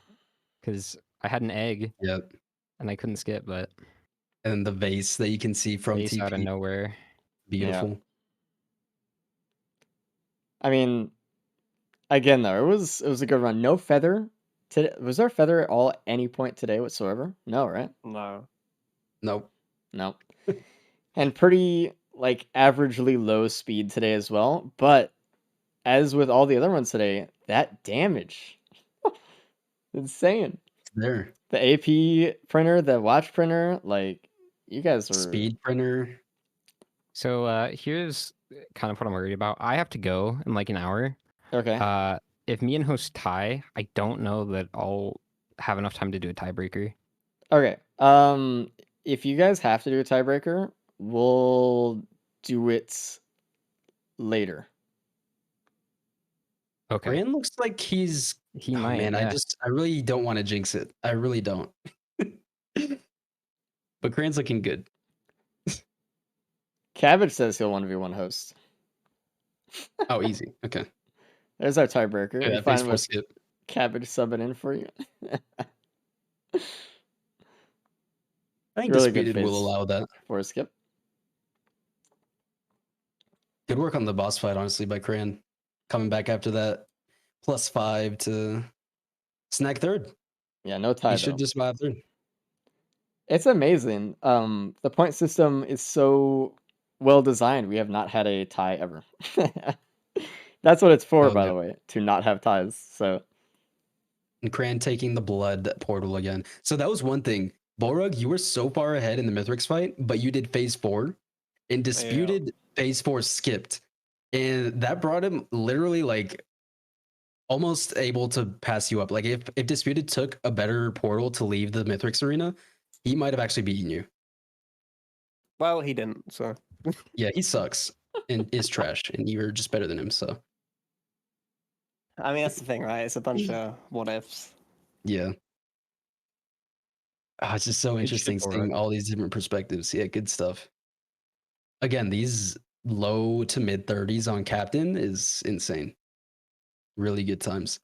because I had an egg Yep. and I couldn't skip, but And the vase that you can see from base out of TP. nowhere. Beautiful. I mean, again though, it was a good run. No feather. Was there feather at all at any point today whatsoever? No, right? No. Nope. No. And pretty like averagely low speed today as well. But as with all the other ones today, that damage. Insane. There. The AP printer, the watch printer, like you guys were Speed printer. So here's kind of what I'm worried about. I have to go in like an hour. okay. If me and host tie, I don't know that I'll have enough time to do a tiebreaker. Okay. If you guys have to do a tiebreaker, we'll do it later. Okay. Rand looks like he's He oh, might. man, Yeah. I really don't want to jinx it. I really don't. But Cran's looking good. Cabbage says he'll 1v1 host. Oh, easy. Okay. There's our tiebreaker. Yeah, You that phase fine 4 with skip. Cabbage subbing in for you? I think Really good Disputed will phase allow that. for a skip. Good work on the boss fight, honestly, by Cran. Coming back after that +5 to snag third. Yeah, no tie He though. should just buy a third. It's amazing. The point system is so well designed. We have not had a tie ever. That's what it's for, Oh, by yeah. the way, to not have ties. So And Cran taking the blood portal again. So that was one thing. Borug, you were so far ahead in the Mithrix fight, but you did phase 4. And Disputed phase 4 skipped. And that brought him literally like almost able to pass you up. Like if Disputed took a better portal to leave the Mithrix arena, he might have actually beaten you. Well, he didn't. So Yeah, he sucks and is trash, and you were just better than him. So I mean, that's the thing, right? It's a bunch of what ifs. yeah. It's just so Good interesting shit, seeing Borug. all these different perspectives. Yeah, good stuff. Again, these low to mid 30s on Captain is insane. Really good times.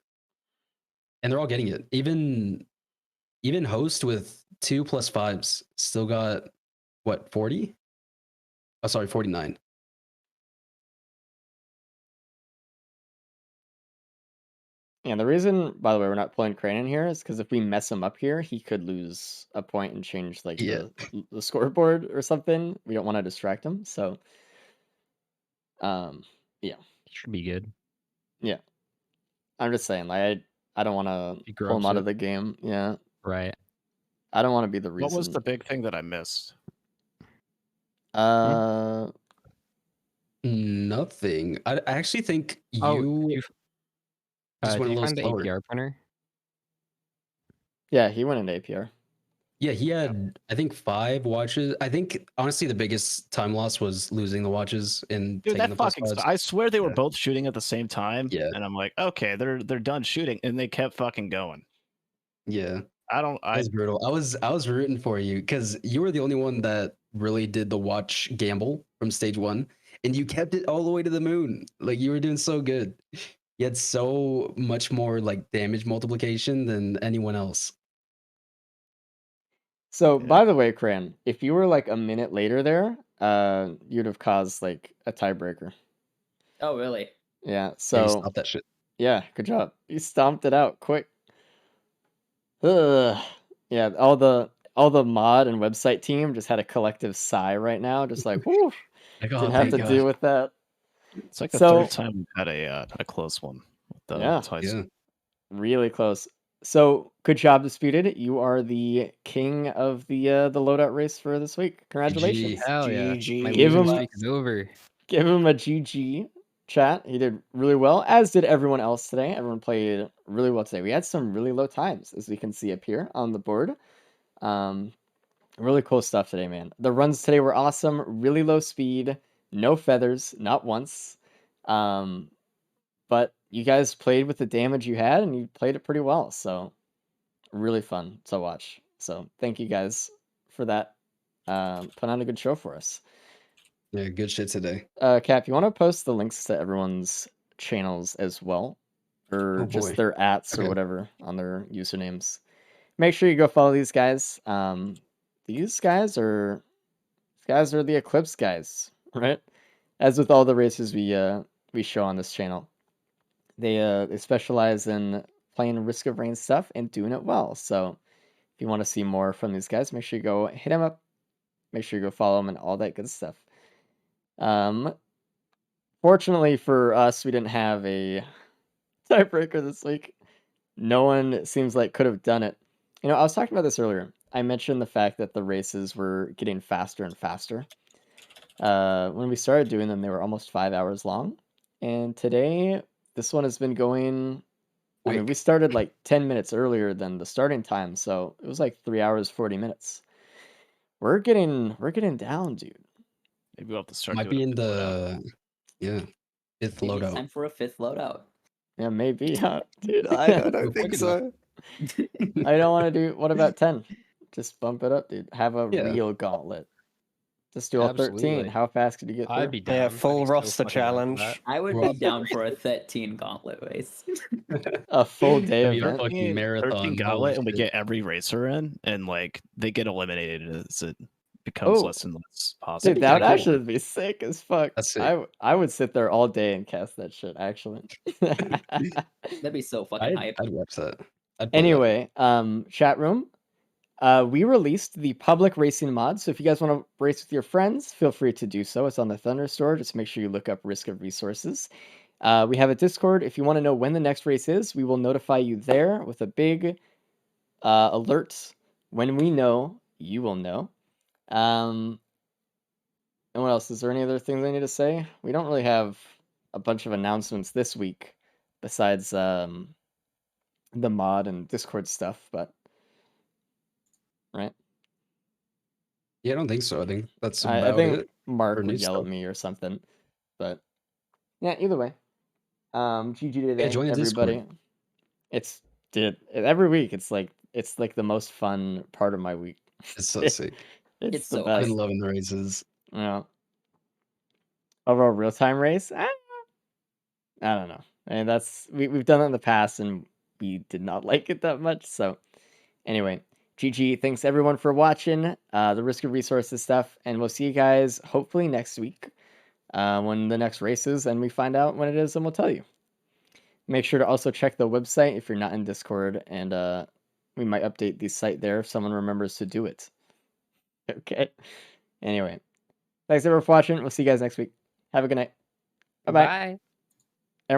And they're all getting it. Even host with 2 plus 5s still got what, 40? Oh, sorry, 49. and the reason, by the way, we're not pulling Crane in here is because if we mess him up here, he could lose a point and change like Yeah. the scoreboard or something. We don't want to distract him. So Should be good. I'm just saying, like I don't want to He pull him grubs out it. of the game. Yeah. Right. I don't want to be the reason. What was the big thing that I missed? Nothing. I actually think Oh, you just did went a you little find the slower. APR printer? Yeah, he went into APR. Yeah, he had I think 5 watches. I think honestly the biggest time loss was losing the watches and Dude, taking that the plus fucking. 5s. I swear they were Yeah. both shooting at the same time. Yeah. And I'm like, okay, they're done shooting, and they kept fucking going. Yeah. I don't. That I was brutal. I was rooting for you because you were the only one that really did the watch gamble from stage 1, and you kept it all the way to the moon. Like you were doing so good. You had so much more like damage multiplication than anyone else. So, Yeah. by the way, Cran, if you were like a minute later there, you'd have caused like a tiebreaker. Oh, really? Yeah. Yeah, you So, stopped that shit. yeah, good job. You stomped it out quick. Ugh. Yeah, all the mod and website team just had a collective sigh right now, just like, whew, Like, didn't have thank to God. deal with that. It's like the So- third time we've had a close one with the Yeah. ties. Yeah. Really close. So, good job, Disputed. You are the king of the Loadout race for this week. Congratulations. Hell yeah. GG. My Give losing him- streak is over. Give him a GG chat. He did really well, as did everyone else today. Everyone played really well today. We had some really low times, as we can see up here on the board. Really cool stuff today, man. The runs today were awesome. Really low speed, no feathers, not once. But you guys played with the damage you had, and you played it pretty well. So really fun to watch. So thank you guys for that. Put on a good show for us. Yeah, good shit today. Cap, you want to post the links to everyone's channels as well, or Oh, just boy. their ats or Okay. whatever on their usernames. Make sure you go follow these guys. These guys are the Eclipse guys, right? As with all the races we show on this channel, they specialize in playing Risk of Rain stuff and doing it well. So if you want to see more from these guys, make sure you go hit them up. Make sure you go follow them and all that good stuff. Fortunately for us, we didn't have a tiebreaker this week. No one seems like could have done it. You know, I was talking about this earlier. I mentioned the fact that the races were getting faster and faster. When we started doing them, they were almost 5 hours long. And today, this one has been going. I mean, we started like 10 minutes earlier than the starting time, so it was like 3 hours 40 minutes. We're getting down, dude. Maybe we'll have to start. Might doing be a in bit loadout. the 5th Maybe it's loadout. time for a 5th loadout. Yeah, maybe, huh, dude. I don't We're think quick so. I don't want to do. What about 10? Just bump it up, dude. Have a Yeah. real gauntlet. Just do all 13. Absolutely. How fast could you get through? I'd be down. Yeah, I'd be full so roster fucking down for challenge. that. I would Well- be down for a 13 gauntlet race. A full day That'd be a event. fucking 13 marathon. gauntlet, Holy and we shit. get every racer in, and like they get eliminated as it becomes Oh. less and less possible. Dude, that would kinda cool. actually be sick as fuck. That's sick. I would sit there all day and cast that shit, actually. That'd be so fucking hype. I'd watch that. I'd play that. Anyway, chat room. We released the public racing mod, so if you guys want to race with your friends, feel free to do so. It's on the Thunder store. Just make sure you look up Risk of Resources. We have a Discord. If you want to know when the next race is, we will notify you there with a big alert. When we know, you will know. And what else? Is there any other things I need to say? We don't really have a bunch of announcements this week besides the mod and Discord stuff, but right? Yeah, I don't think so. I think that's I about think it. Mark for would new yell at stuff. me or something. But yeah, either way. GG today, join the everybody. Discord. It's every week it's like the most fun part of my week. It's so sick. It's It's the so I've best. been loving the races. Yeah. Overall real time race? I don't know. And we've done that in the past and we did not like it that much. So anyway, GG. Thanks everyone for watching the Risk of Resources stuff, and we'll see you guys hopefully next week when the next race is, and we find out when it is, and we'll tell you. Make sure to also check the website if you're not in Discord, and we might update the site there if someone remembers to do it. Okay. Anyway, thanks everyone for watching. We'll see you guys next week. Have a good night. Bye-bye. Bye.